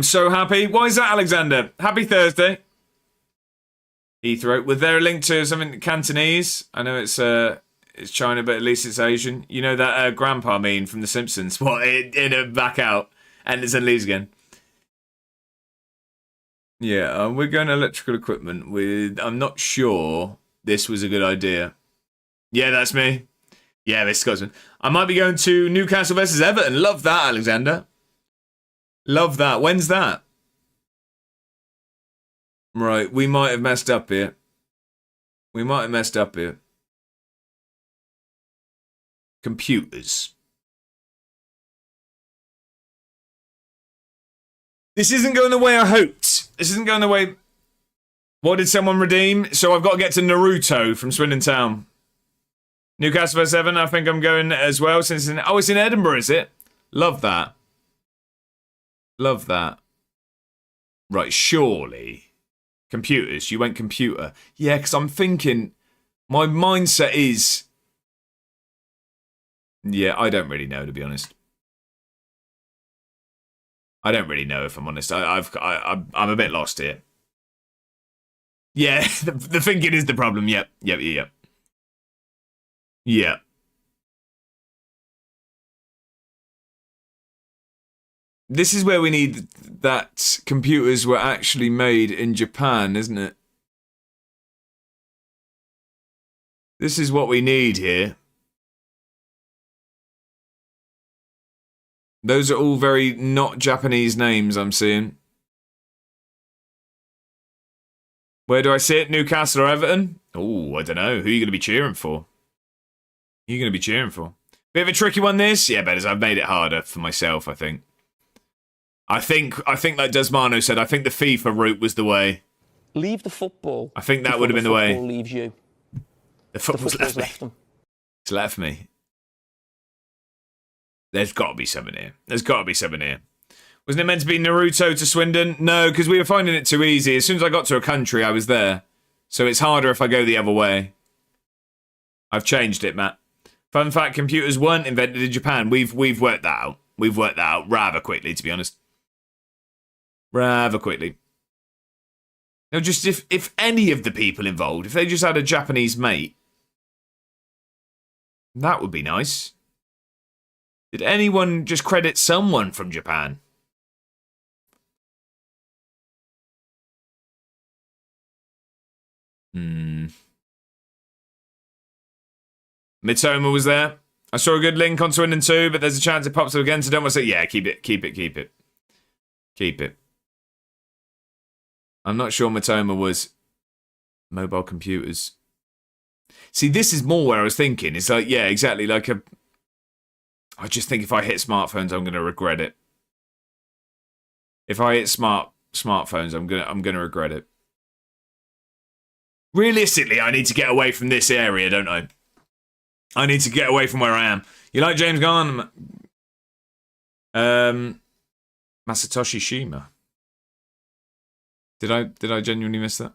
S1: so happy. Why is that, Alexander? Happy Thursday. Heathrow. Was there a link to something Cantonese? I know it's China, but at least it's Asian. You know that grandpa meme from The Simpsons? What, in a back out, and it leaves again. Yeah, we're going electrical equipment with... I'm not sure this was a good idea. Yeah, that's me. Yeah, Mr. Scotsman. I might be going to Newcastle versus Everton. Love that, Alexander. Love that. When's that? Right, we might have messed up here. Computers. This isn't going the way I hoped. What did someone redeem? So I've got to get to Naruto from Swindon Town. Newcastle versus Everton. I think I'm going as well. It's in Edinburgh, is it? Love that. Right, surely. Computers. You went computer. Yeah, because I'm thinking... My mindset is... Yeah, I don't really know, to be honest. I don't really know, if I'm honest. I'm a bit lost here. Yeah, the thinking is the problem. Yep. Yeah. This is where we need that computers were actually made in Japan, isn't it? This is what we need here. Those are all very not Japanese names I'm seeing. Where do I sit? Newcastle or Everton? Oh, I don't know. Who are you going to be cheering for? Who are you going to be cheering for? Bit of a tricky one, this. Yeah, Betters, I've made it harder for myself, I think. I think like Desmano said, I think the FIFA route was the way.
S3: Leave the football.
S1: I think that would have been the way.
S3: The football leaves you.
S1: The football's left me.
S3: them.
S1: It's left me. There's got to be something here. There's got to be something here. Wasn't it meant to be Naruto to Swindon? No, because we were finding it too easy. As soon as I got to a country, I was there. So it's harder if I go the other way. I've changed it, Matt. Fun fact, computers weren't invented in Japan. We've worked that out. We've worked that out rather quickly, to be honest. Rather quickly. No, just if any of the people involved, if they just had a Japanese mate, that would be nice. Did anyone just credit someone from Japan? Mitoma was there. I saw a good link on Swindon too, but there's a chance it pops up again, so don't want to say, yeah, keep it. I'm not sure Mitoma was mobile computers. See, this is more where I was thinking. It's like, yeah, exactly. Like I just think if I hit smartphones, I'm going to regret it. If I hit smartphones, I'm gonna regret it. Realistically, I need to get away from this area, don't I? I need to get away from where I am. You like James Gunn? Masatoshi Shima. Did I genuinely miss that?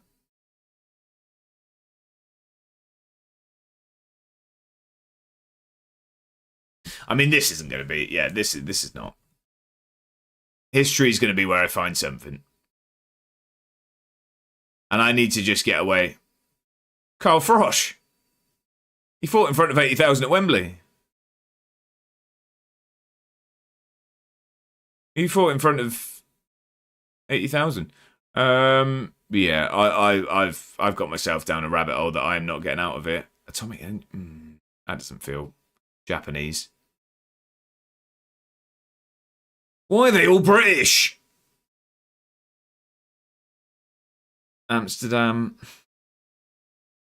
S1: I mean, this isn't going to be... Yeah, this is not. History's going to be where I find something. And I need to just get away. Carl Frosch. He fought in front of 80,000 at Wembley. He fought in front of 80,000. Yeah, I've got myself down a rabbit hole that I am not getting out of it. Atomic... that doesn't feel Japanese. Why are they all British? Amsterdam.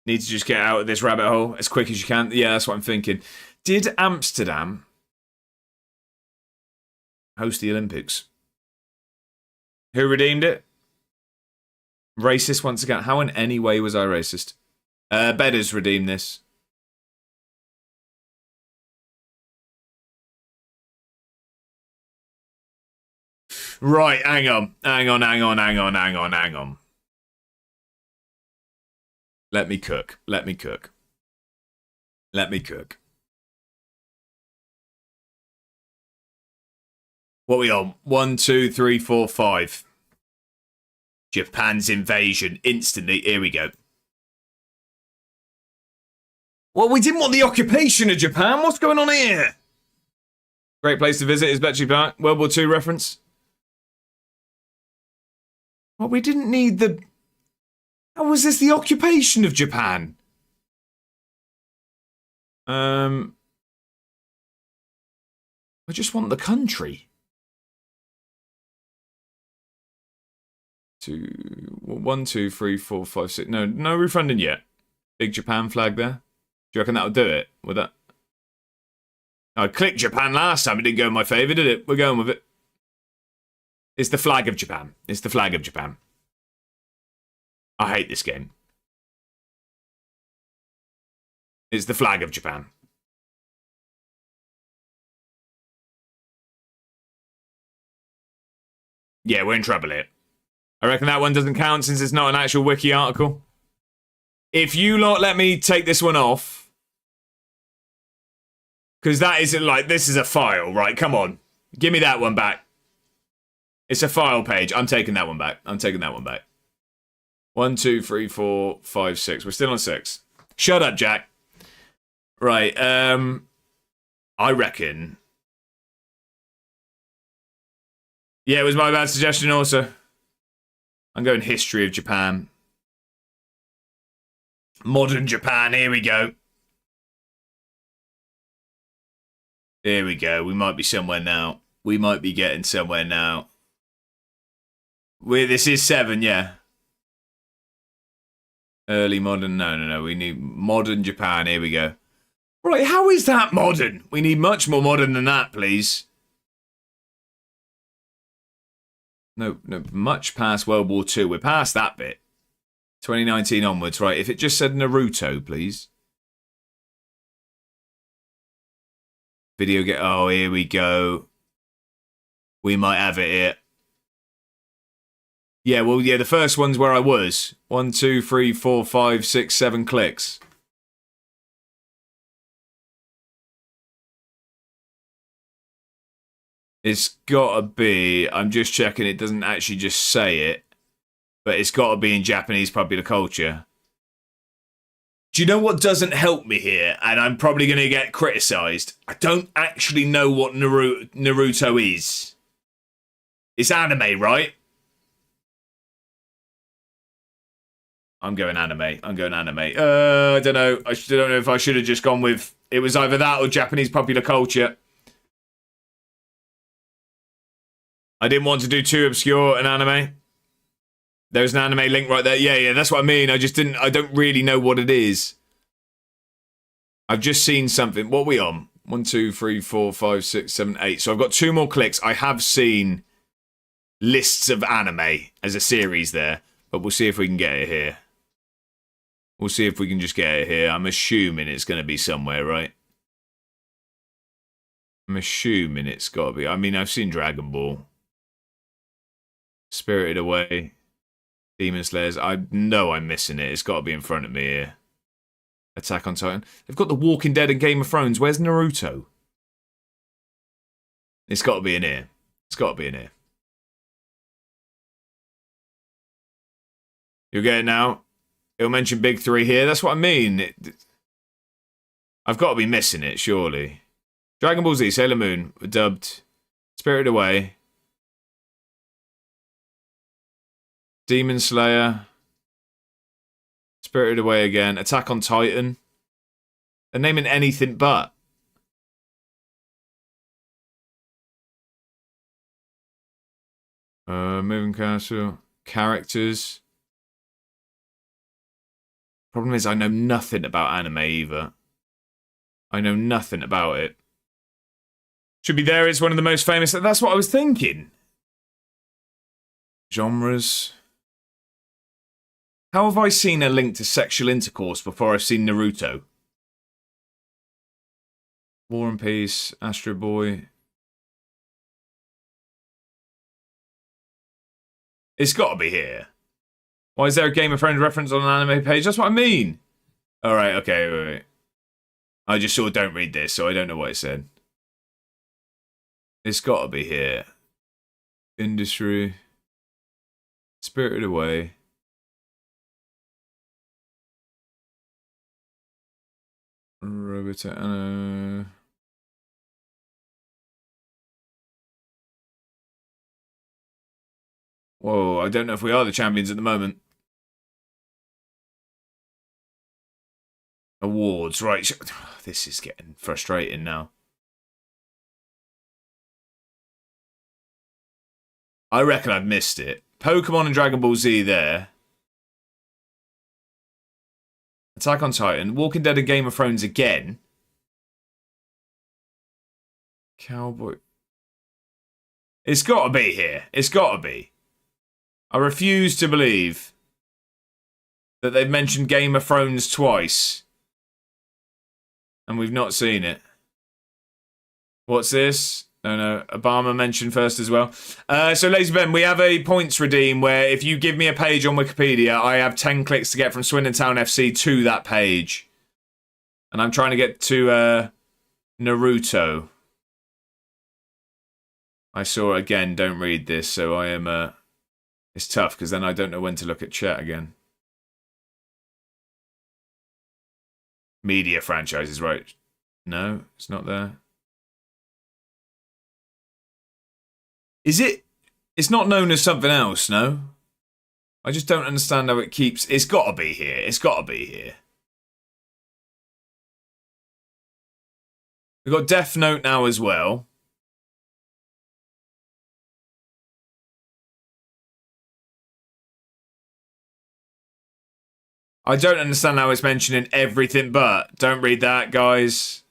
S1: Need to just get out of this rabbit hole as quick as you can. Yeah, that's what I'm thinking. Did Amsterdam host the Olympics? Who redeemed it? Racist once again. How in any way was I racist? Bedders redeemed this. Right, hang on. Let me cook. What are we on? 1, 2, 3, 4, 5. Japan's invasion. Instantly. Here we go. Well, we didn't want the occupation of Japan. What's going on here? Great place to visit is Bletchley Park. World War II reference. Well, we didn't need the... How was this the occupation of Japan? I just want the country. 1, 2, 3, 4, 5, 6. No refunding yet. Big Japan flag there. Do you reckon that'll do it? Would that? I clicked Japan last time. It didn't go in my favour, did it? We're going with it. It's the flag of Japan. It's the flag of Japan. I hate this game. It's the flag of Japan. Yeah, we're in trouble here. I reckon that one doesn't count since it's not an actual wiki article. If you lot let me take this one off, because that isn't like, this is a file, right? Come on. Give me that one back. It's a file page. I'm taking that one back. 1, 2, 3, 4, 5, 6. We're still on 6. Shut up, Jack. Right, I reckon... Yeah, it was my bad suggestion also. I'm going history of Japan. Modern Japan, here we go. Here we go, we might be somewhere now. We might be getting somewhere now. This is 7, yeah. Early modern. No. We need modern Japan. Here we go. Right, how is that modern? We need much more modern than that, please. No, much past World War II. We're past that bit. 2019 onwards. Right, if it just said Naruto, please. Video get. Oh, here we go. We might have it here. Yeah, well, yeah, the first one's where I was. 1, 2, 3, 4, 5, 6, 7 clicks. It's gotta be. I'm just checking. It doesn't actually just say it, but it's gotta be in Japanese popular culture. Do you know what doesn't help me here? And I'm probably going to get criticised. I don't actually know what Naruto is. It's anime, right? I'm going anime. I don't know. I don't know if I should have just gone with... It was either that or Japanese popular culture. I didn't want to do too obscure an anime. There's an anime link right there. Yeah, that's what I mean. I don't really know what it is. I've just seen something. What are we on? 1, 2, 3, 4, 5, 6, 7, 8. So I've got 2 more clicks. I have seen lists of anime as a series there, but we'll see if we can get it here. We'll see if we can just get it here. I'm assuming it's going to be somewhere, right? I'm assuming it's got to be. I mean, I've seen Dragon Ball. Spirited Away. Demon Slayers. I know I'm missing it. It's got to be in front of me here. Attack on Titan. They've got The Walking Dead and Game of Thrones. Where's Naruto? It's got to be in here. It's got to be in here. You'll get it now. It'll mention Big 3 here. That's what I mean. I've got to be missing it, surely. Dragon Ball Z, Sailor Moon, dubbed. Spirited Away. Demon Slayer. Spirited Away again. Attack on Titan. They're naming anything but. Moving Castle. Characters. Problem is, I know nothing about anime either. I know nothing about it. Should be there. It's one of the most famous. That's what I was thinking. Genres. How have I seen a link to sexual intercourse before I've seen Naruto? War and Peace, Astro Boy. It's got to be here. Why is there a Game of Thrones reference on an anime page? That's what I mean. All right, okay, wait. I just saw don't read this, so I don't know what it said. It's got to be here. Industry. Spirited Away. Robotech. Whoa, I don't know if we are the champions at the moment. Awards, right. This is getting frustrating now. I reckon I've missed it. Pokemon and Dragon Ball Z there. Attack on Titan. Walking Dead and Game of Thrones again. Cowboy. It's got to be here. It's got to be. I refuse to believe that they've mentioned Game of Thrones twice. And we've not seen it. What's this? No. Obama mentioned first as well. So, ladies and gentlemen, we have a points redeem where if you give me a page on Wikipedia, I have 10 clicks to get from Swindon Town FC to that page. And I'm trying to get to Naruto. I saw, again, don't read this, so I am... It's tough, because then I don't know when to look at chat again. Media franchises, right? No, it's not there. Is it? It's not known as something else, no? I just don't understand how it keeps... It's got to be here. It's got to be here. We've got Death Note now as well. I don't understand how it's mentioning everything but. Don't read that, guys.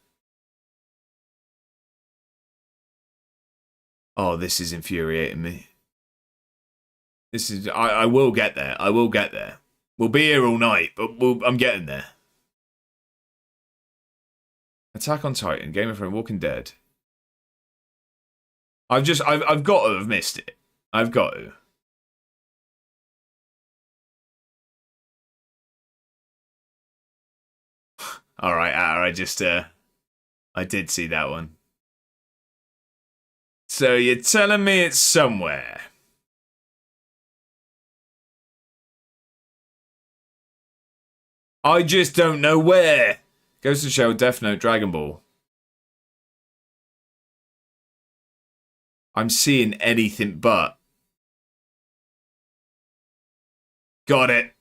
S1: Oh, this is infuriating me. This is... I will get there. I will get there. We'll be here all night, but I'm getting there. Attack on Titan, Game of Thrones, Walking Dead. I've got to have missed it. I've got to. All right, I did see that one. So you're telling me it's somewhere? I just don't know where. Goes to show Death Note, Dragon Ball. I'm seeing anything but. Got it.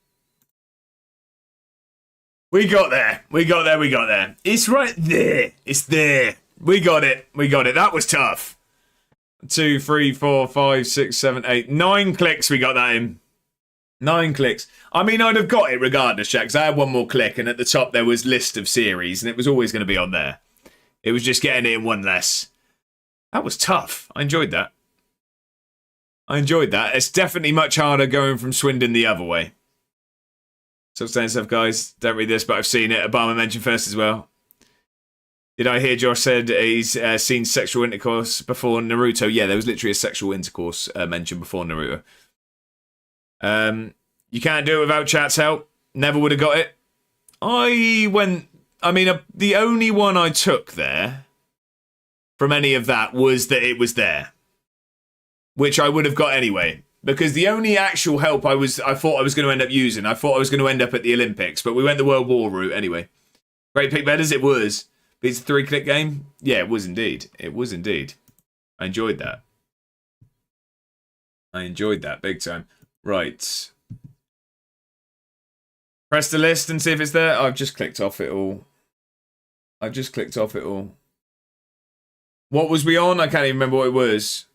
S1: We got there. We got there. We got there. It's right there. It's there. We got it. We got it. That was tough. 2, 3, 4, 5, 6, 7, 8, 9 clicks. We got that in. 9 clicks. I mean, I'd have got it regardless, Jack, because I had one more click, and at the top there was list of series, and it was always going to be on there. It was just getting it in one less. That was tough. I enjoyed that. I enjoyed that. It's definitely much harder going from Swindon the other way. So staying safe, guys. Don't read this, but I've seen it. Obama mentioned first as well. Did I hear Josh said he's seen sexual intercourse before Naruto? Yeah, there was literally a sexual intercourse mentioned before Naruto. You can't do it without chat's help. Never would have got it. The only one I took there from any of that was that it was there, which I would have got anyway. Because the only actual help I thought I was going to end up using, I thought I was going to end up at the Olympics, but we went the World War route anyway. Great pick, Bedders, it was. But it's a 3-click game? Yeah, it was indeed. It was indeed. I enjoyed that. I enjoyed that big time. Right. Press the list and see if it's there. I've just clicked off it all. I've just clicked off it all. What was we on? I can't even remember what it was.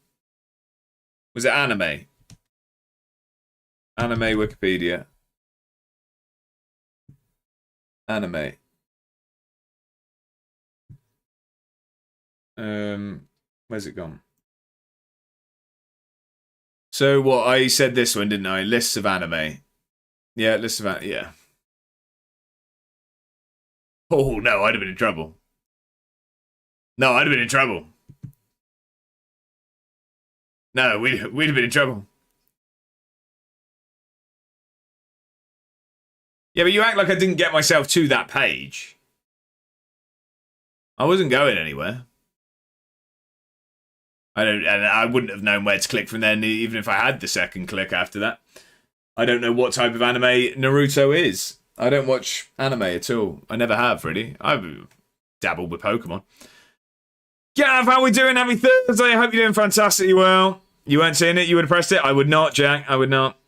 S1: Was it anime? Anime Wikipedia. Anime. Where's it gone? So what? I said this one, didn't I? Lists of anime. Yeah, lists of anime. Yeah. Oh no, I'd have been in trouble. No, I'd have been in trouble. No, we'd have been in trouble. Yeah, but you act like I didn't get myself to that page. I wasn't going anywhere. I wouldn't have known where to click from then, even if I had the second click after that. I don't know what type of anime Naruto is. I don't watch anime at all. I never have, really. I've dabbled with Pokemon. Gav, how we doing? Happy Thursday. I hope you're doing fantastically well. You weren't seeing it? You would have pressed it? I would not, Jack. I would not.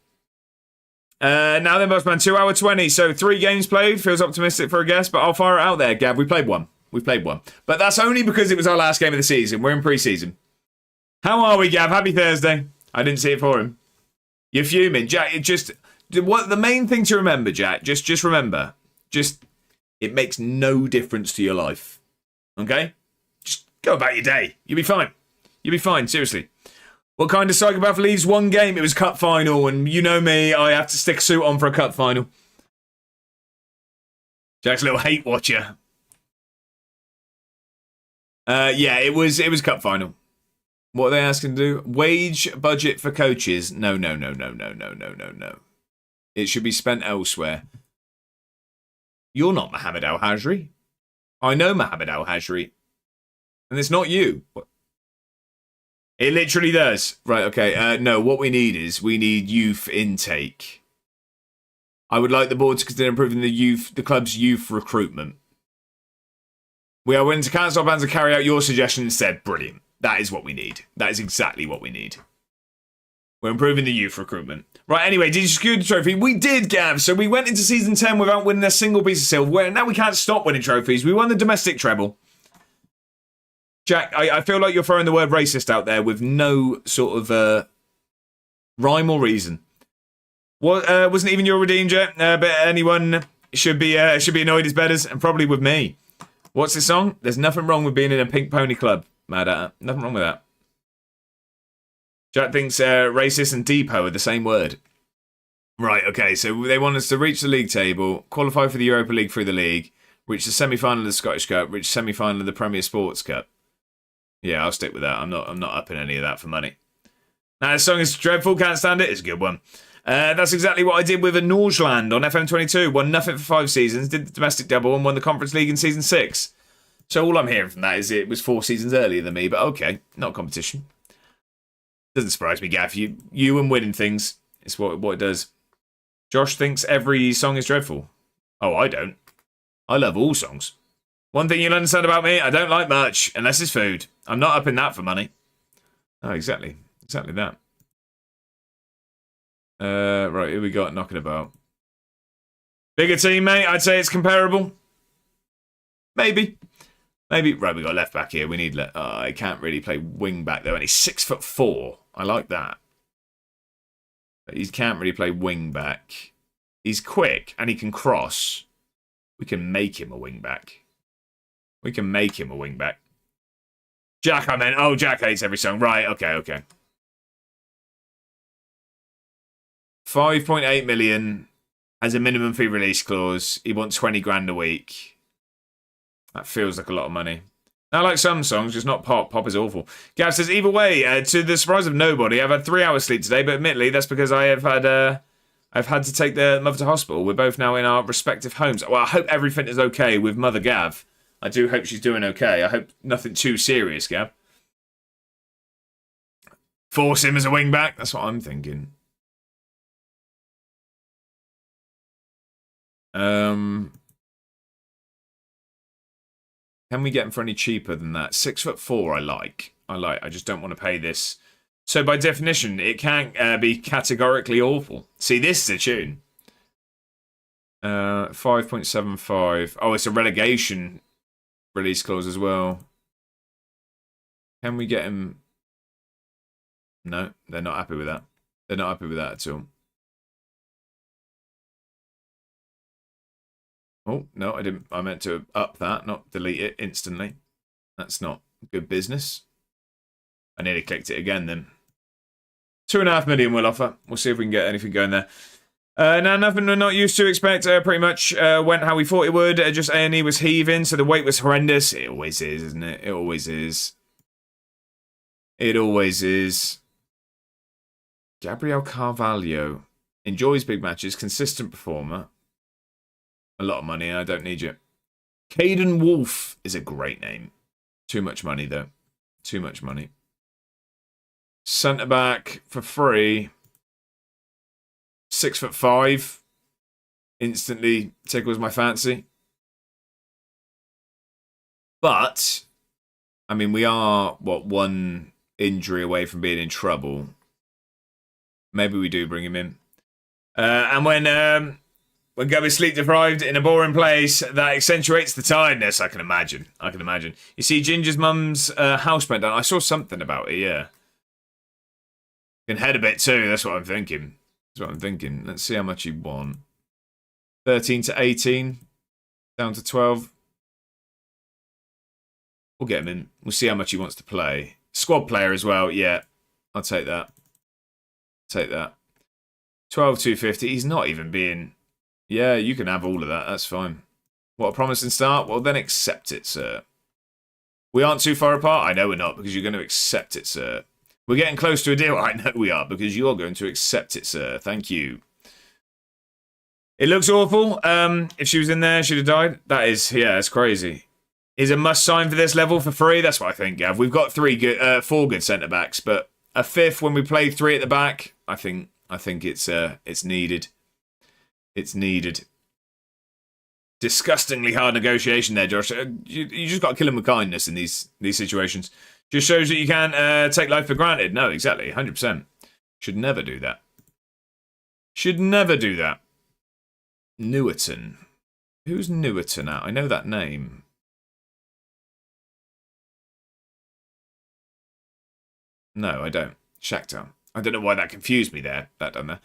S1: Now then, Bossman, 2 hour 20. So 3 games played. Feels optimistic for a guess, but I'll fire it out there, Gav. We played one. We played one. But that's only because it was our last game of the season. We're in pre-season. How are we, Gav? Happy Thursday. I didn't see it for him. You're fuming. Jack, the main thing to remember, Jack, just remember, it makes no difference to your life. Okay? Just go about your day. You'll be fine. You'll be fine, seriously. What kind of psychopath leaves one game? It was cup final, and you know me, I have to stick a suit on for a cup final. Jack's a little hate watcher. Yeah, it was cup final. What are they asking to do? Wage budget for coaches? No. It should be spent elsewhere. You're not Mohammed Al-Hajri. I know Mohammed Al-Hajri. And it's not you. It literally does. Right, okay. No, what we need youth intake. I would like the board to consider improving the club's youth recruitment. We are willing to cancel our plans and carry out your suggestion instead. Brilliant. That is what we need. That is exactly what we need. We're improving the youth recruitment. Right, anyway, did you secure the trophy? We did, Gav. So we went into Season 10 without winning a single piece of silverware. Now we can't stop winning trophies. We won the domestic treble. Jack, I feel like you're throwing the word racist out there with no sort of rhyme or reason. What wasn't even your redeemed yet, but anyone should be annoyed as betters, and probably with me. What's this song? There's nothing wrong with being in a pink pony club. Mad at it. Nothing wrong with that. Jack thinks racist and depot are the same word. Right, okay, so they want us to reach the league table, qualify for the Europa League through the league, reach the semi-final of the Scottish Cup, reach semi-final of the Premier Sports Cup. Yeah, I'll stick with that. I'm not upping any of that for money. Now, the song is dreadful, can't stand it. It's a good one. That's exactly what I did with a Norgeland on FM26. Won nothing for 5 seasons, did the domestic double, and won the Conference League in season 6. So all I'm hearing from that is it was 4 seasons earlier than me, but okay, not competition. Doesn't surprise me, Gav. You and winning things, it's what it does. Josh thinks every song is dreadful. Oh, I don't. I love all songs. One thing you'll understand about me, I don't like much, unless it's food. I'm not upping that for money. Oh, exactly. Exactly that. Right, who we got knocking about? Bigger team, mate. I'd say it's comparable. Maybe. Right, we got left back here. We need I can't really play wing back though, and he's 6'4". I like that. But he can't really play wing back. He's quick and he can cross. We can make him a wing back. Jack, I meant. Oh, Jack hates every song. Right, okay. 5.8 million as a minimum fee release clause. He wants 20 grand a week. That feels like a lot of money. I like some songs, just not pop. Pop is awful. Gav says, either way, to the surprise of nobody, I've had 3 hours sleep today, but admittedly, that's because I've had to take the mother to hospital. We're both now in our respective homes. Well, I hope everything is okay with Mother Gav. I do hope she's doing okay. I hope nothing too serious, Gav. Force him as a wing back. That's what I'm thinking. Can we get him for any cheaper than that? 6'4", I like. I just don't want to pay this. So by definition, it can't be categorically awful. See, this is a tune. 5.75. Oh, it's a relegation release clause as well. Can we get him? No, they're not happy with that. They're not happy with that at all. Oh, no, I didn't. I meant to up that, not delete it instantly. That's not good business. I nearly clicked it again then. 2.5 million we'll offer. We'll see if we can get anything going there. Now, nothing we're not used to expect. Pretty much went how we thought it would. Just A&E was heaving, so the wait was horrendous. It always is, isn't it? It always is. It always is. Gabriel Carvalho. Enjoys big matches. Consistent performer. A lot of money, I don't need you. Caden Wolf is a great name. Too much money, though. Too much money. Centre back for free. 6'5". Instantly tickles my fancy. But, I mean, we are, one injury away from being in trouble. Maybe we do bring him in. And when Gubby's sleep deprived in a boring place, that accentuates the tiredness, I can imagine. You see Ginger's mum's house burnt down. I saw something about it, yeah. Can head a bit too, that's what I'm thinking. Let's see how much he won. 13 to 18. Down to 12. We'll get him in. We'll see how much he wants to play. Squad player as well, yeah. I'll take that. 12,250. He's not even being... Yeah, you can have all of that. That's fine. What a promising start. Well, then accept it, sir. We aren't too far apart. I know we're not, because you're going to accept it, sir. We're getting close to a deal. I know we are, because you're going to accept it, sir. Thank you. It looks awful. If she was in there, she'd have died. That is, yeah, it's crazy. Is a must sign for this level for free? That's what I think, Gav. We've got 4 good centre backs, but a 5th when we play 3 at the back. I think it's needed. It's needed. Disgustingly hard negotiation there, Josh. You just got to kill him with kindness in these situations. Just shows that you can't take life for granted. No, exactly. 100%. Should never do that. Newerton. Who's Newerton at? I know that name. No, I don't. Shakhtar. I don't know why that confused me there. That done there.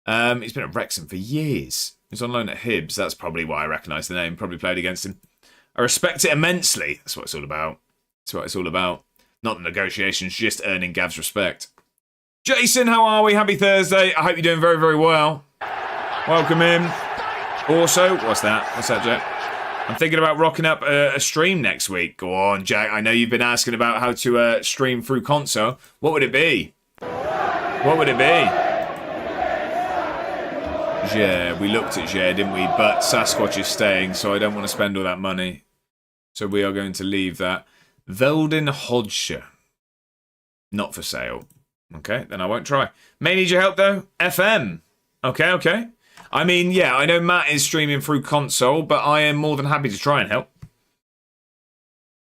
S1: He's been at Wrexham for years. He's on loan at Hibs. That's probably why I recognise the name. Probably played against him. I respect it immensely. That's what it's all about. That's what it's all about. Not the negotiations, just earning Gav's respect. Jason, how are we? Happy Thursday. I hope you're doing very, very well. Welcome in. Also, what's that? What's that, Jack? I'm thinking about rocking up a stream next week. Go on, Jack. I know you've been asking about how to stream through console. What would it be? What would it be? Yeah, we looked at Jer, didn't we? But Sasquatch is staying, so I don't want to spend all that money. So we are going to leave that. Veldin Hodgshire. Not for sale. Okay, then I won't try. May need your help, though. FM. Okay. I mean, yeah, I know Matt is streaming through console, but I am more than happy to try and help.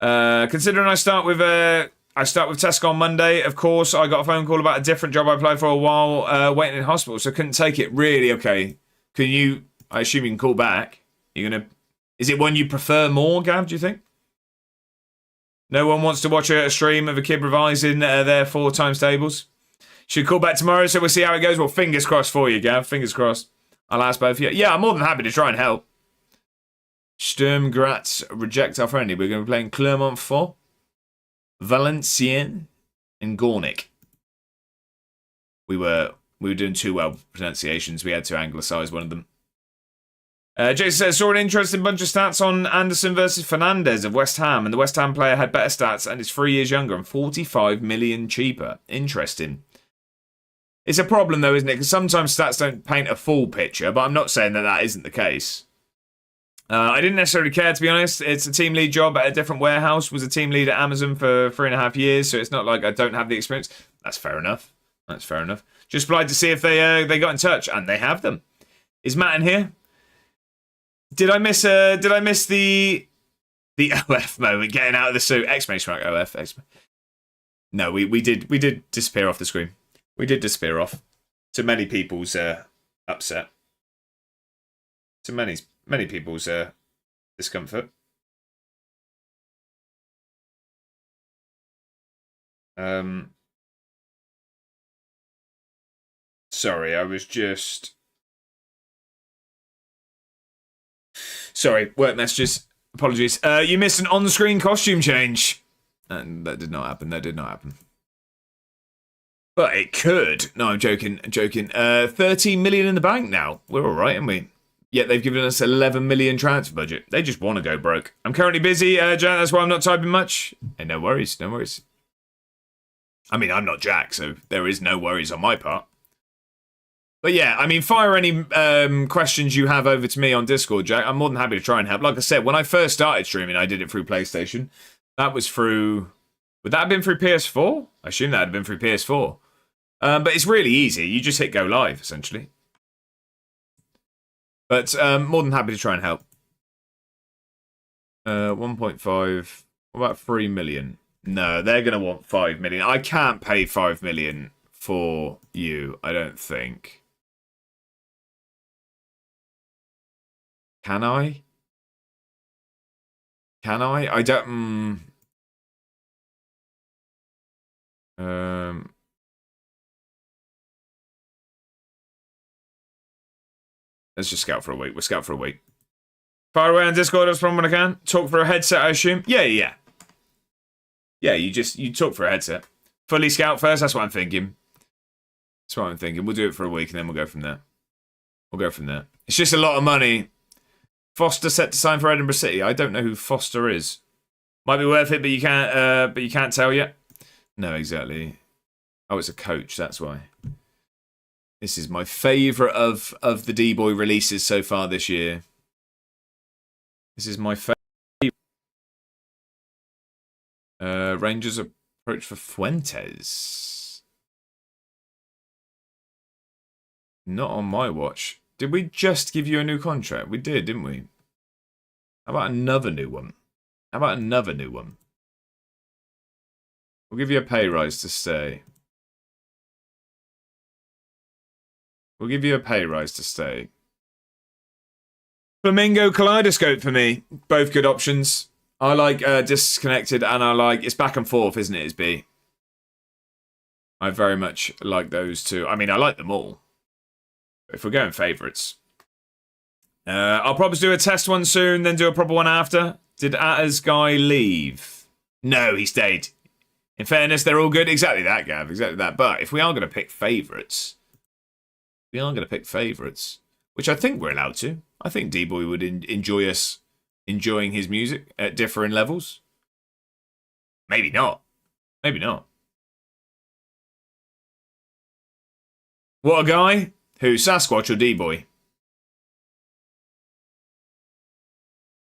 S1: Considering I start with Tesco on Monday, of course, I got a phone call about a different job I applied for a while waiting in hospital, so couldn't take it. Really? Okay. Can you... I assume you can call back. You're going to... Is it one you prefer more, Gav, do you think? No one wants to watch a stream of a kid revising their 4 times tables? Should call back tomorrow, so we'll see how it goes. Well, fingers crossed for you, Gav. Fingers crossed. I'll ask both of you. Yeah, I'm more than happy to try and help. Sturm Graz reject our friendly. We're going to be playing Clermont-Foot, Valenciennes, and Gornik. We were doing too well pronunciations. We had to anglicise one of them. Jason says, saw an interesting bunch of stats on Anderson versus Fernandez of West Ham, and the West Ham player had better stats and is 3 years younger and 45 million cheaper. Interesting. It's a problem, though, isn't it? Because sometimes stats don't paint a full picture, but I'm not saying that isn't the case. I didn't necessarily care, to be honest. It's a team lead job at a different warehouse. Was a team lead at Amazon for 3.5 years, so it's not like I don't have the experience. That's fair enough. That's fair enough. Just applied to see if they got in touch, and they have them. Is Matt in here? Did I miss the OF moment, getting out of the suit? Exclamation mark OF. No, we did disappear off the screen. We did disappear off, to many people's upset. To many people's discomfort. Sorry, I was just... Sorry, work messages. Apologies. You missed an on-screen costume change. And that did not happen. But it could. No, I'm joking. 13 million in the bank now. We're all right, aren't we? Yet they've given us 11 million transfer budget. They just want to go broke. I'm currently busy, Jack. That's why I'm not typing much. Hey, no worries. I mean, I'm not Jack, so there is no worries on my part. But yeah, I mean, fire any questions you have over to me on Discord, Jack. I'm more than happy to try and help. Like I said, when I first started streaming, I did it through PlayStation. That was through... Would that have been through PS4? I assume that had been through PS4. But it's really easy. You just hit go live, essentially. But more than happy to try and help. 1.5. What about 3 million? No, they're going to want 5 million. I can't pay 5 million for you, I don't think. Can I? I don't... Let's just scout for a week. We'll scout for a week. Fire away on Discord as from when I can. Talk for a headset, I assume. Yeah. Yeah, you talk for a headset. Fully scout first, that's what I'm thinking. We'll do it for a week and then we'll go from there. It's just a lot of money. Foster set to sign for Edinburgh City. I don't know who Foster is. Might be worth it, but you can't tell yet. No, exactly. Oh, it's a coach, that's why. This is my favourite of the D-Boy releases so far this year. This is my favourite. Rangers approach for Fuentes. Not on my watch. Did we just give you a new contract? We did, didn't we? How about another new one? We'll give you a pay rise to stay. Flamingo Kaleidoscope for me. Both good options. I like Disconnected and I like... It's back and forth, isn't it, it's B? I very much like those two. I mean, I like them all. If we're going favourites. I'll probably do a test one soon, then do a proper one after. Did Atta's guy leave? No, he stayed. In fairness, they're all good. Exactly that, Gav. Exactly that. But if we are going to pick favourites, which I think we're allowed to. I think D-Boy would enjoy us enjoying his music at different levels. Maybe not. Maybe not. What a guy. Who, Sasquatch or D-Boy?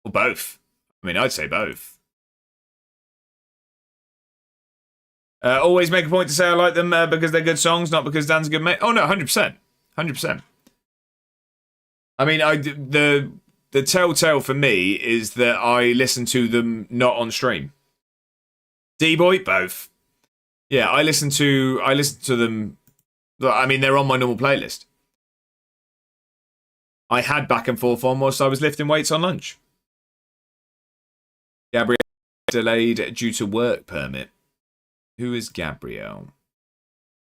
S1: Or both. I mean, I'd say both. Always make a point to say I like them because they're good songs, not because Dan's a good mate. Oh, no, 100%. 100%. I mean, the telltale for me is that I listen to them not on stream. D-Boy, both. Yeah, I listen to them. I mean, they're on my normal playlist. I had back and forth on whilst I was lifting weights on lunch. Gabrielle delayed due to work permit. Who is Gabrielle?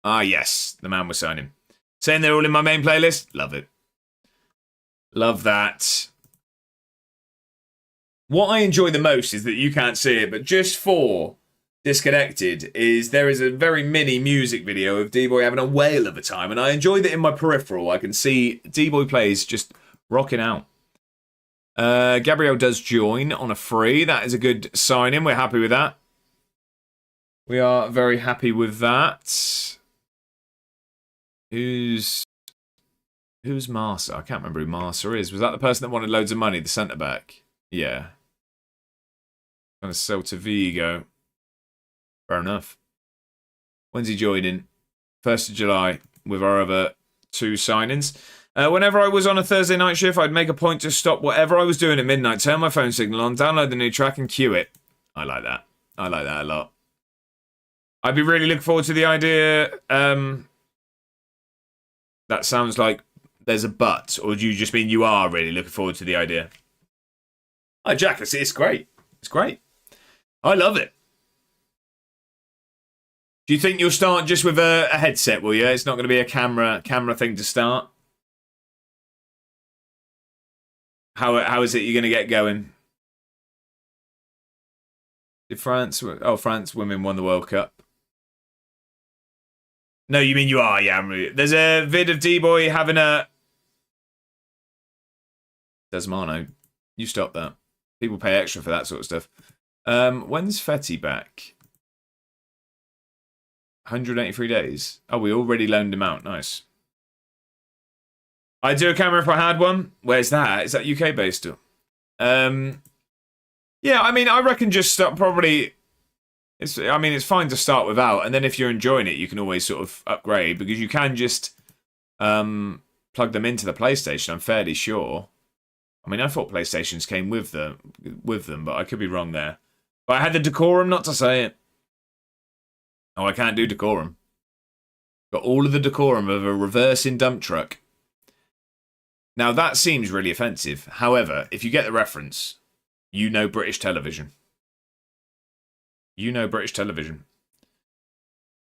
S1: Ah, yes, the man we're signing. Saying they're all in my main playlist? Love it. Love that. What I enjoy the most is that you can't see it, but just for Disconnected is there is a very mini music video of D-Boy having a whale of a time, and I enjoy that in my peripheral. I can see D-Boy plays just rocking out. Gabrielle does join on a free. That is a good sign-in. We're happy with that. We are very happy with that. Who's Marsa? I can't remember who Marsa is. Was that the person that wanted loads of money, the centre-back? Yeah. Trying to sell to Vigo. Fair enough. When's he joining? 1st of July with our other 2 signings. Whenever I was on a Thursday night shift, I'd make a point to stop whatever I was doing at midnight, turn my phone signal on, download the new track and cue it. I like that. I like that a lot. I'd be really looking forward to the idea. That sounds like there's a but, or do you just mean you are really looking forward to the idea? Oh, Jack, it's great. It's great. I love it. Do you think you'll start just with a headset, will you? It's not going to be a camera thing to start? How is it you're going to get going? Did France... Oh, France women won the World Cup. No, you mean you are, yeah. There's a vid of D-Boy having a... Desmano, you stop that. People pay extra for that sort of stuff. When's Fetty back? 183 days. Oh, we already loaned him out. Nice. I'd do a camera if I had one. Where's that? Is that UK based still? Yeah, I mean, I reckon just start probably... it's fine to start without, and then if you're enjoying it, you can always sort of upgrade, because you can just plug them into the PlayStation, I'm fairly sure. I mean, I thought PlayStations came with them, but I could be wrong there. But I had the decorum not to say it. Oh, I can't do decorum. Got all of the decorum of a reversing dump truck. Now, that seems really offensive. However, if you get the reference, you know British television. You know British television.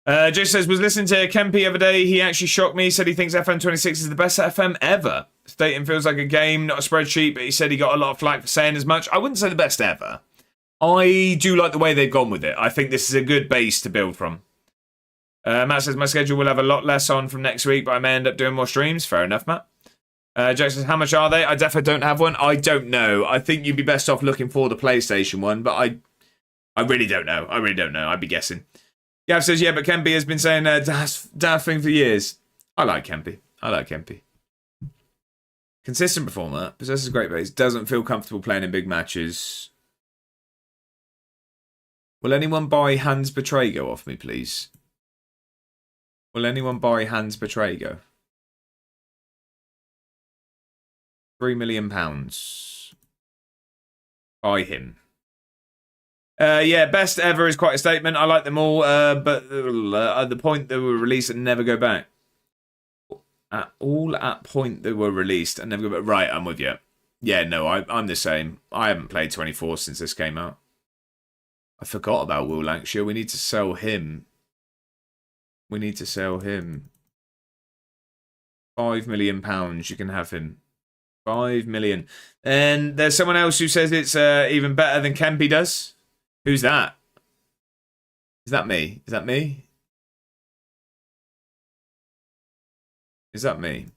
S1: Jay says, was listening to Kempe the other day. He actually shocked me. He said he thinks FM26 is the best FM ever. Stating feels like a game, not a spreadsheet, but he said he got a lot of flack for saying as much. I wouldn't say the best ever. I do like the way they've gone with it. I think this is a good base to build from. Matt says, my schedule will have a lot less on from next week, but I may end up doing more streams. Fair enough, Matt. Jack says, how much are they? I definitely don't have one. I don't know. I think you'd be best off looking for the PlayStation one, but I really don't know. I really don't know. I'd be guessing. Gav says, yeah, but Kempe has been saying daft thing for years. I like Kempe. I like Kempe. Consistent performer. Possesses great base. Doesn't feel comfortable playing in big matches. Will anyone buy Hans Betraygo off me, please? Will anyone buy Hans Betraygo? £3 million. Buy him. Yeah, best ever is quite a statement. I like them all, but at the point they were released and never go back. At point they were released and never go back. Right, I'm with you. Yeah, no, I'm the same. I haven't played 24 since this came out. I forgot about Will Lancashire. We need to sell him. We need to sell him. £5 million you can have him. 5 million. And there's someone else who says it's even better than Kempy does. Who's that? Is that me? Is that me? Is that me?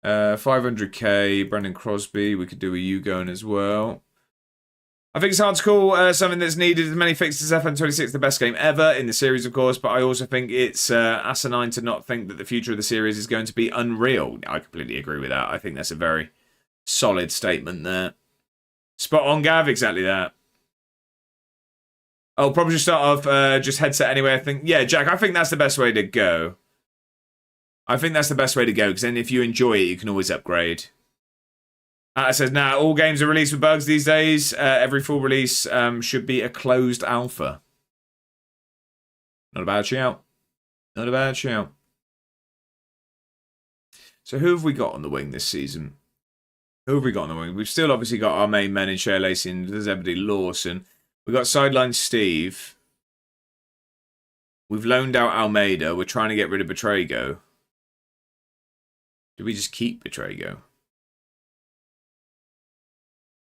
S1: 500k, Brendan Crosby. We could do a U-going as well. I think it's hard to call something that's needed as many fixtures as FM26 the best game ever in the series, of course, but I also think it's asinine to not think that the future of the series is going to be unreal. I completely agree with that. I think that's a very solid statement there. Spot on, Gav, exactly that. I'll probably just start off just headset anyway. I think, yeah, Jack, I think that's the best way to go. I think that's the best way to go, because then if you enjoy it, you can always upgrade. It says, now all games are released with bugs these days. Every full release should be a closed alpha. Not a bad shout. Not a bad shout. So who have we got on the wing this season? Who have we got on the wing? We've still obviously got our main men in Shea Lacey and Zebedee Lawson. We've got sideline Steve. We've loaned out Almeida. We're trying to get rid of Betraygo. Do we just keep Betraygo?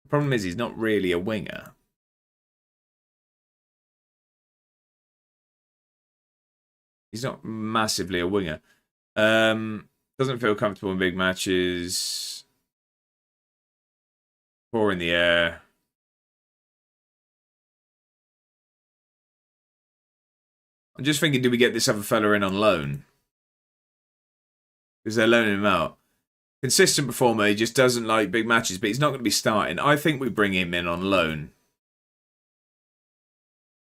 S1: The problem is he's not really a winger. He's not massively a winger. Doesn't feel comfortable in big matches. Poor in the air. I'm just thinking, do we get this other fella in on loan? Because they're loaning him out. Consistent performer, he just doesn't like big matches, but he's not going to be starting. I think we bring him in on loan.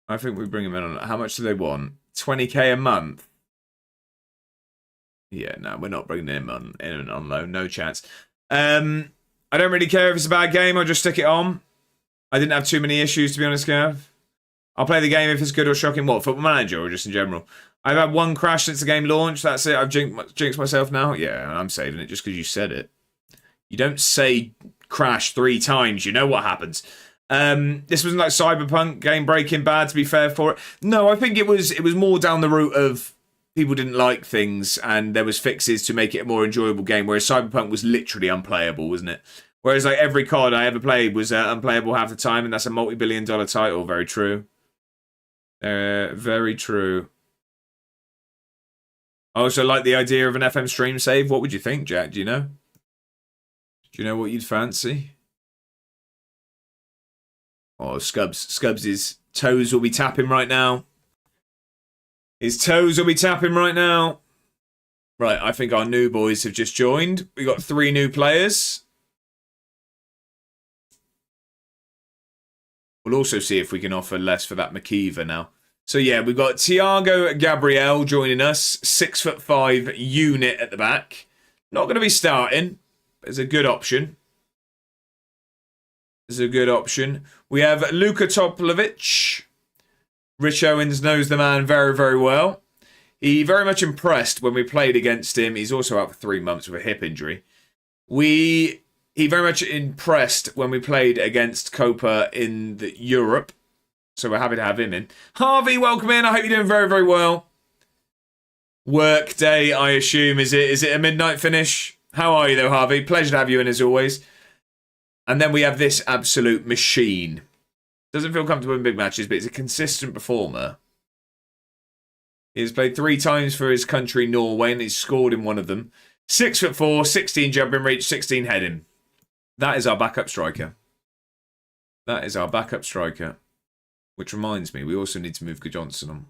S1: I think we bring him in on... How much do they want? 20k a month? Yeah, no, we're not bringing him in on loan. No chance. I don't really care if it's a bad game. I'll just stick it on. I didn't have too many issues, to be honest, Gav. I'll play the game if it's good or shocking. What, Football Manager or just in general? I've had one crash since the game launched. That's it. I've jinxed myself now. Yeah, I'm saving it just because you said it. You don't say crash 3 times. You know what happens. This wasn't like Cyberpunk, game breaking bad, to be fair for it. No, I think it was more down the route of people didn't like things and there was fixes to make it a more enjoyable game, whereas Cyberpunk was literally unplayable, wasn't it? Whereas like every COD I ever played was unplayable half the time, and that's a multi-billion-dollar title. Very true. Very true. I also like the idea of an FM stream save. What would you think, Jack? Do you know? Do you know what you'd fancy? Oh, Scubs' toes will be tapping right now. His toes will be tapping right now. Right, I think our new boys have just joined. We got 3 new players. We'll also see if we can offer less for that McKeever now. So yeah, we've got Thiago Gabriel joining us. 6'5" unit at the back. Not going to be starting, but it's a good option. It's a good option. We have Luka Toplivic. Rich Owens knows the man very, very well. He very much impressed when we played against him. He's also out for 3 months with a hip injury. He very much impressed when we played against Copa in Europe. So we're happy to have him in. Harvey, welcome in. I hope you're doing very, very well. Work day, I assume. Is it a midnight finish? How are you though, Harvey? Pleasure to have you in as always. And then we have this absolute machine. Doesn't feel comfortable in big matches, but he's a consistent performer. He's played 3 times for his country, Norway, and he's scored in one of them. 6'4", 16 jumping reach, 16 heading. That is our backup striker. That is our backup striker. Which reminds me, we also need to move Johnson on.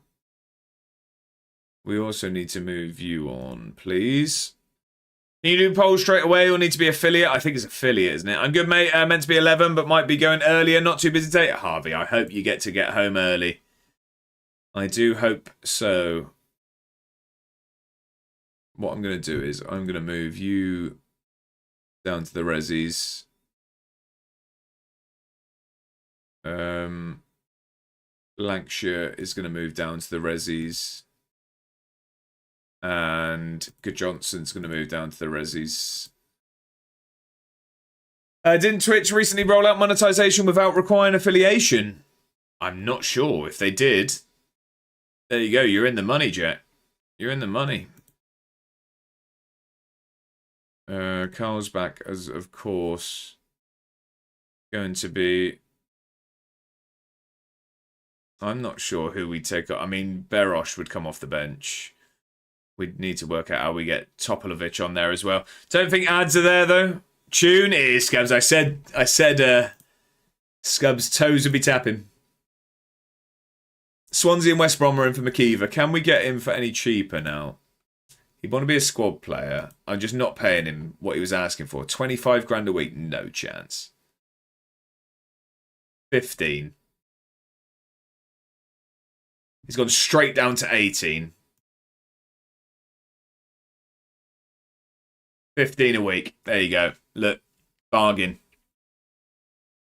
S1: We also need to move you on, please. Can you do polls straight away or need to be affiliate? I think it's affiliate, isn't it? I'm good, mate. Meant to be 11, but might be going earlier. Not too busy today. Harvey, I hope you get home early. I do hope so. What I'm going to do is I'm going to move you down to the resis. Lancashire is going to move down to the resis. And Good Johnson's going to move down to the resis. Didn't Twitch recently roll out monetization without requiring affiliation? I'm not sure if they did. There you go. You're in the money, Jack. You're in the money. Carl's back as, of course, going to be... I'm not sure who we take. I mean, Berosh would come off the bench. We'd need to work out how we get Topolovich on there as well. Don't think ads are there, though. Tune is Scubs. I said Scubs' toes would be tapping. Swansea and West Brom are in for McKeever. Can we get him for any cheaper now? He'd want to be a squad player. I'm just not paying him what he was asking for. 25 grand a week, no chance. 15. He's gone straight down to 18. 15 a week. There you go. Look, bargain.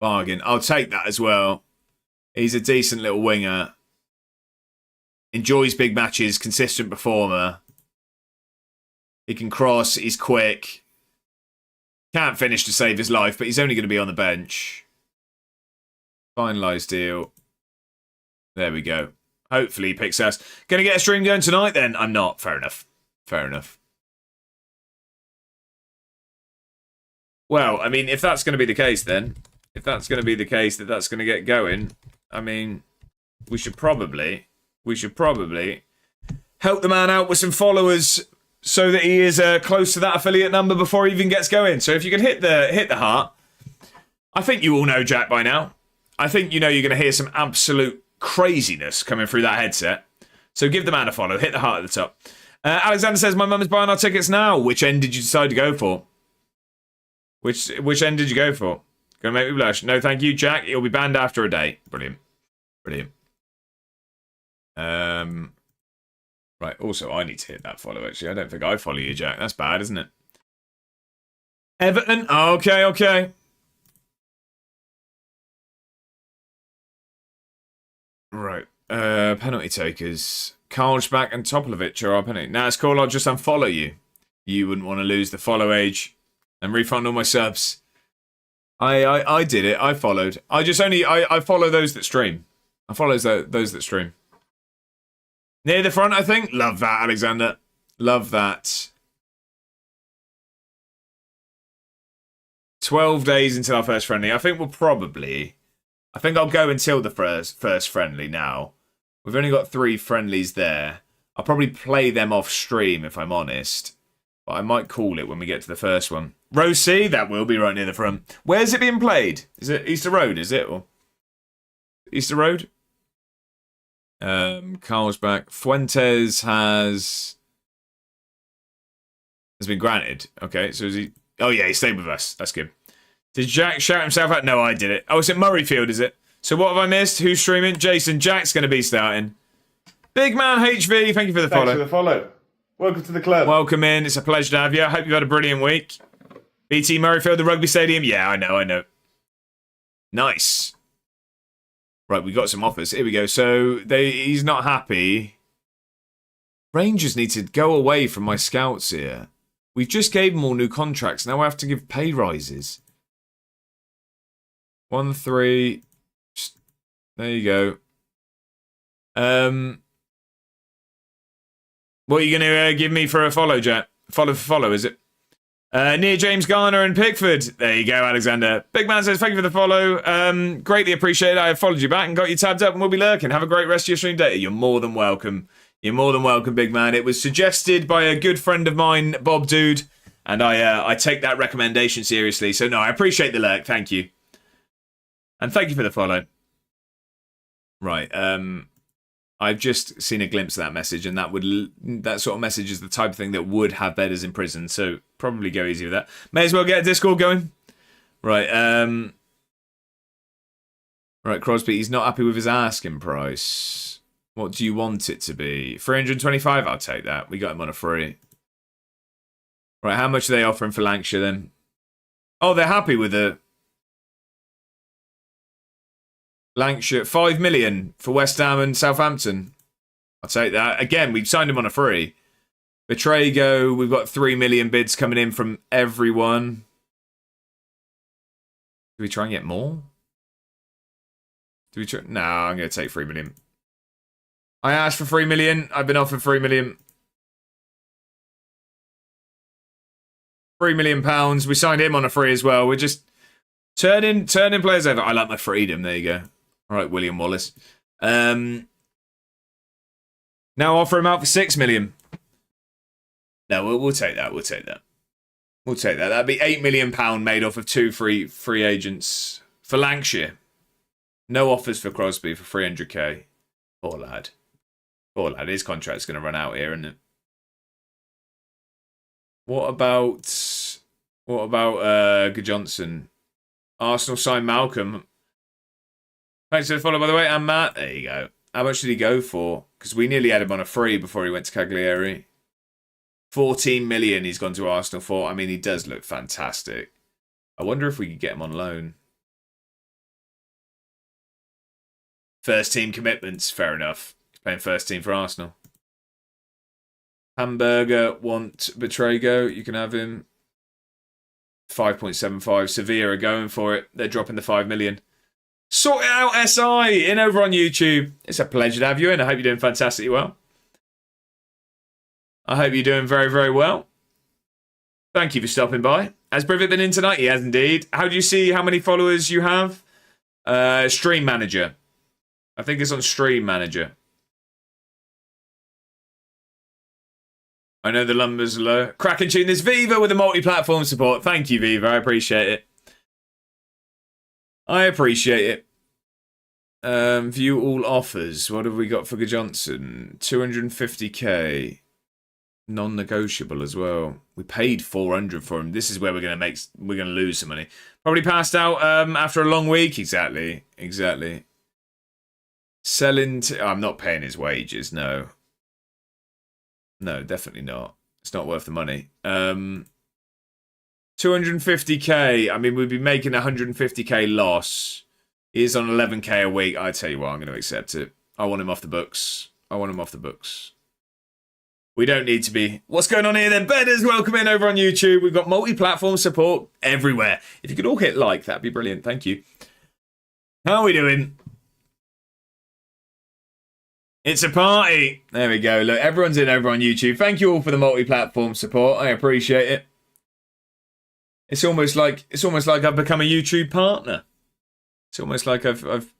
S1: Bargain. I'll take that as well. He's a decent little winger. Enjoys big matches, consistent performer. He can cross, he's quick. Can't finish to save his life, but he's only going to be on the bench. Finalised deal. There we go. Hopefully he picks us. Going to get a stream going tonight then? I'm not. Fair enough. Fair enough. Well, I mean, if that's going to be the case then, if that's going to be the case that that's going to get going, I mean, we should probably help the man out with some followers so that he is close to that affiliate number before he even gets going. So if you can hit the heart, I think you all know Jack by now. I think you know you're going to hear some absolute craziness coming through that headset. So give the man a follow, hit the heart at the top. Alexander says, my mum is buying our tickets now. Which end did you decide to go for? Which end did you go for? Gonna make me blush. No, thank you, Jack. You'll be banned after a day. Brilliant. Brilliant. Right, also, I need to hit that follow, actually. I don't think I follow you, Jack. That's bad, isn't it? Everton? Okay, okay. Right. Penalty takers. Karlsbach and Topolovich are our penalty. Now, it's cool. I'll just unfollow you. You wouldn't want to lose the follow age and refund all my subs. I did it. I followed. I follow those that stream. I follow those that stream. Near the front, I think. Love that, Alexander. Love that. 12 days until our first friendly. I think I'll go until the first friendly now. We've only got 3 friendlies there. I'll probably play them off stream if I'm honest. But I might call it when we get to the first one. Row C, that will be right near the front. Where's it being played? Is it Easter Road, is it? Or Easter Road? Carlsbach. Fuentes has been granted. Okay, so is he... Oh, yeah, he stayed with us. That's good. Did Jack shout himself out? No, I did it. Oh, it's at Murrayfield, is it? So what have I missed? Who's streaming? Jason. Jack's going to be starting. Big man HV, thank you for the follow.
S2: Thanks for the follow. Welcome to the club.
S1: Welcome in. It's a pleasure to have you. I hope you've had a brilliant week. BT Murrayfield, the rugby stadium. Yeah, I know. Nice. Right, we got some offers. Here we go. So he's not happy. Rangers need to go away from my scouts here. We've just gave them all new contracts. Now I have to give pay rises. 1, 3. There you go. What are you going to give me for a follow, Jack? Follow for follow, is it? Near James Garner and Pickford. There you go, Alexander. Big man says, thank you for the follow. Greatly appreciate it. I have followed you back and got you tabbed up and we'll be lurking. Have a great rest of your stream day. You're more than welcome. You're more than welcome, big man. It was suggested by a good friend of mine, Bob Dude, and I take that recommendation seriously. So, no, I appreciate the lurk. Thank you. And thank you for the follow. Right, I've just seen a glimpse of that message, and that sort of message is the type of thing that would have bedders in prison, so probably go easy with that. May as well get a Discord going. Right, right, Crosby, he's not happy with his asking price. What do you want it to be? 325? I'll take that. We got him on a free. Right, how much are they offering for Lancashire then? Oh, they're happy with the Lancashire, 5 million for West Ham and Southampton. I'll take that. Again, we've signed him on a free. Betraygo, we've got 3 million bids coming in from everyone. Do we try and get more? Do we try? No, I'm going to take 3 million. I asked for 3 million. I've been offered 3 million. £3 million. We signed him on a free as well. We're just turning players over. I like my freedom. There you go. All right, William Wallace. Now offer him out for £6 million. No, we'll take that. We'll take that. We'll take that. That'd be £8 million made off of 2 free agents for Lancashire. No offers for Crosby for 300k. Poor lad. Poor lad. His contract's going to run out here, isn't it? What about Johnson? Arsenal signed Malcolm. Thanks for the follow, by the way. And Matt. There you go. How much did he go for? Because we nearly had him on a free before he went to Cagliari. 14 million he's gone to Arsenal for. I mean, he does look fantastic. I wonder if we could get him on loan. First team commitments, fair enough. He's playing first team for Arsenal. Hamburger want Betrego. You can have him. 5.75. Sevilla are going for it. They're dropping the 5 million. Sort it out, SI, in over on YouTube. It's a pleasure to have you in. I hope you're doing fantastically well. I hope you're doing very, very well. Thank you for stopping by. Has Privet been in tonight? He has indeed. How do you see how many followers you have? Stream Manager. I think it's on Stream Manager. I know the numbers are low. Crack and tune this. Viva with the multi-platform support. Thank you, Viva. I appreciate it. I appreciate it. View all offers. What have we got for Johnson? 250k. Non-negotiable as well. We paid 400 for him. This is where we're gonna lose some money. Probably passed out after a long week. Exactly. Selling to, I'm not paying his wages, no. No, definitely not. It's not worth the money. 250k. I mean, we'd be making 150k loss. He's on 11k a week. I tell you what, I'm going to accept it. I want him off the books. We don't need to be... What's going on here then? Bedders, welcome in over on YouTube. We've got multi-platform support everywhere. If you could all hit like, that'd be brilliant. Thank you. How are we doing? It's a party. There we go. Look, everyone's in over on YouTube. Thank you all for the multi-platform support. I appreciate it. It's almost like I've become a YouTube partner. It's almost like I've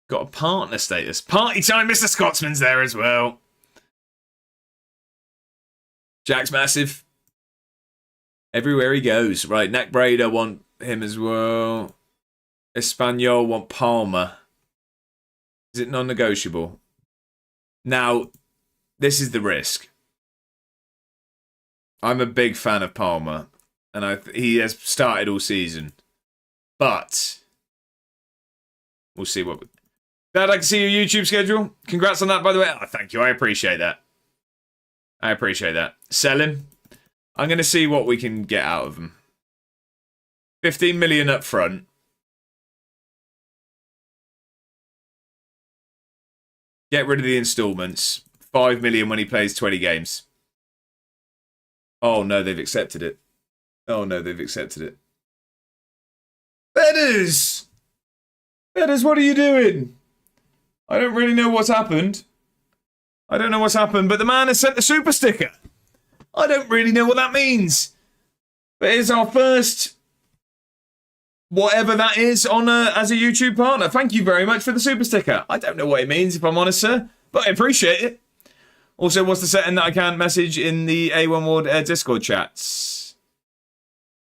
S1: got a partner status. Party time, Mr. Scotsman's there as well. Jack's massive. Everywhere he goes. Right, Nack Brader want him as well. Espanol want Palmer. Is it non-negotiable? Now, this is the risk. I'm a big fan of Palmer. And he has started all season. But we'll see what... Glad I can see your YouTube schedule. Congrats on that, by the way. Oh, thank you. I appreciate that. Sell him. I'm going to see what we can get out of him. 15 million up front. Get rid of the installments. 5 million when he plays 20 games. Oh, no, they've accepted it. Bedders! Bedders, what are you doing? I don't really know what's happened. But the man has sent the super sticker. I don't really know what that means. But it's our first, whatever that is, on as a YouTube partner. Thank you very much for the super sticker. I don't know what it means, if I'm honest, sir. But I appreciate it. Also, what's the setting that I can't message in the A1 Ward Discord chats?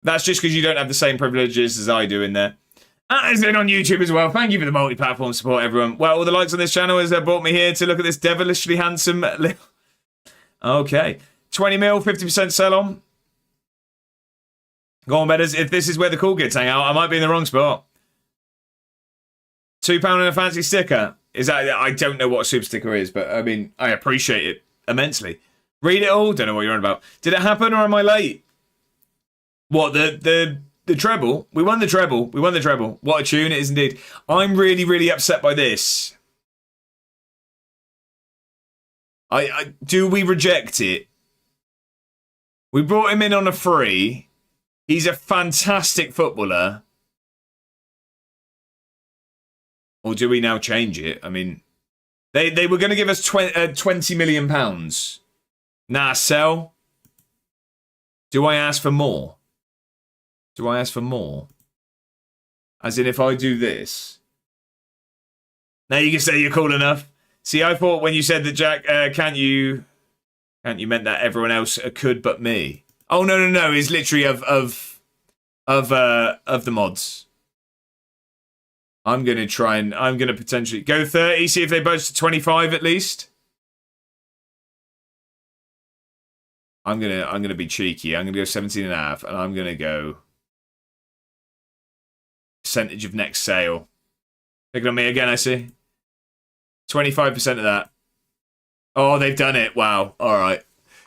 S1: That's just because you don't have the same privileges as I do in there. That is in on YouTube as well. Thank you for the multi-platform support, everyone. Well, all the likes on this channel has brought me here to look at this devilishly handsome... Okay. 20 mil, 50% sell-on. Go on, Bedders. If this is where the cool kids hang out, I might be in the wrong spot. £2 and a fancy sticker. Is that... I don't know what a super sticker is, but, I mean, I appreciate it immensely. Read it all. Don't know what you're on about. Did it happen or am I late? What, the treble? We won the treble. What a tune it is indeed. I'm really, really upset by this. Do we reject it? We brought him in on a free. He's a fantastic footballer. Or do we now change it? I mean, they were going to give us £20 million. Nah, sell. Do I ask for more? Do I ask for more? As in, if I do this. Now you can say you're cool enough. See, I thought when you said that, Jack, can't you meant that everyone else could but me. Oh, no. It's literally of the mods. I'm going to potentially go 30, see if they budge to 25 at least. I'm going to be cheeky. I'm going to go 17.5, and I'm going to go percentage of next sale. Pick it on me again, I see. 25% of that. Oh, they've done it. Wow. All right.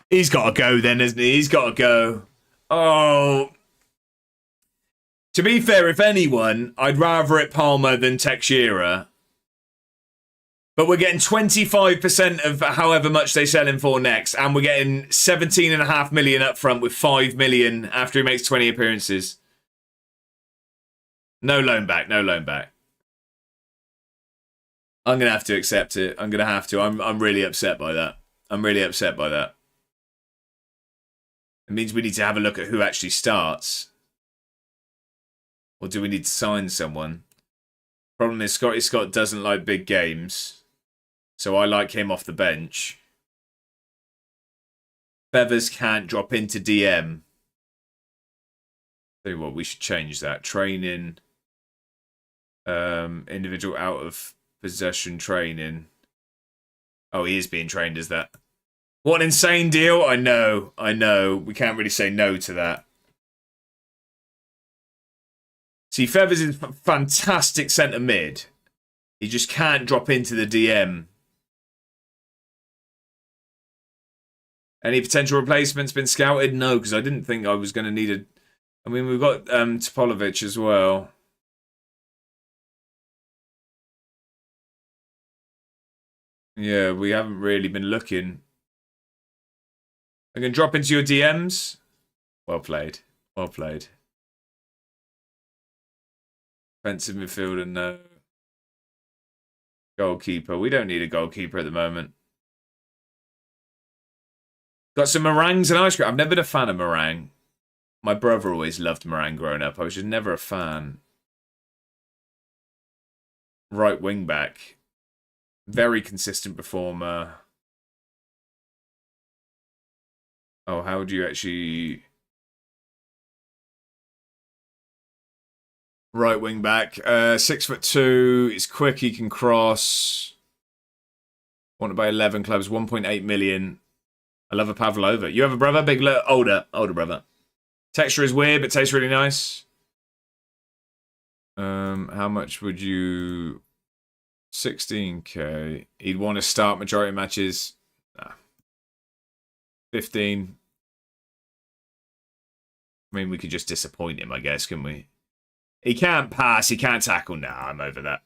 S1: He's got to go then, isn't he? He's got to go. Oh. To be fair, if anyone, I'd rather it Palmer than Teixeira. But we're getting 25% of however much they sell him for next. And we're getting 17.5 million up front with 5 million after he makes 20 appearances. No loan back. No loan back. I'm going to have to accept it. I'm going to have to. I'm really upset by that. I'm really upset by that. It means we need to have a look at who actually starts. Or do we need to sign someone? Problem is, Scott doesn't like big games. So I like him off the bench. Feathers can't drop into DM. Tell you what, we should change that. Training. Individual out of possession training. Oh, he is being trained as that. What an insane deal. I know. We can't really say no to that. See, Feathers is fantastic centre mid. He just can't drop into the DM. Any potential replacements been scouted? No, because I didn't think I was going to need a... I mean, we've got Topolovic as well. Yeah, we haven't really been looking. I'm going to drop into your DMs. Well played. Well played. Defensive midfielder, no. Goalkeeper. We don't need a goalkeeper at the moment. Got some meringues and ice cream. I've never been a fan of meringue. My brother always loved meringue growing up. I was just never a fan. Right wing back. Very consistent performer. Oh, how do you actually... Right wing back. 6'2". He's quick. He can cross. Wanted by 11 clubs. 1.8 million. I love a Pavlova. You have a brother? Big, older brother. Texture is weird, but tastes really nice. How much would you... 16k. He'd want to start majority matches. 15. I mean, we could just disappoint him, I guess, couldn't we? He can't pass. He can't tackle. Nah, I'm over that.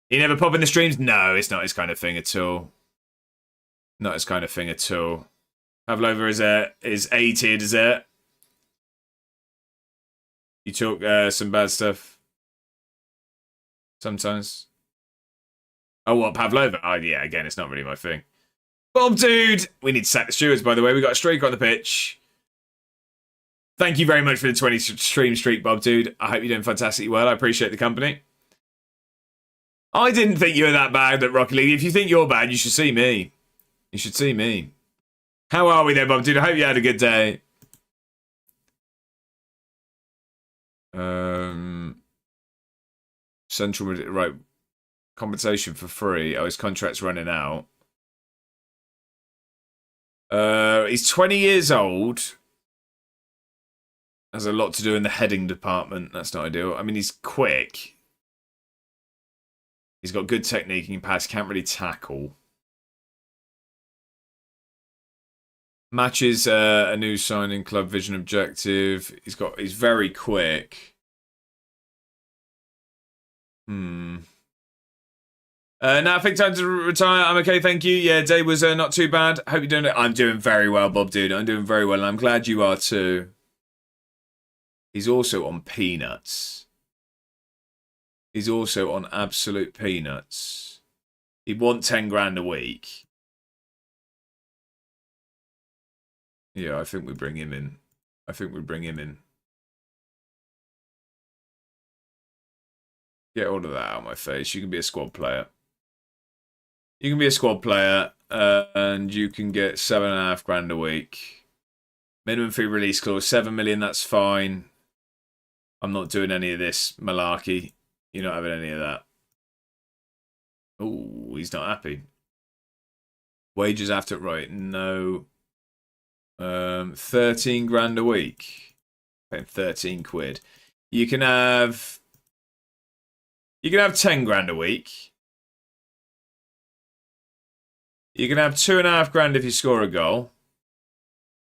S1: He never pop in the streams? No, it's not his kind of thing at all. Not his kind of thing at all. Pavlova is A-tiered, is it? You talk some bad stuff. Sometimes. Oh, what, Pavlova? Oh, yeah, again, it's not really my thing. Bob, dude! We need to sack the stewards, by the way. We got a streak on the pitch. Thank you very much for the 20 stream streak, Bob, dude. I hope you're doing fantastically well. I appreciate the company. I didn't think you were that bad at Rocket League. If you think you're bad, you should see me. You should see me. How are we there, Bob, dude? I hope you had a good day. Central, right. Compensation for free. Oh, his contract's running out. He's 20 years old. Has a lot to do in the heading department. That's not ideal. I mean, he's quick. He's got good technique. He can pass. Can't really tackle. Matches a new signing, club vision objective. He's very quick. Now I think time to retire. I'm okay, thank you. Yeah, day was not too bad. Hope you're doing it. I'm doing very well, Bob, dude. I'm doing very well, and I'm glad you are too. He's also on peanuts. He's also on absolute peanuts. He'd want 10 grand a week. Yeah, I think we bring him in. Get all of that out of my face. You can be a squad player. You can be a squad player, and you can get £7.5 grand a week. Minimum fee release clause, 7 million, that's fine. I'm not doing any of this malarkey. You're not having any of that. Oh, he's not happy. Wages after, right, no. 13 grand a week. Paying 13 quid. You can have 10 grand a week. You can have 2.5 grand if you score a goal.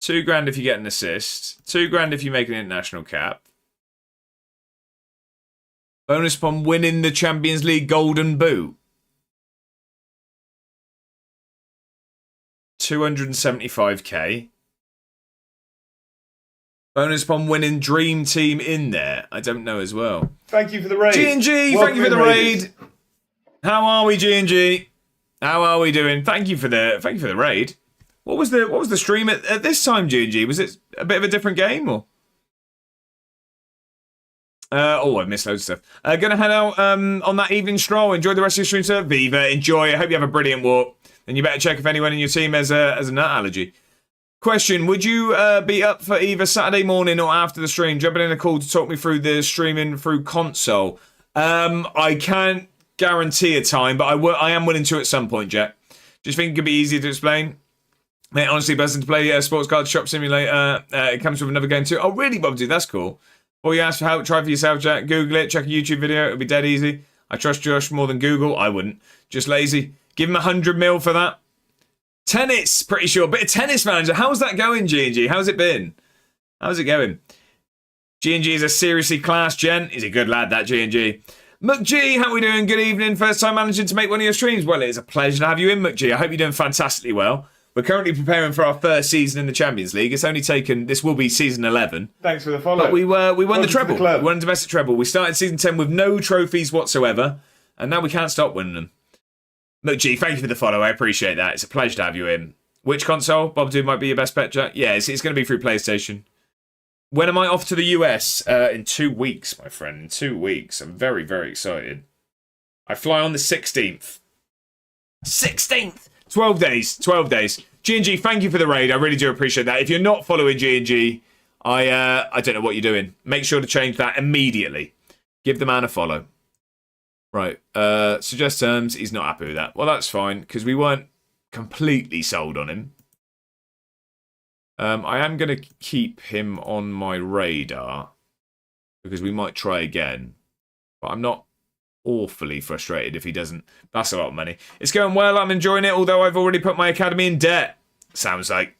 S1: 2 grand if you get an assist. 2 grand if you make an international cap. Bonus upon winning the Champions League Golden Boot. 275k. Bonus upon winning Dream Team in there. I don't know as well.
S2: Thank you for the raid.
S1: G&G, thank you for the raid. How are we, G&G? How are we doing? Thank you for the raid. What was the stream at this time, G&G? Was it a bit of a different game or? I missed loads of stuff. Gonna head out on that evening stroll. Enjoy the rest of your stream, sir. Viva, enjoy. I hope you have a brilliant walk. And you better check if anyone in your team has a nut allergy. Question, would you be up for either Saturday morning or after the stream, jumping in a call to talk me through the streaming through console? I can't guarantee a time, but I am willing to at some point, Jack. Just think it could be easier to explain. Mate, honestly, best to play Sports Card Shop Simulator. It comes with another game too. Oh, really, Bob? That's cool. Or you ask for help, try for yourself, Jack. Google it, check a YouTube video. It'll be dead easy. I trust Josh more than Google. I wouldn't. Just lazy. Give him 100 mil for that. Tennis, pretty sure. Bit of tennis manager. How's that going, G&G? How's it been? How's it going? G&G is a seriously class gent. He's a good lad, that G&G. McG, how we doing? Good evening. First time managing to make one of your streams. Well, it is a pleasure to have you in, McG. I hope you're doing fantastically well. We're currently preparing for our first season in the Champions League. It's only taken, this will be season 11.
S2: Thanks for the follow.
S1: But we won the treble.
S2: We
S1: won the domestic treble. We started season 10 with no trophies whatsoever. And now we can't stop winning them. McG, thank you for the follow. I appreciate that. It's a pleasure to have you in. Which console? Bob Dude might be your best bet, Jack. Yeah, it's going to be through PlayStation. When am I off to the US? In 2 weeks, my friend. In 2 weeks. I'm very, very excited. I fly on the 16th. 16th! 12 days. 12 days. G&G, thank you for the raid. I really do appreciate that. If you're not following G&G, I don't know what you're doing. Make sure to change that immediately. Give the man a follow. Right. Suggest terms. He's not happy with that. Well, that's fine, because we weren't completely sold on him. I am going to keep him on my radar, because we might try again. But I'm not awfully frustrated if he doesn't. That's a lot of money. It's going well. I'm enjoying it, although I've already put my academy in debt. Sounds like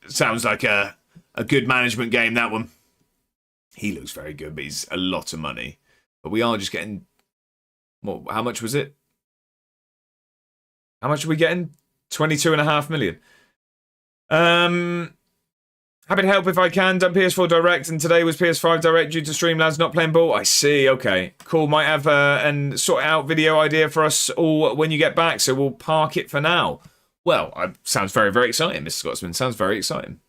S1: a good management game, that one. He looks very good, but he's a lot of money. But we are just getting... What? How much was it? How much are we getting? 22.5 million. Happy to help if I can. Done PS4 Direct, and today was PS5 Direct due to Streamlabs not playing ball. I see. Okay, cool. Might have and sort out video idea for us all when you get back. So we'll park it for now. Well, sounds very, very exciting, Mr. Scotsman. Sounds very exciting.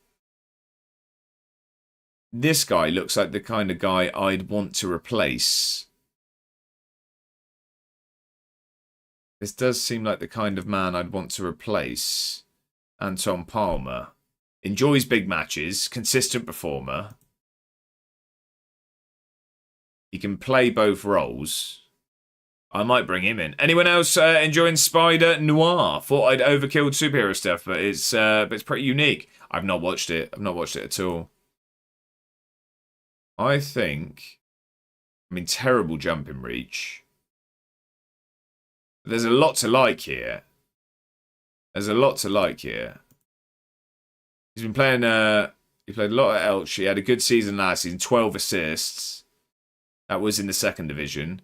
S1: This guy looks like the kind of guy I'd want to replace. This does seem like the kind of man I'd want to replace Anton Palmer. Enjoys big matches, consistent performer. He can play both roles. I might bring him in. Anyone else enjoying Spider Noir? Thought I'd overkilled superhero stuff, but it's pretty unique. I've not watched it. I've not watched it at all. I mean, terrible jumping reach. There's a lot to like here. There's a lot to like here. He's been playing, he played a lot at Elche. He had a good season last season, 12 assists. That was in the second division.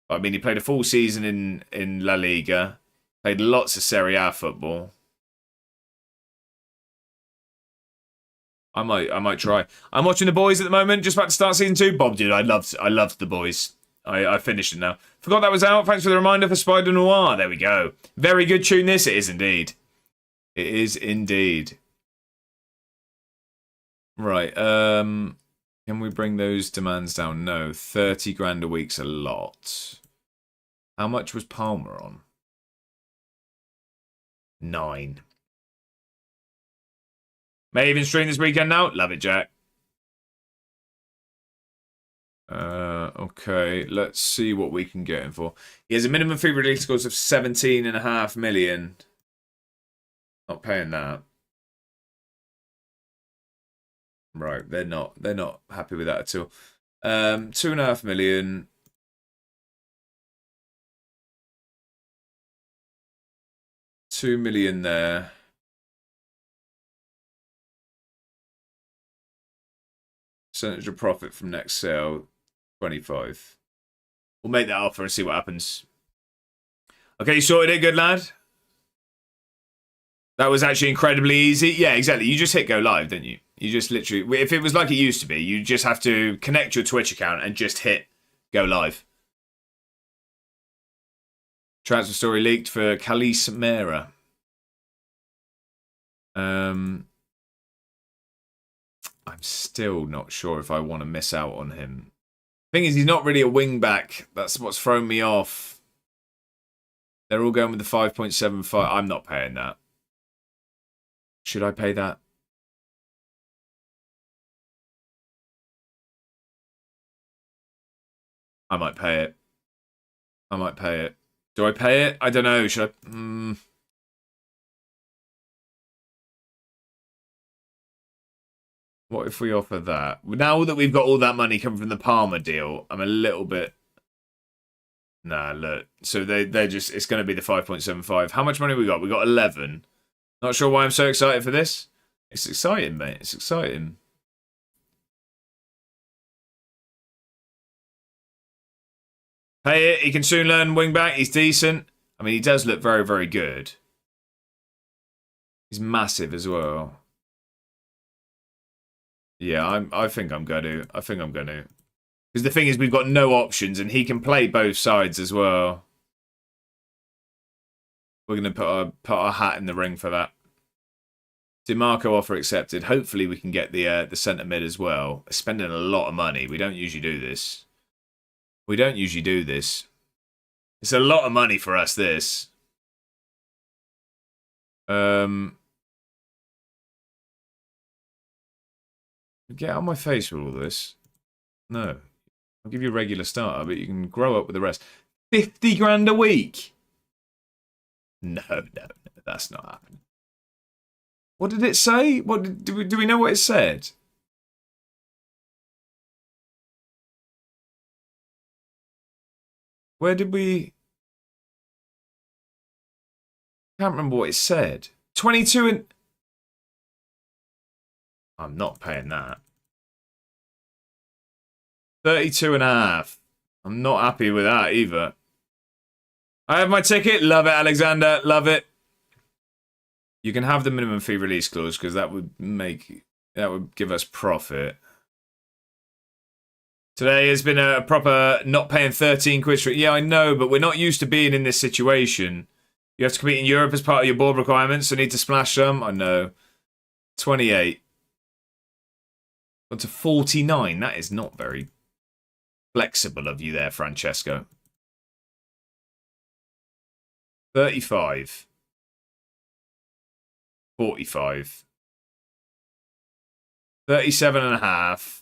S1: But, I mean, he played a full season in La Liga. Played lots of Serie A football. I might try. I'm watching The Boys at the moment, just about to start season 2. Bob, dude, I loved The Boys. I finished it now. Forgot that was out. Thanks for the reminder for Spider Noir. There we go. Very good tune this. It is indeed. It is indeed. Right. Can we bring those demands down? No. 30 grand a week's a lot. How much was Palmer on? 9. May even stream this weekend now. Love it, Jack. Okay, let's see what we can get him for. He has a minimum fee release scores of 17.5 million. Not paying that. Right, they're not happy with that at all. 2.5 million. $2 million there. Percentage of profit from next sale, 25. We'll make that offer and see what happens. Okay, you sorted it, good lad. That was actually incredibly easy. Yeah, exactly. You just hit go live, didn't you? You just literally, if it was like it used to be, you just have to connect your Twitch account and just hit go live. Transfer story leaked for Khalis Mera. I'm still not sure if I want to miss out on him. Thing is, he's not really a wing back. That's what's thrown me off. They're all going with the 5.75. I'm not paying that. Should I pay that? I might pay it. I might pay it. Do I pay it? I don't know. Should I? What if we offer that? Now that we've got all that money coming from the Palmer deal, I'm a little bit... Nah, look. So they're just... It's going to be the 5.75. How much money we got? We got 11. Not sure why I'm so excited for this. It's exciting, mate. It's exciting. Pay it. He can soon learn wing back. He's decent. I mean, he does look very, very good. He's massive as well. Yeah, I think I'm going to. I think I'm going to. Because the thing is, we've got no options, and he can play both sides as well. We're going to put our hat in the ring for that. DeMarco offer accepted. Hopefully, we can get the centre mid as well. Spending a lot of money. We don't usually do this. We don't usually do this. It's a lot of money for us, this. Get out of my face with all this. No. I'll give you a regular starter, but you can grow up with the rest. 50 grand a week? No, that's not happening. What did it say? Do we know what it said? Where did we... I can't remember what it said. 22 and... I'm not paying that. 32.5. I'm not happy with that either. I have my ticket. Love it, Alexander. Love it. You can have the minimum fee release clause because that would give us profit. Today has been a proper not paying 13 quid for it. Yeah, I know, but we're not used to being in this situation. You have to compete in Europe as part of your board requirements, so need to splash some. I know. 28. Gone to 49. That is not very flexible of you there, Francesco. 35. 45. 37.5.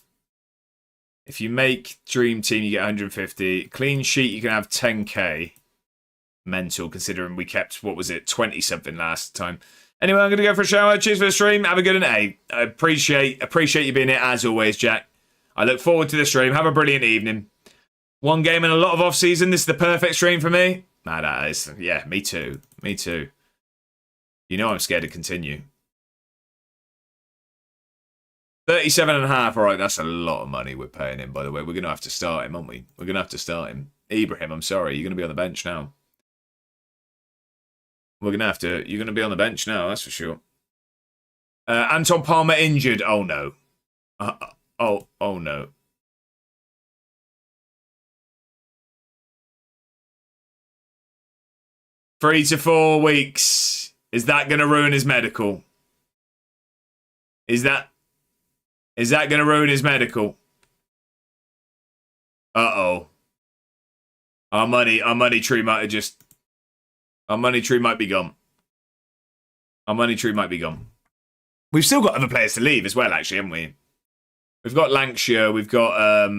S1: If you make Dream Team, you get 150. Clean sheet, you can have 10k. Mental, considering we kept, what was it, 20-something last time. Anyway, I'm going to go for a shower. Cheers for the stream. Have a good one. Hey, I appreciate you being here, as always, Jack. I look forward to the stream. Have a brilliant evening. One game and a lot of off-season. This is the perfect stream for me. Nah, that is. Yeah, me too. Me too. You know I'm scared to continue. 37.5. All right, that's a lot of money we're paying him, by the way. We're going to have to start him, aren't we? We're going to have to start him. Ibrahim, I'm sorry. You're going to be on the bench now. You're going to be on the bench now, that's for sure. Anton Palmer injured. Oh, no. Oh, no. Three to 4 weeks. Is that going to ruin his medical? Is that going to ruin his medical? Uh-oh. Our money tree might have just... Our money tree might be gone. Our money tree might be gone. We've still got other players to leave as well, actually, haven't we? We've got Lancashire, we've got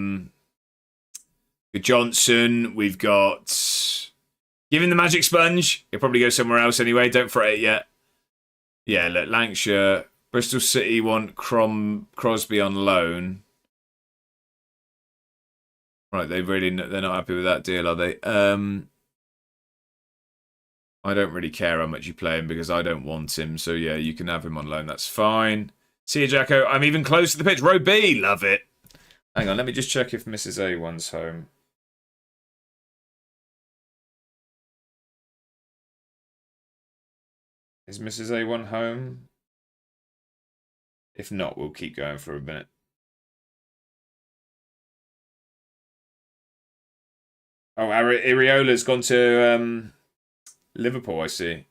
S1: Johnson, we've got... Give him the magic sponge. He'll probably go somewhere else anyway. Don't fret it yet. Yeah, look, Lancashire. Bristol City want Crosby on loan. Right, they're not happy with that deal, are they? I don't really care how much you play him because I don't want him. So yeah, you can have him on loan. That's fine. See you, Jacko. I'm even close to the pitch. Row B, love it. Hang on, let me just check if Mrs. A1's home. Is Mrs. A1 home? If not, we'll keep going for a minute. Oh, Iriola's gone to Liverpool, I see.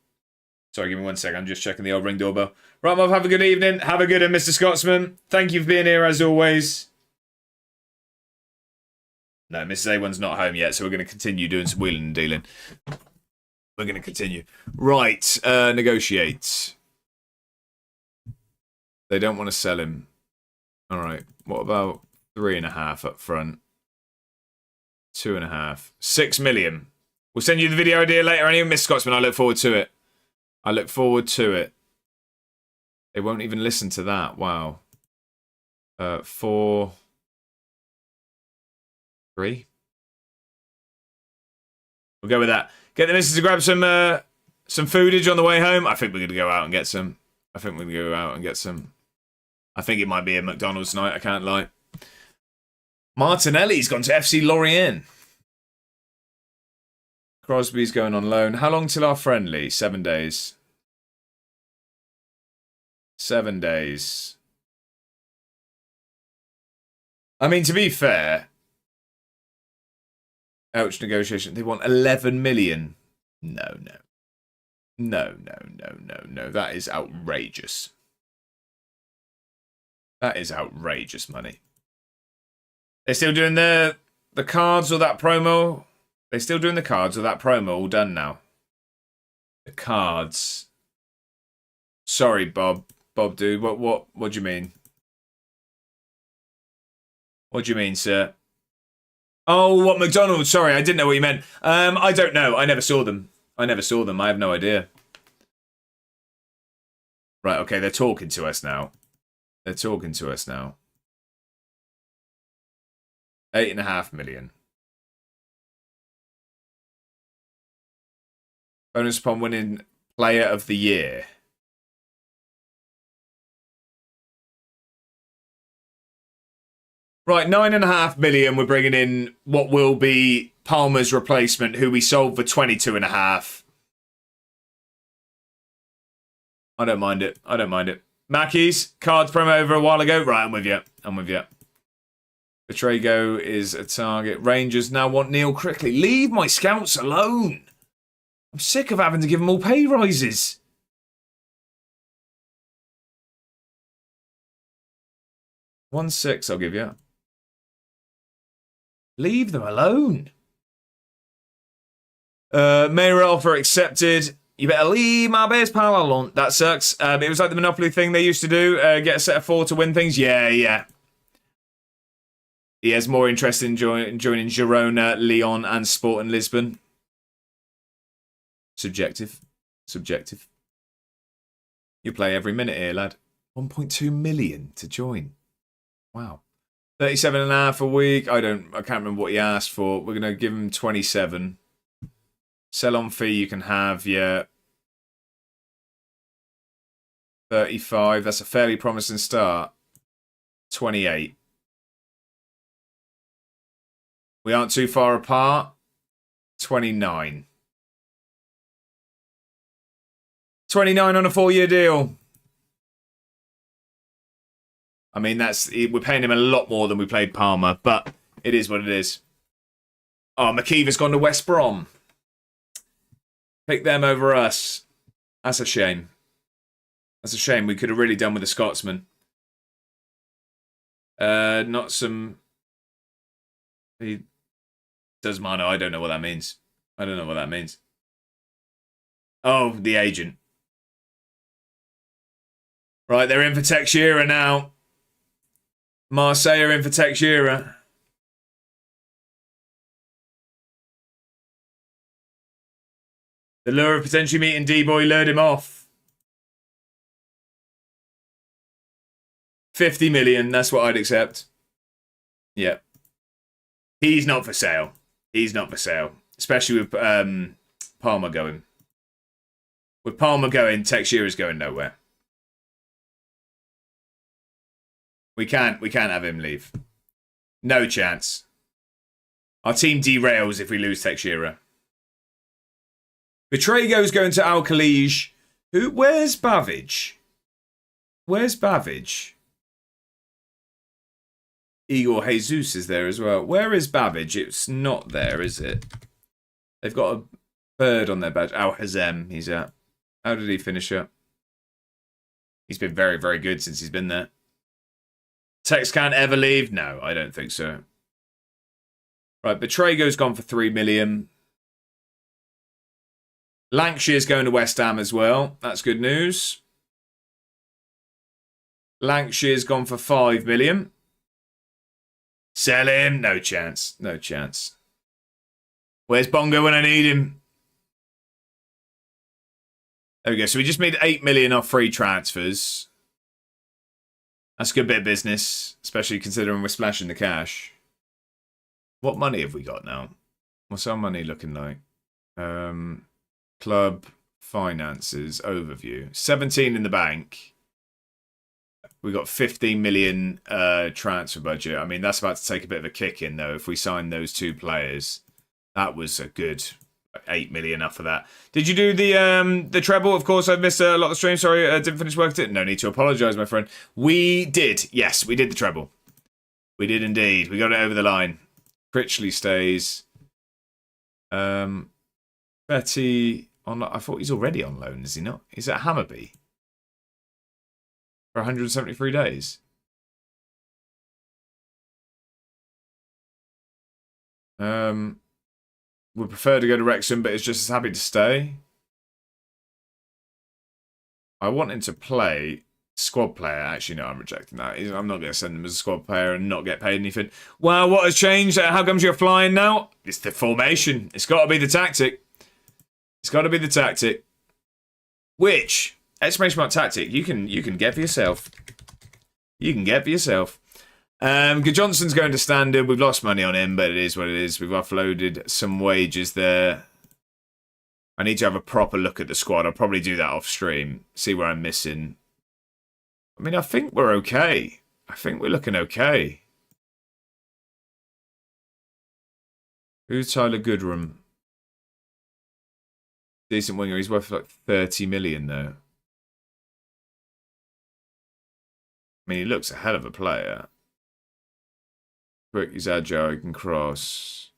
S1: Sorry, give me 1 second. I'm just checking the old ring doorbell. Right, Mov, have a good evening. Have a good one, Mr. Scotsman. Thank you for being here, as always. No, Mrs. A1's not home yet, so we're going to continue doing some wheeling and dealing. We're going to continue. Right, negotiate. They don't want to sell him. All right, what about 3.5 up front? 2.5. 6 million. We'll send you the video idea later anyway, Miss Scotsman. I look forward to it. I look forward to it. They won't even listen to that. Wow. 4... 3? We'll go with that. Get the missus to grab some foodage on the way home. I think we're going to go out and get some. I think it might be a McDonald's tonight. I can't lie. Martinelli's gone to FC Lorient. Crosby's going on loan. How long till our friendly? 7 days. 7 days. I mean, to be fair, ouch, negotiation. They want 11 million. No. That is outrageous. That is outrageous money. They're still doing the cards or that promo. They're still doing the cards or that promo. All done now. The cards. Sorry, Bob. Bob, dude. What do you mean? What do you mean, sir? Oh, what, McDonald's? Sorry, I didn't know what you meant. I don't know. I never saw them. I have no idea. Right, okay, they're talking to us now. 8.5 million. Bonus upon winning Player of the Year. Right, 9.5 million. We're bringing in what will be Palmer's replacement, who we sold for 22.5. I don't mind it. Mackey's cards promo over a while ago. Right, I'm with you. Betrago is a target. Rangers now want Neil Crickley. Leave my scouts alone. I'm sick of having to give them all pay rises. $1.6 I'll give you. Leave them alone. Mayor offer accepted. You better leave my best pal alone. That sucks. It was like the Monopoly thing they used to do. Get a set of 4 to win things. Yeah. He has more interest in joining Girona, Lyon, and Sporting Lisbon. Subjective. You play every minute here, lad. 1.2 million to join. Wow. 37.5 a week. I can't remember what he asked for. We're going to give him 27. Sell-on fee you can have, yeah. 35. That's a fairly promising start. 28. We aren't too far apart. 29. 29 on a 4-year deal. I mean, we're paying him a lot more than we paid Palmer, but it is what it is. Oh, McKeever's gone to West Brom. Pick them over us. That's a shame. We could have really done with a Scotsman. Not some... Does Mano? I don't know what that means. I don't know what that means. Oh, the agent. Right, they're in for Teixeira now. Marseille are in for Teixeira. The lure of potentially meeting D-Boy lured him off. 50 million, that's what I'd accept. Yeah. He's not for sale. He's not for sale. Especially with Palmer going. With Palmer going, Teixeira's going nowhere. We can't have him leave. No chance. Our team derails if we lose Teixeira. Betrago's going to Al-Khalij. Where's Babbage? Where's Babbage? Igor Jesus is there as well. Where is Babbage? It's not there, is it? They've got a bird on their badge. Al-Hazem, he's at. How did he finish up? He's been very, very good since he's been there. Tex can't ever leave? No, I don't think so. Right, Betrago's gone for 3 million. Lancashire's going to West Ham as well. That's good news. Lancashire's gone for 5 million. Sell him? No chance. No chance. Where's Bongo when I need him? There we go. So we just made 8 million off free transfers. That's a good bit of business, especially considering we're splashing the cash. What money have we got now? What's our money looking like? Club finances overview. 17 in the bank. We got 15 million transfer budget. I mean, that's about to take a bit of a kick in, though. If we sign those 2 players, that was a good 8 million up for that. Did you do the treble? Of course, I've missed a lot of the stream. Sorry, I didn't finish working it. No need to apologise, my friend. We did. Yes, we did the treble. We did indeed. We got it over the line. Critchley stays. Betty on. I thought he's already on loan, is he not? He's at Hammarby for 173 days. Would prefer to go to Wrexham, but is just as happy to stay. I want him to play squad player. Actually, no, I'm rejecting that. I'm not going to send him as a squad player and not get paid anything. Well, what has changed? How comes you're flying now? It's the formation. It's got to be the tactic. It's got to be the tactic. Which, exclamation mark tactic, you can get for yourself. You can get for yourself. Good Johnson's going to standard. We've lost money on him, but it is what it is. We've offloaded some wages there. I need to have a proper look at the squad. I'll probably do that off stream. See where I'm missing. I mean, I think we're okay. I think we're looking okay. Who's Tyler Goodrum? Decent winger. He's worth like 30 million, though. I mean, he looks a hell of a player. Quick, he's agile, he can cross.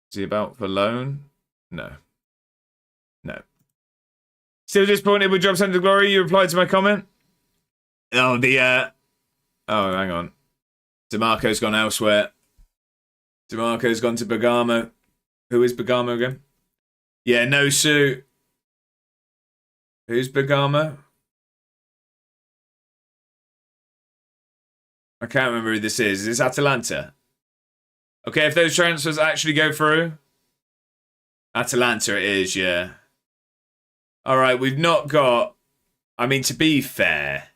S1: Is he about for loan? No. No. Still disappointed with Job Centre Glory? You replied to my comment? Oh, oh, hang on. DeMarco's gone elsewhere. DeMarco's gone to Bergamo. Who is Bergamo again? Yeah, no Sue. Who's Bergamo? I can't remember who this is. Is this Atalanta? Okay, if those transfers actually go through. Atalanta it is, yeah. Alright, we've not got... I mean, to be fair...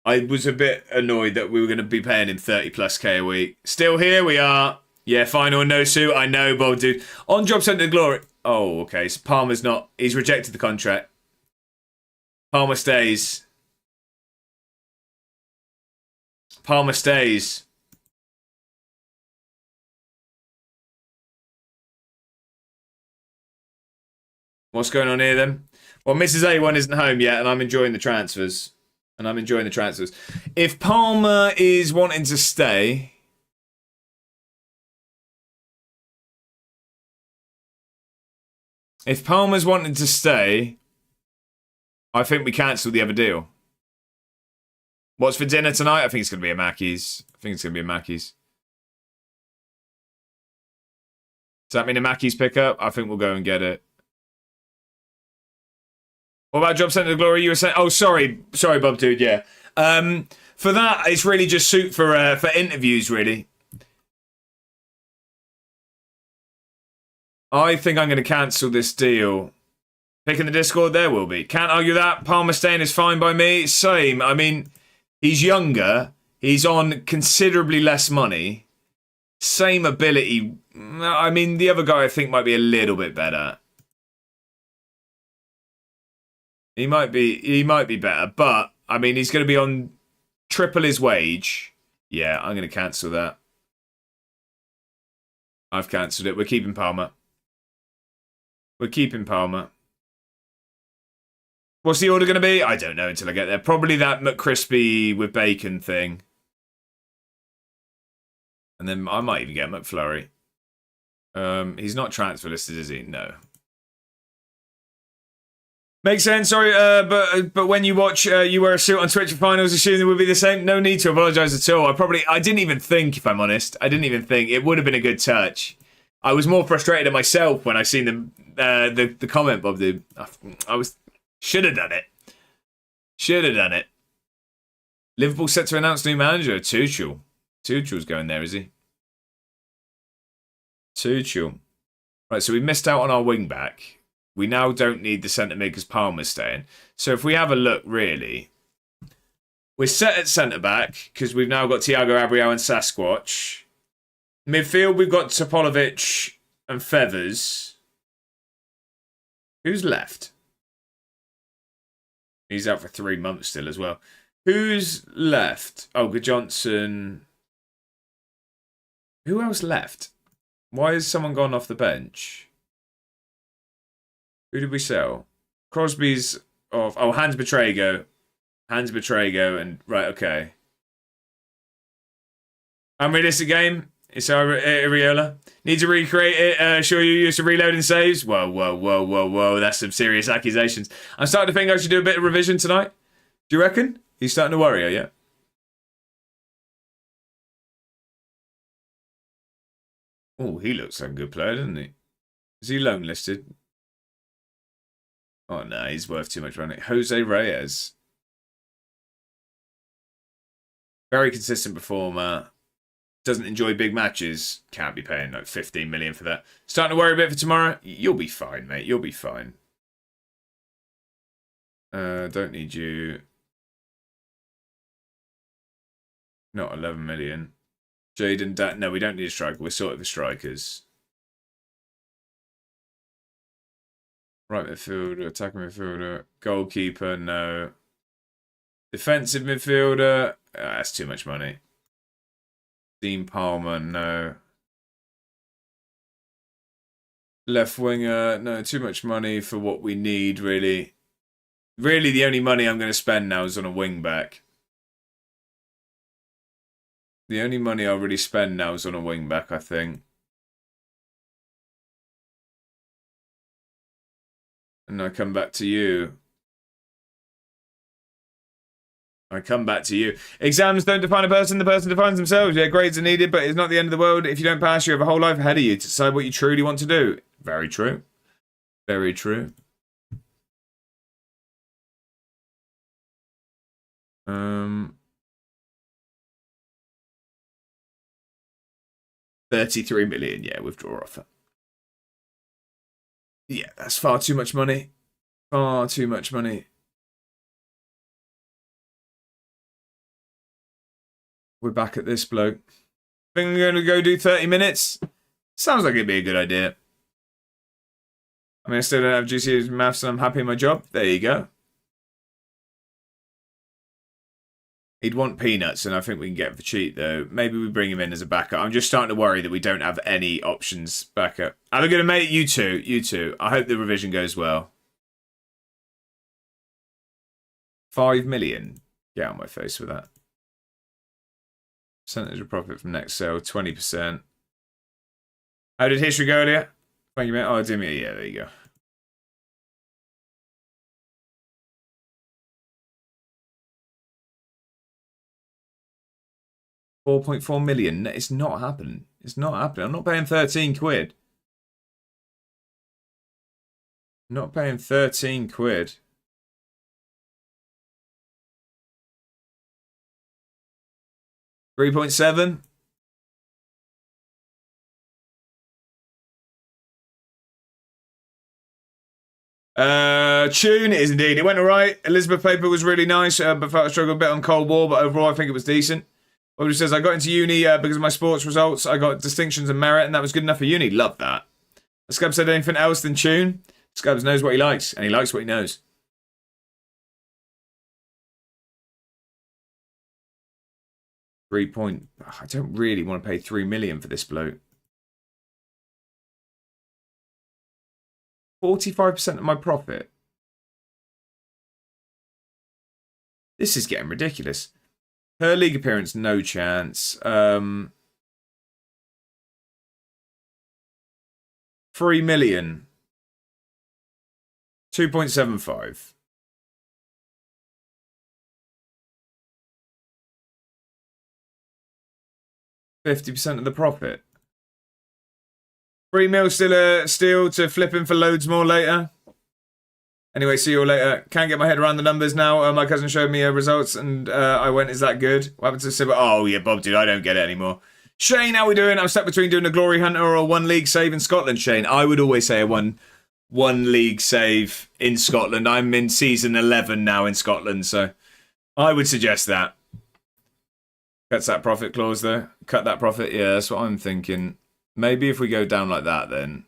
S1: I was a bit annoyed that we were going to be paying him 30 plus K a week. Still here we are. Yeah, final no suit. I know, Bob, dude. On Job Centre Glory. Oh, okay. So Palmer's not... He's rejected the contract. Palmer stays. Palmer stays. What's going on here then? Well, Mrs. A1 isn't home yet, and I'm enjoying the transfers. If Palmer is wanting to stay... If Palmer's wanting to stay, I think we cancel the other deal. What's for dinner tonight? I think it's going to be a Mackey's. Does that mean a Mackey's pickup? I think we'll go and get it. What about Job Centre of Glory? You were saying... Oh, sorry, Bob, dude, yeah. For that, it's really just suit for interviews, really. I think I'm going to cancel this deal. Pick in the Discord, there will be. Can't argue that. Palmer staying is fine by me. Same. I mean, he's younger. He's on considerably less money. Same ability. I mean, the other guy I think might be a little bit better. He might be better, but I mean, he's going to be on triple his wage. Yeah, I'm going to cancel that. I've cancelled it. We're keeping Palmer. What's the order going to be? I don't know until I get there. Probably that McCrispy with bacon thing. And then I might even get McFlurry. He's not transfer listed, is he? No. Makes sense. Sorry, but when you watch, you wear a suit on Twitch for finals, assume it would be the same. No need to apologise at all. I didn't even think, if I'm honest. I didn't even think. It would have been a good touch. I was more frustrated at myself when I seen the comment, Bob, dude. Should have done it. Liverpool set to announce new manager, Tuchel. Tuchel's going there, is he? Tuchel. Right, so we missed out on our wing back. We now don't need the centre mid because Palmer's staying. So if we have a look, really, we're set at centre back because we've now got Thiago Abriel and Sasquatch. Midfield, we've got Topolovic and Feathers. Who's left? He's out for 3 months still as well. Who's left? Oh, Good Johnson. Who else left? Why has someone gone off the bench? Who did we sell? Crosby's off. Oh, Hans Betrego. And right, okay. Unrealistic game. It's Ariola. Need to recreate it. Sure you used to reloading saves? Whoa. That's some serious accusations. I'm starting to think I should do a bit of revision tonight. Do you reckon? He's starting to worry, yeah? Oh, he looks like a good player, doesn't he? Is he loan listed? Oh, no, he's worth too much money. Jose Reyes. Very consistent performer. Doesn't enjoy big matches. Can't be paying like 15 million for that. Starting to worry a bit for tomorrow. You'll be fine, mate. You'll be fine. Don't need you. Not 11 million. Jaden, no, we don't need a striker. We're sorted for strikers. Right midfielder, attacking midfielder, goalkeeper, no. Defensive midfielder, that's too much money. Dean Palmer, no. Left winger, no, too much money for what we need, really. Really, the only money I'm going to spend now is on a wing back. The only money I'll really spend now is on a wing back, I think. And I come back to you. Exams don't define a person, the person defines themselves. Yeah, grades are needed, but it's not the end of the world. If you don't pass, you have a whole life ahead of you to decide what you truly want to do. Very true. Very true. 33 million, yeah, withdraw offer. Yeah, that's far too much money. Far too much money. We're back at this bloke. Think we're going to go do 30 minutes? Sounds like it'd be a good idea. I mean, I still don't have GCSE maths and I'm happy in my job. There you go. He'd want peanuts, and I think we can get him for cheap, though. Maybe we bring him in as a backup. I'm just starting to worry that we don't have any options backup. Have a good mate. You too. I hope the revision goes well. 5 million. Get out of my face with that. Percentage of profit from next sale, 20%. How did history go earlier? Thank you, mate. Oh, dear me. Yeah, there you go. 4.4 million. It's not happening. It's not happening. I'm not paying 13 quid. I'm not paying 13 quid. $3.7. Tune, it is indeed. It went alright. Elizabeth paper was really nice, but felt I struggled a bit on Cold War, but overall I think it was decent. Bobby says, I got into uni because of my sports results. I got distinctions and merit, and that was good enough for uni. Love that. Scub said anything else than Tune? Scubs knows what he likes, and he likes what he knows. I don't really want to pay 3 million for this bloke. 45% of my profit. This is getting ridiculous. Per league appearance, no chance. 3 million. 2.75. %50 of the profit. 3 mil still to flip in for loads more later. Anyway, see you all later. Can't get my head around the numbers now. My cousin showed me results and I went, is that good? What happened to Sibba? Oh, yeah, Bob, dude, I don't get it anymore. Shane, how we doing? I'm stuck between doing a Glory Hunter or a one league save in Scotland, Shane. I would always say a one league save in Scotland. I'm in season 11 now in Scotland, so I would suggest that. Cuts that profit clause, though. Cut that profit. Yeah, that's what I'm thinking. Maybe if we go down like that, then.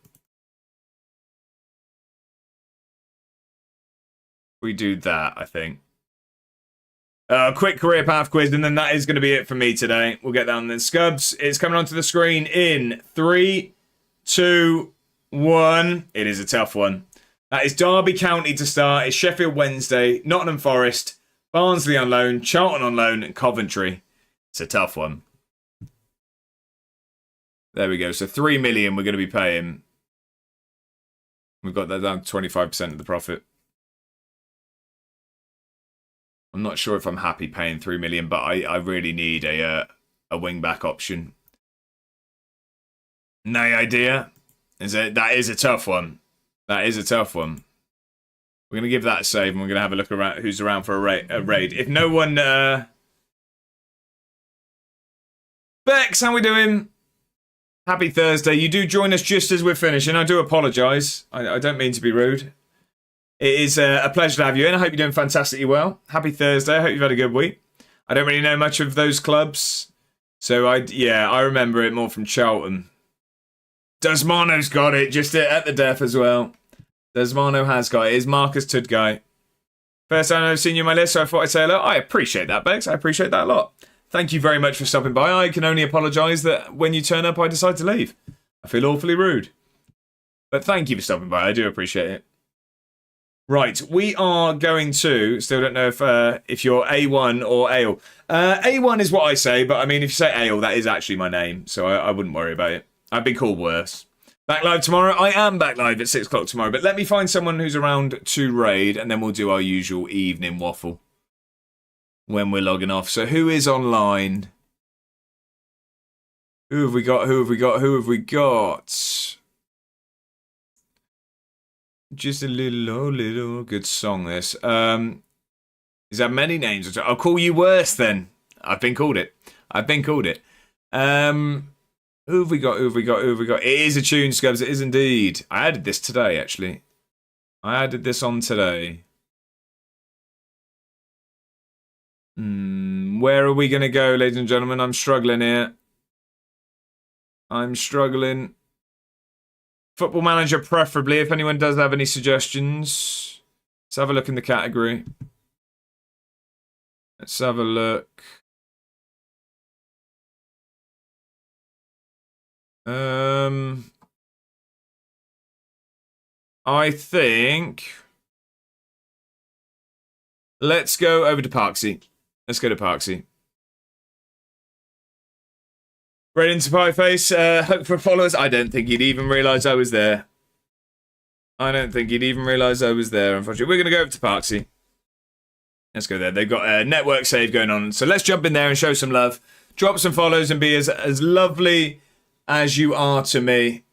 S1: We do that, I think. Quick career path quiz, and then that is going to be it for me today. We'll get down then. Scubs, it's coming onto the screen in 3, 2, 1. It is a tough one. That is Derby County to start. It's Sheffield Wednesday, Nottingham Forest, Barnsley on loan, Charlton on loan, and Coventry. It's a tough one. There we go. So 3 million we're going to be paying. We've got that down to 25% of the profit. I'm not sure if I'm happy paying 3 million, but I really need a wing back option. No idea. That is a tough one. That is a tough one. We're going to give that a save, and we're going to have a look around who's around for a raid. If no one... Bex, how we doing? Happy Thursday. You do join us just as we're finishing. I do apologise. I don't mean to be rude. It is a pleasure to have you in. I hope you're doing fantastically well. Happy Thursday. I hope you've had a good week. I don't really know much of those clubs. So, I remember it more from Charlton. Desmano's got it, just at the death as well. Desmano has got it. It's Marcus Tudguy. First time I've seen you on my list, so I thought I'd say hello. I appreciate that, Bex. I appreciate that a lot. Thank you very much for stopping by. I can only apologise that when you turn up, I decide to leave. I feel awfully rude. But thank you for stopping by. I do appreciate it. Right, we are going to... Still don't know if you're A1 or Ale. A1 is what I say, but I mean, if you say Ale, that is actually my name, so I wouldn't worry about it. I've been called worse. Back live tomorrow? I am back live at 6 o'clock tomorrow, but let me find someone who's around to raid, and then we'll do our usual evening waffle when we're logging off. So who is online? Who have we got? Who have we got? Who have we got? Just a little good song, this. Is that many names? I'll call you worse then. I've been called it. Who have we got? Who have we got? Who have we got? It is a tune, Scubs. It is indeed. I added this today, actually. I added this on today. Where are we going to go, ladies and gentlemen? I'm struggling here. I'm struggling. Football Manager preferably, if anyone does have any suggestions. Let's have a look in the category. Let's have a look. I think... Let's go over to Parksy. Let's go to Parksy. Right into Pieface. Hope for followers. I don't think he'd even realise I was there. Unfortunately. We're going to go over to Parksy. Let's go there. They've got a network save going on. So let's jump in there and show some love Drop some follows and be as lovely as you are to me.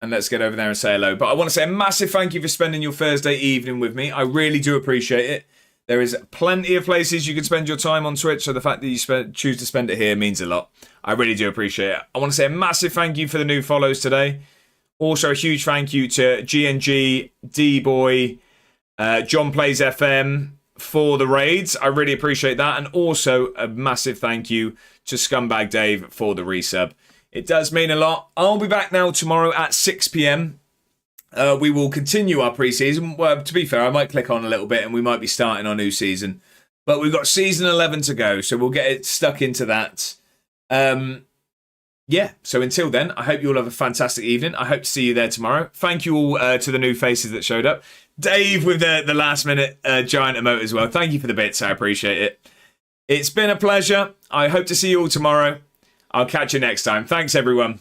S1: And let's get over there and say hello. But I want to say a massive thank you for spending your Thursday evening with me. I really do appreciate it. There is plenty of places you can spend your time on Twitch, so the fact that you choose to spend it here means a lot. I really do appreciate it. I want to say a massive thank you for the new follows today. Also, a huge thank you to GNG, D-Boy, John Plays FM for the raids. I really appreciate that. And also a massive thank you to Scumbag Dave for the resub. It does mean a lot. I'll be back now tomorrow at 6 p.m. We will continue our pre-season. Well, to be fair, I might click on a little bit and we might be starting our new season. But we've got season 11 to go, so we'll get it stuck into that. Yeah, so until then, I hope you all have a fantastic evening. I hope to see you there tomorrow. Thank you all to the new faces that showed up. Dave with the last minute giant emote as well. Thank you for the bits. I appreciate it. It's been a pleasure. I hope to see you all tomorrow. I'll catch you next time. Thanks, everyone.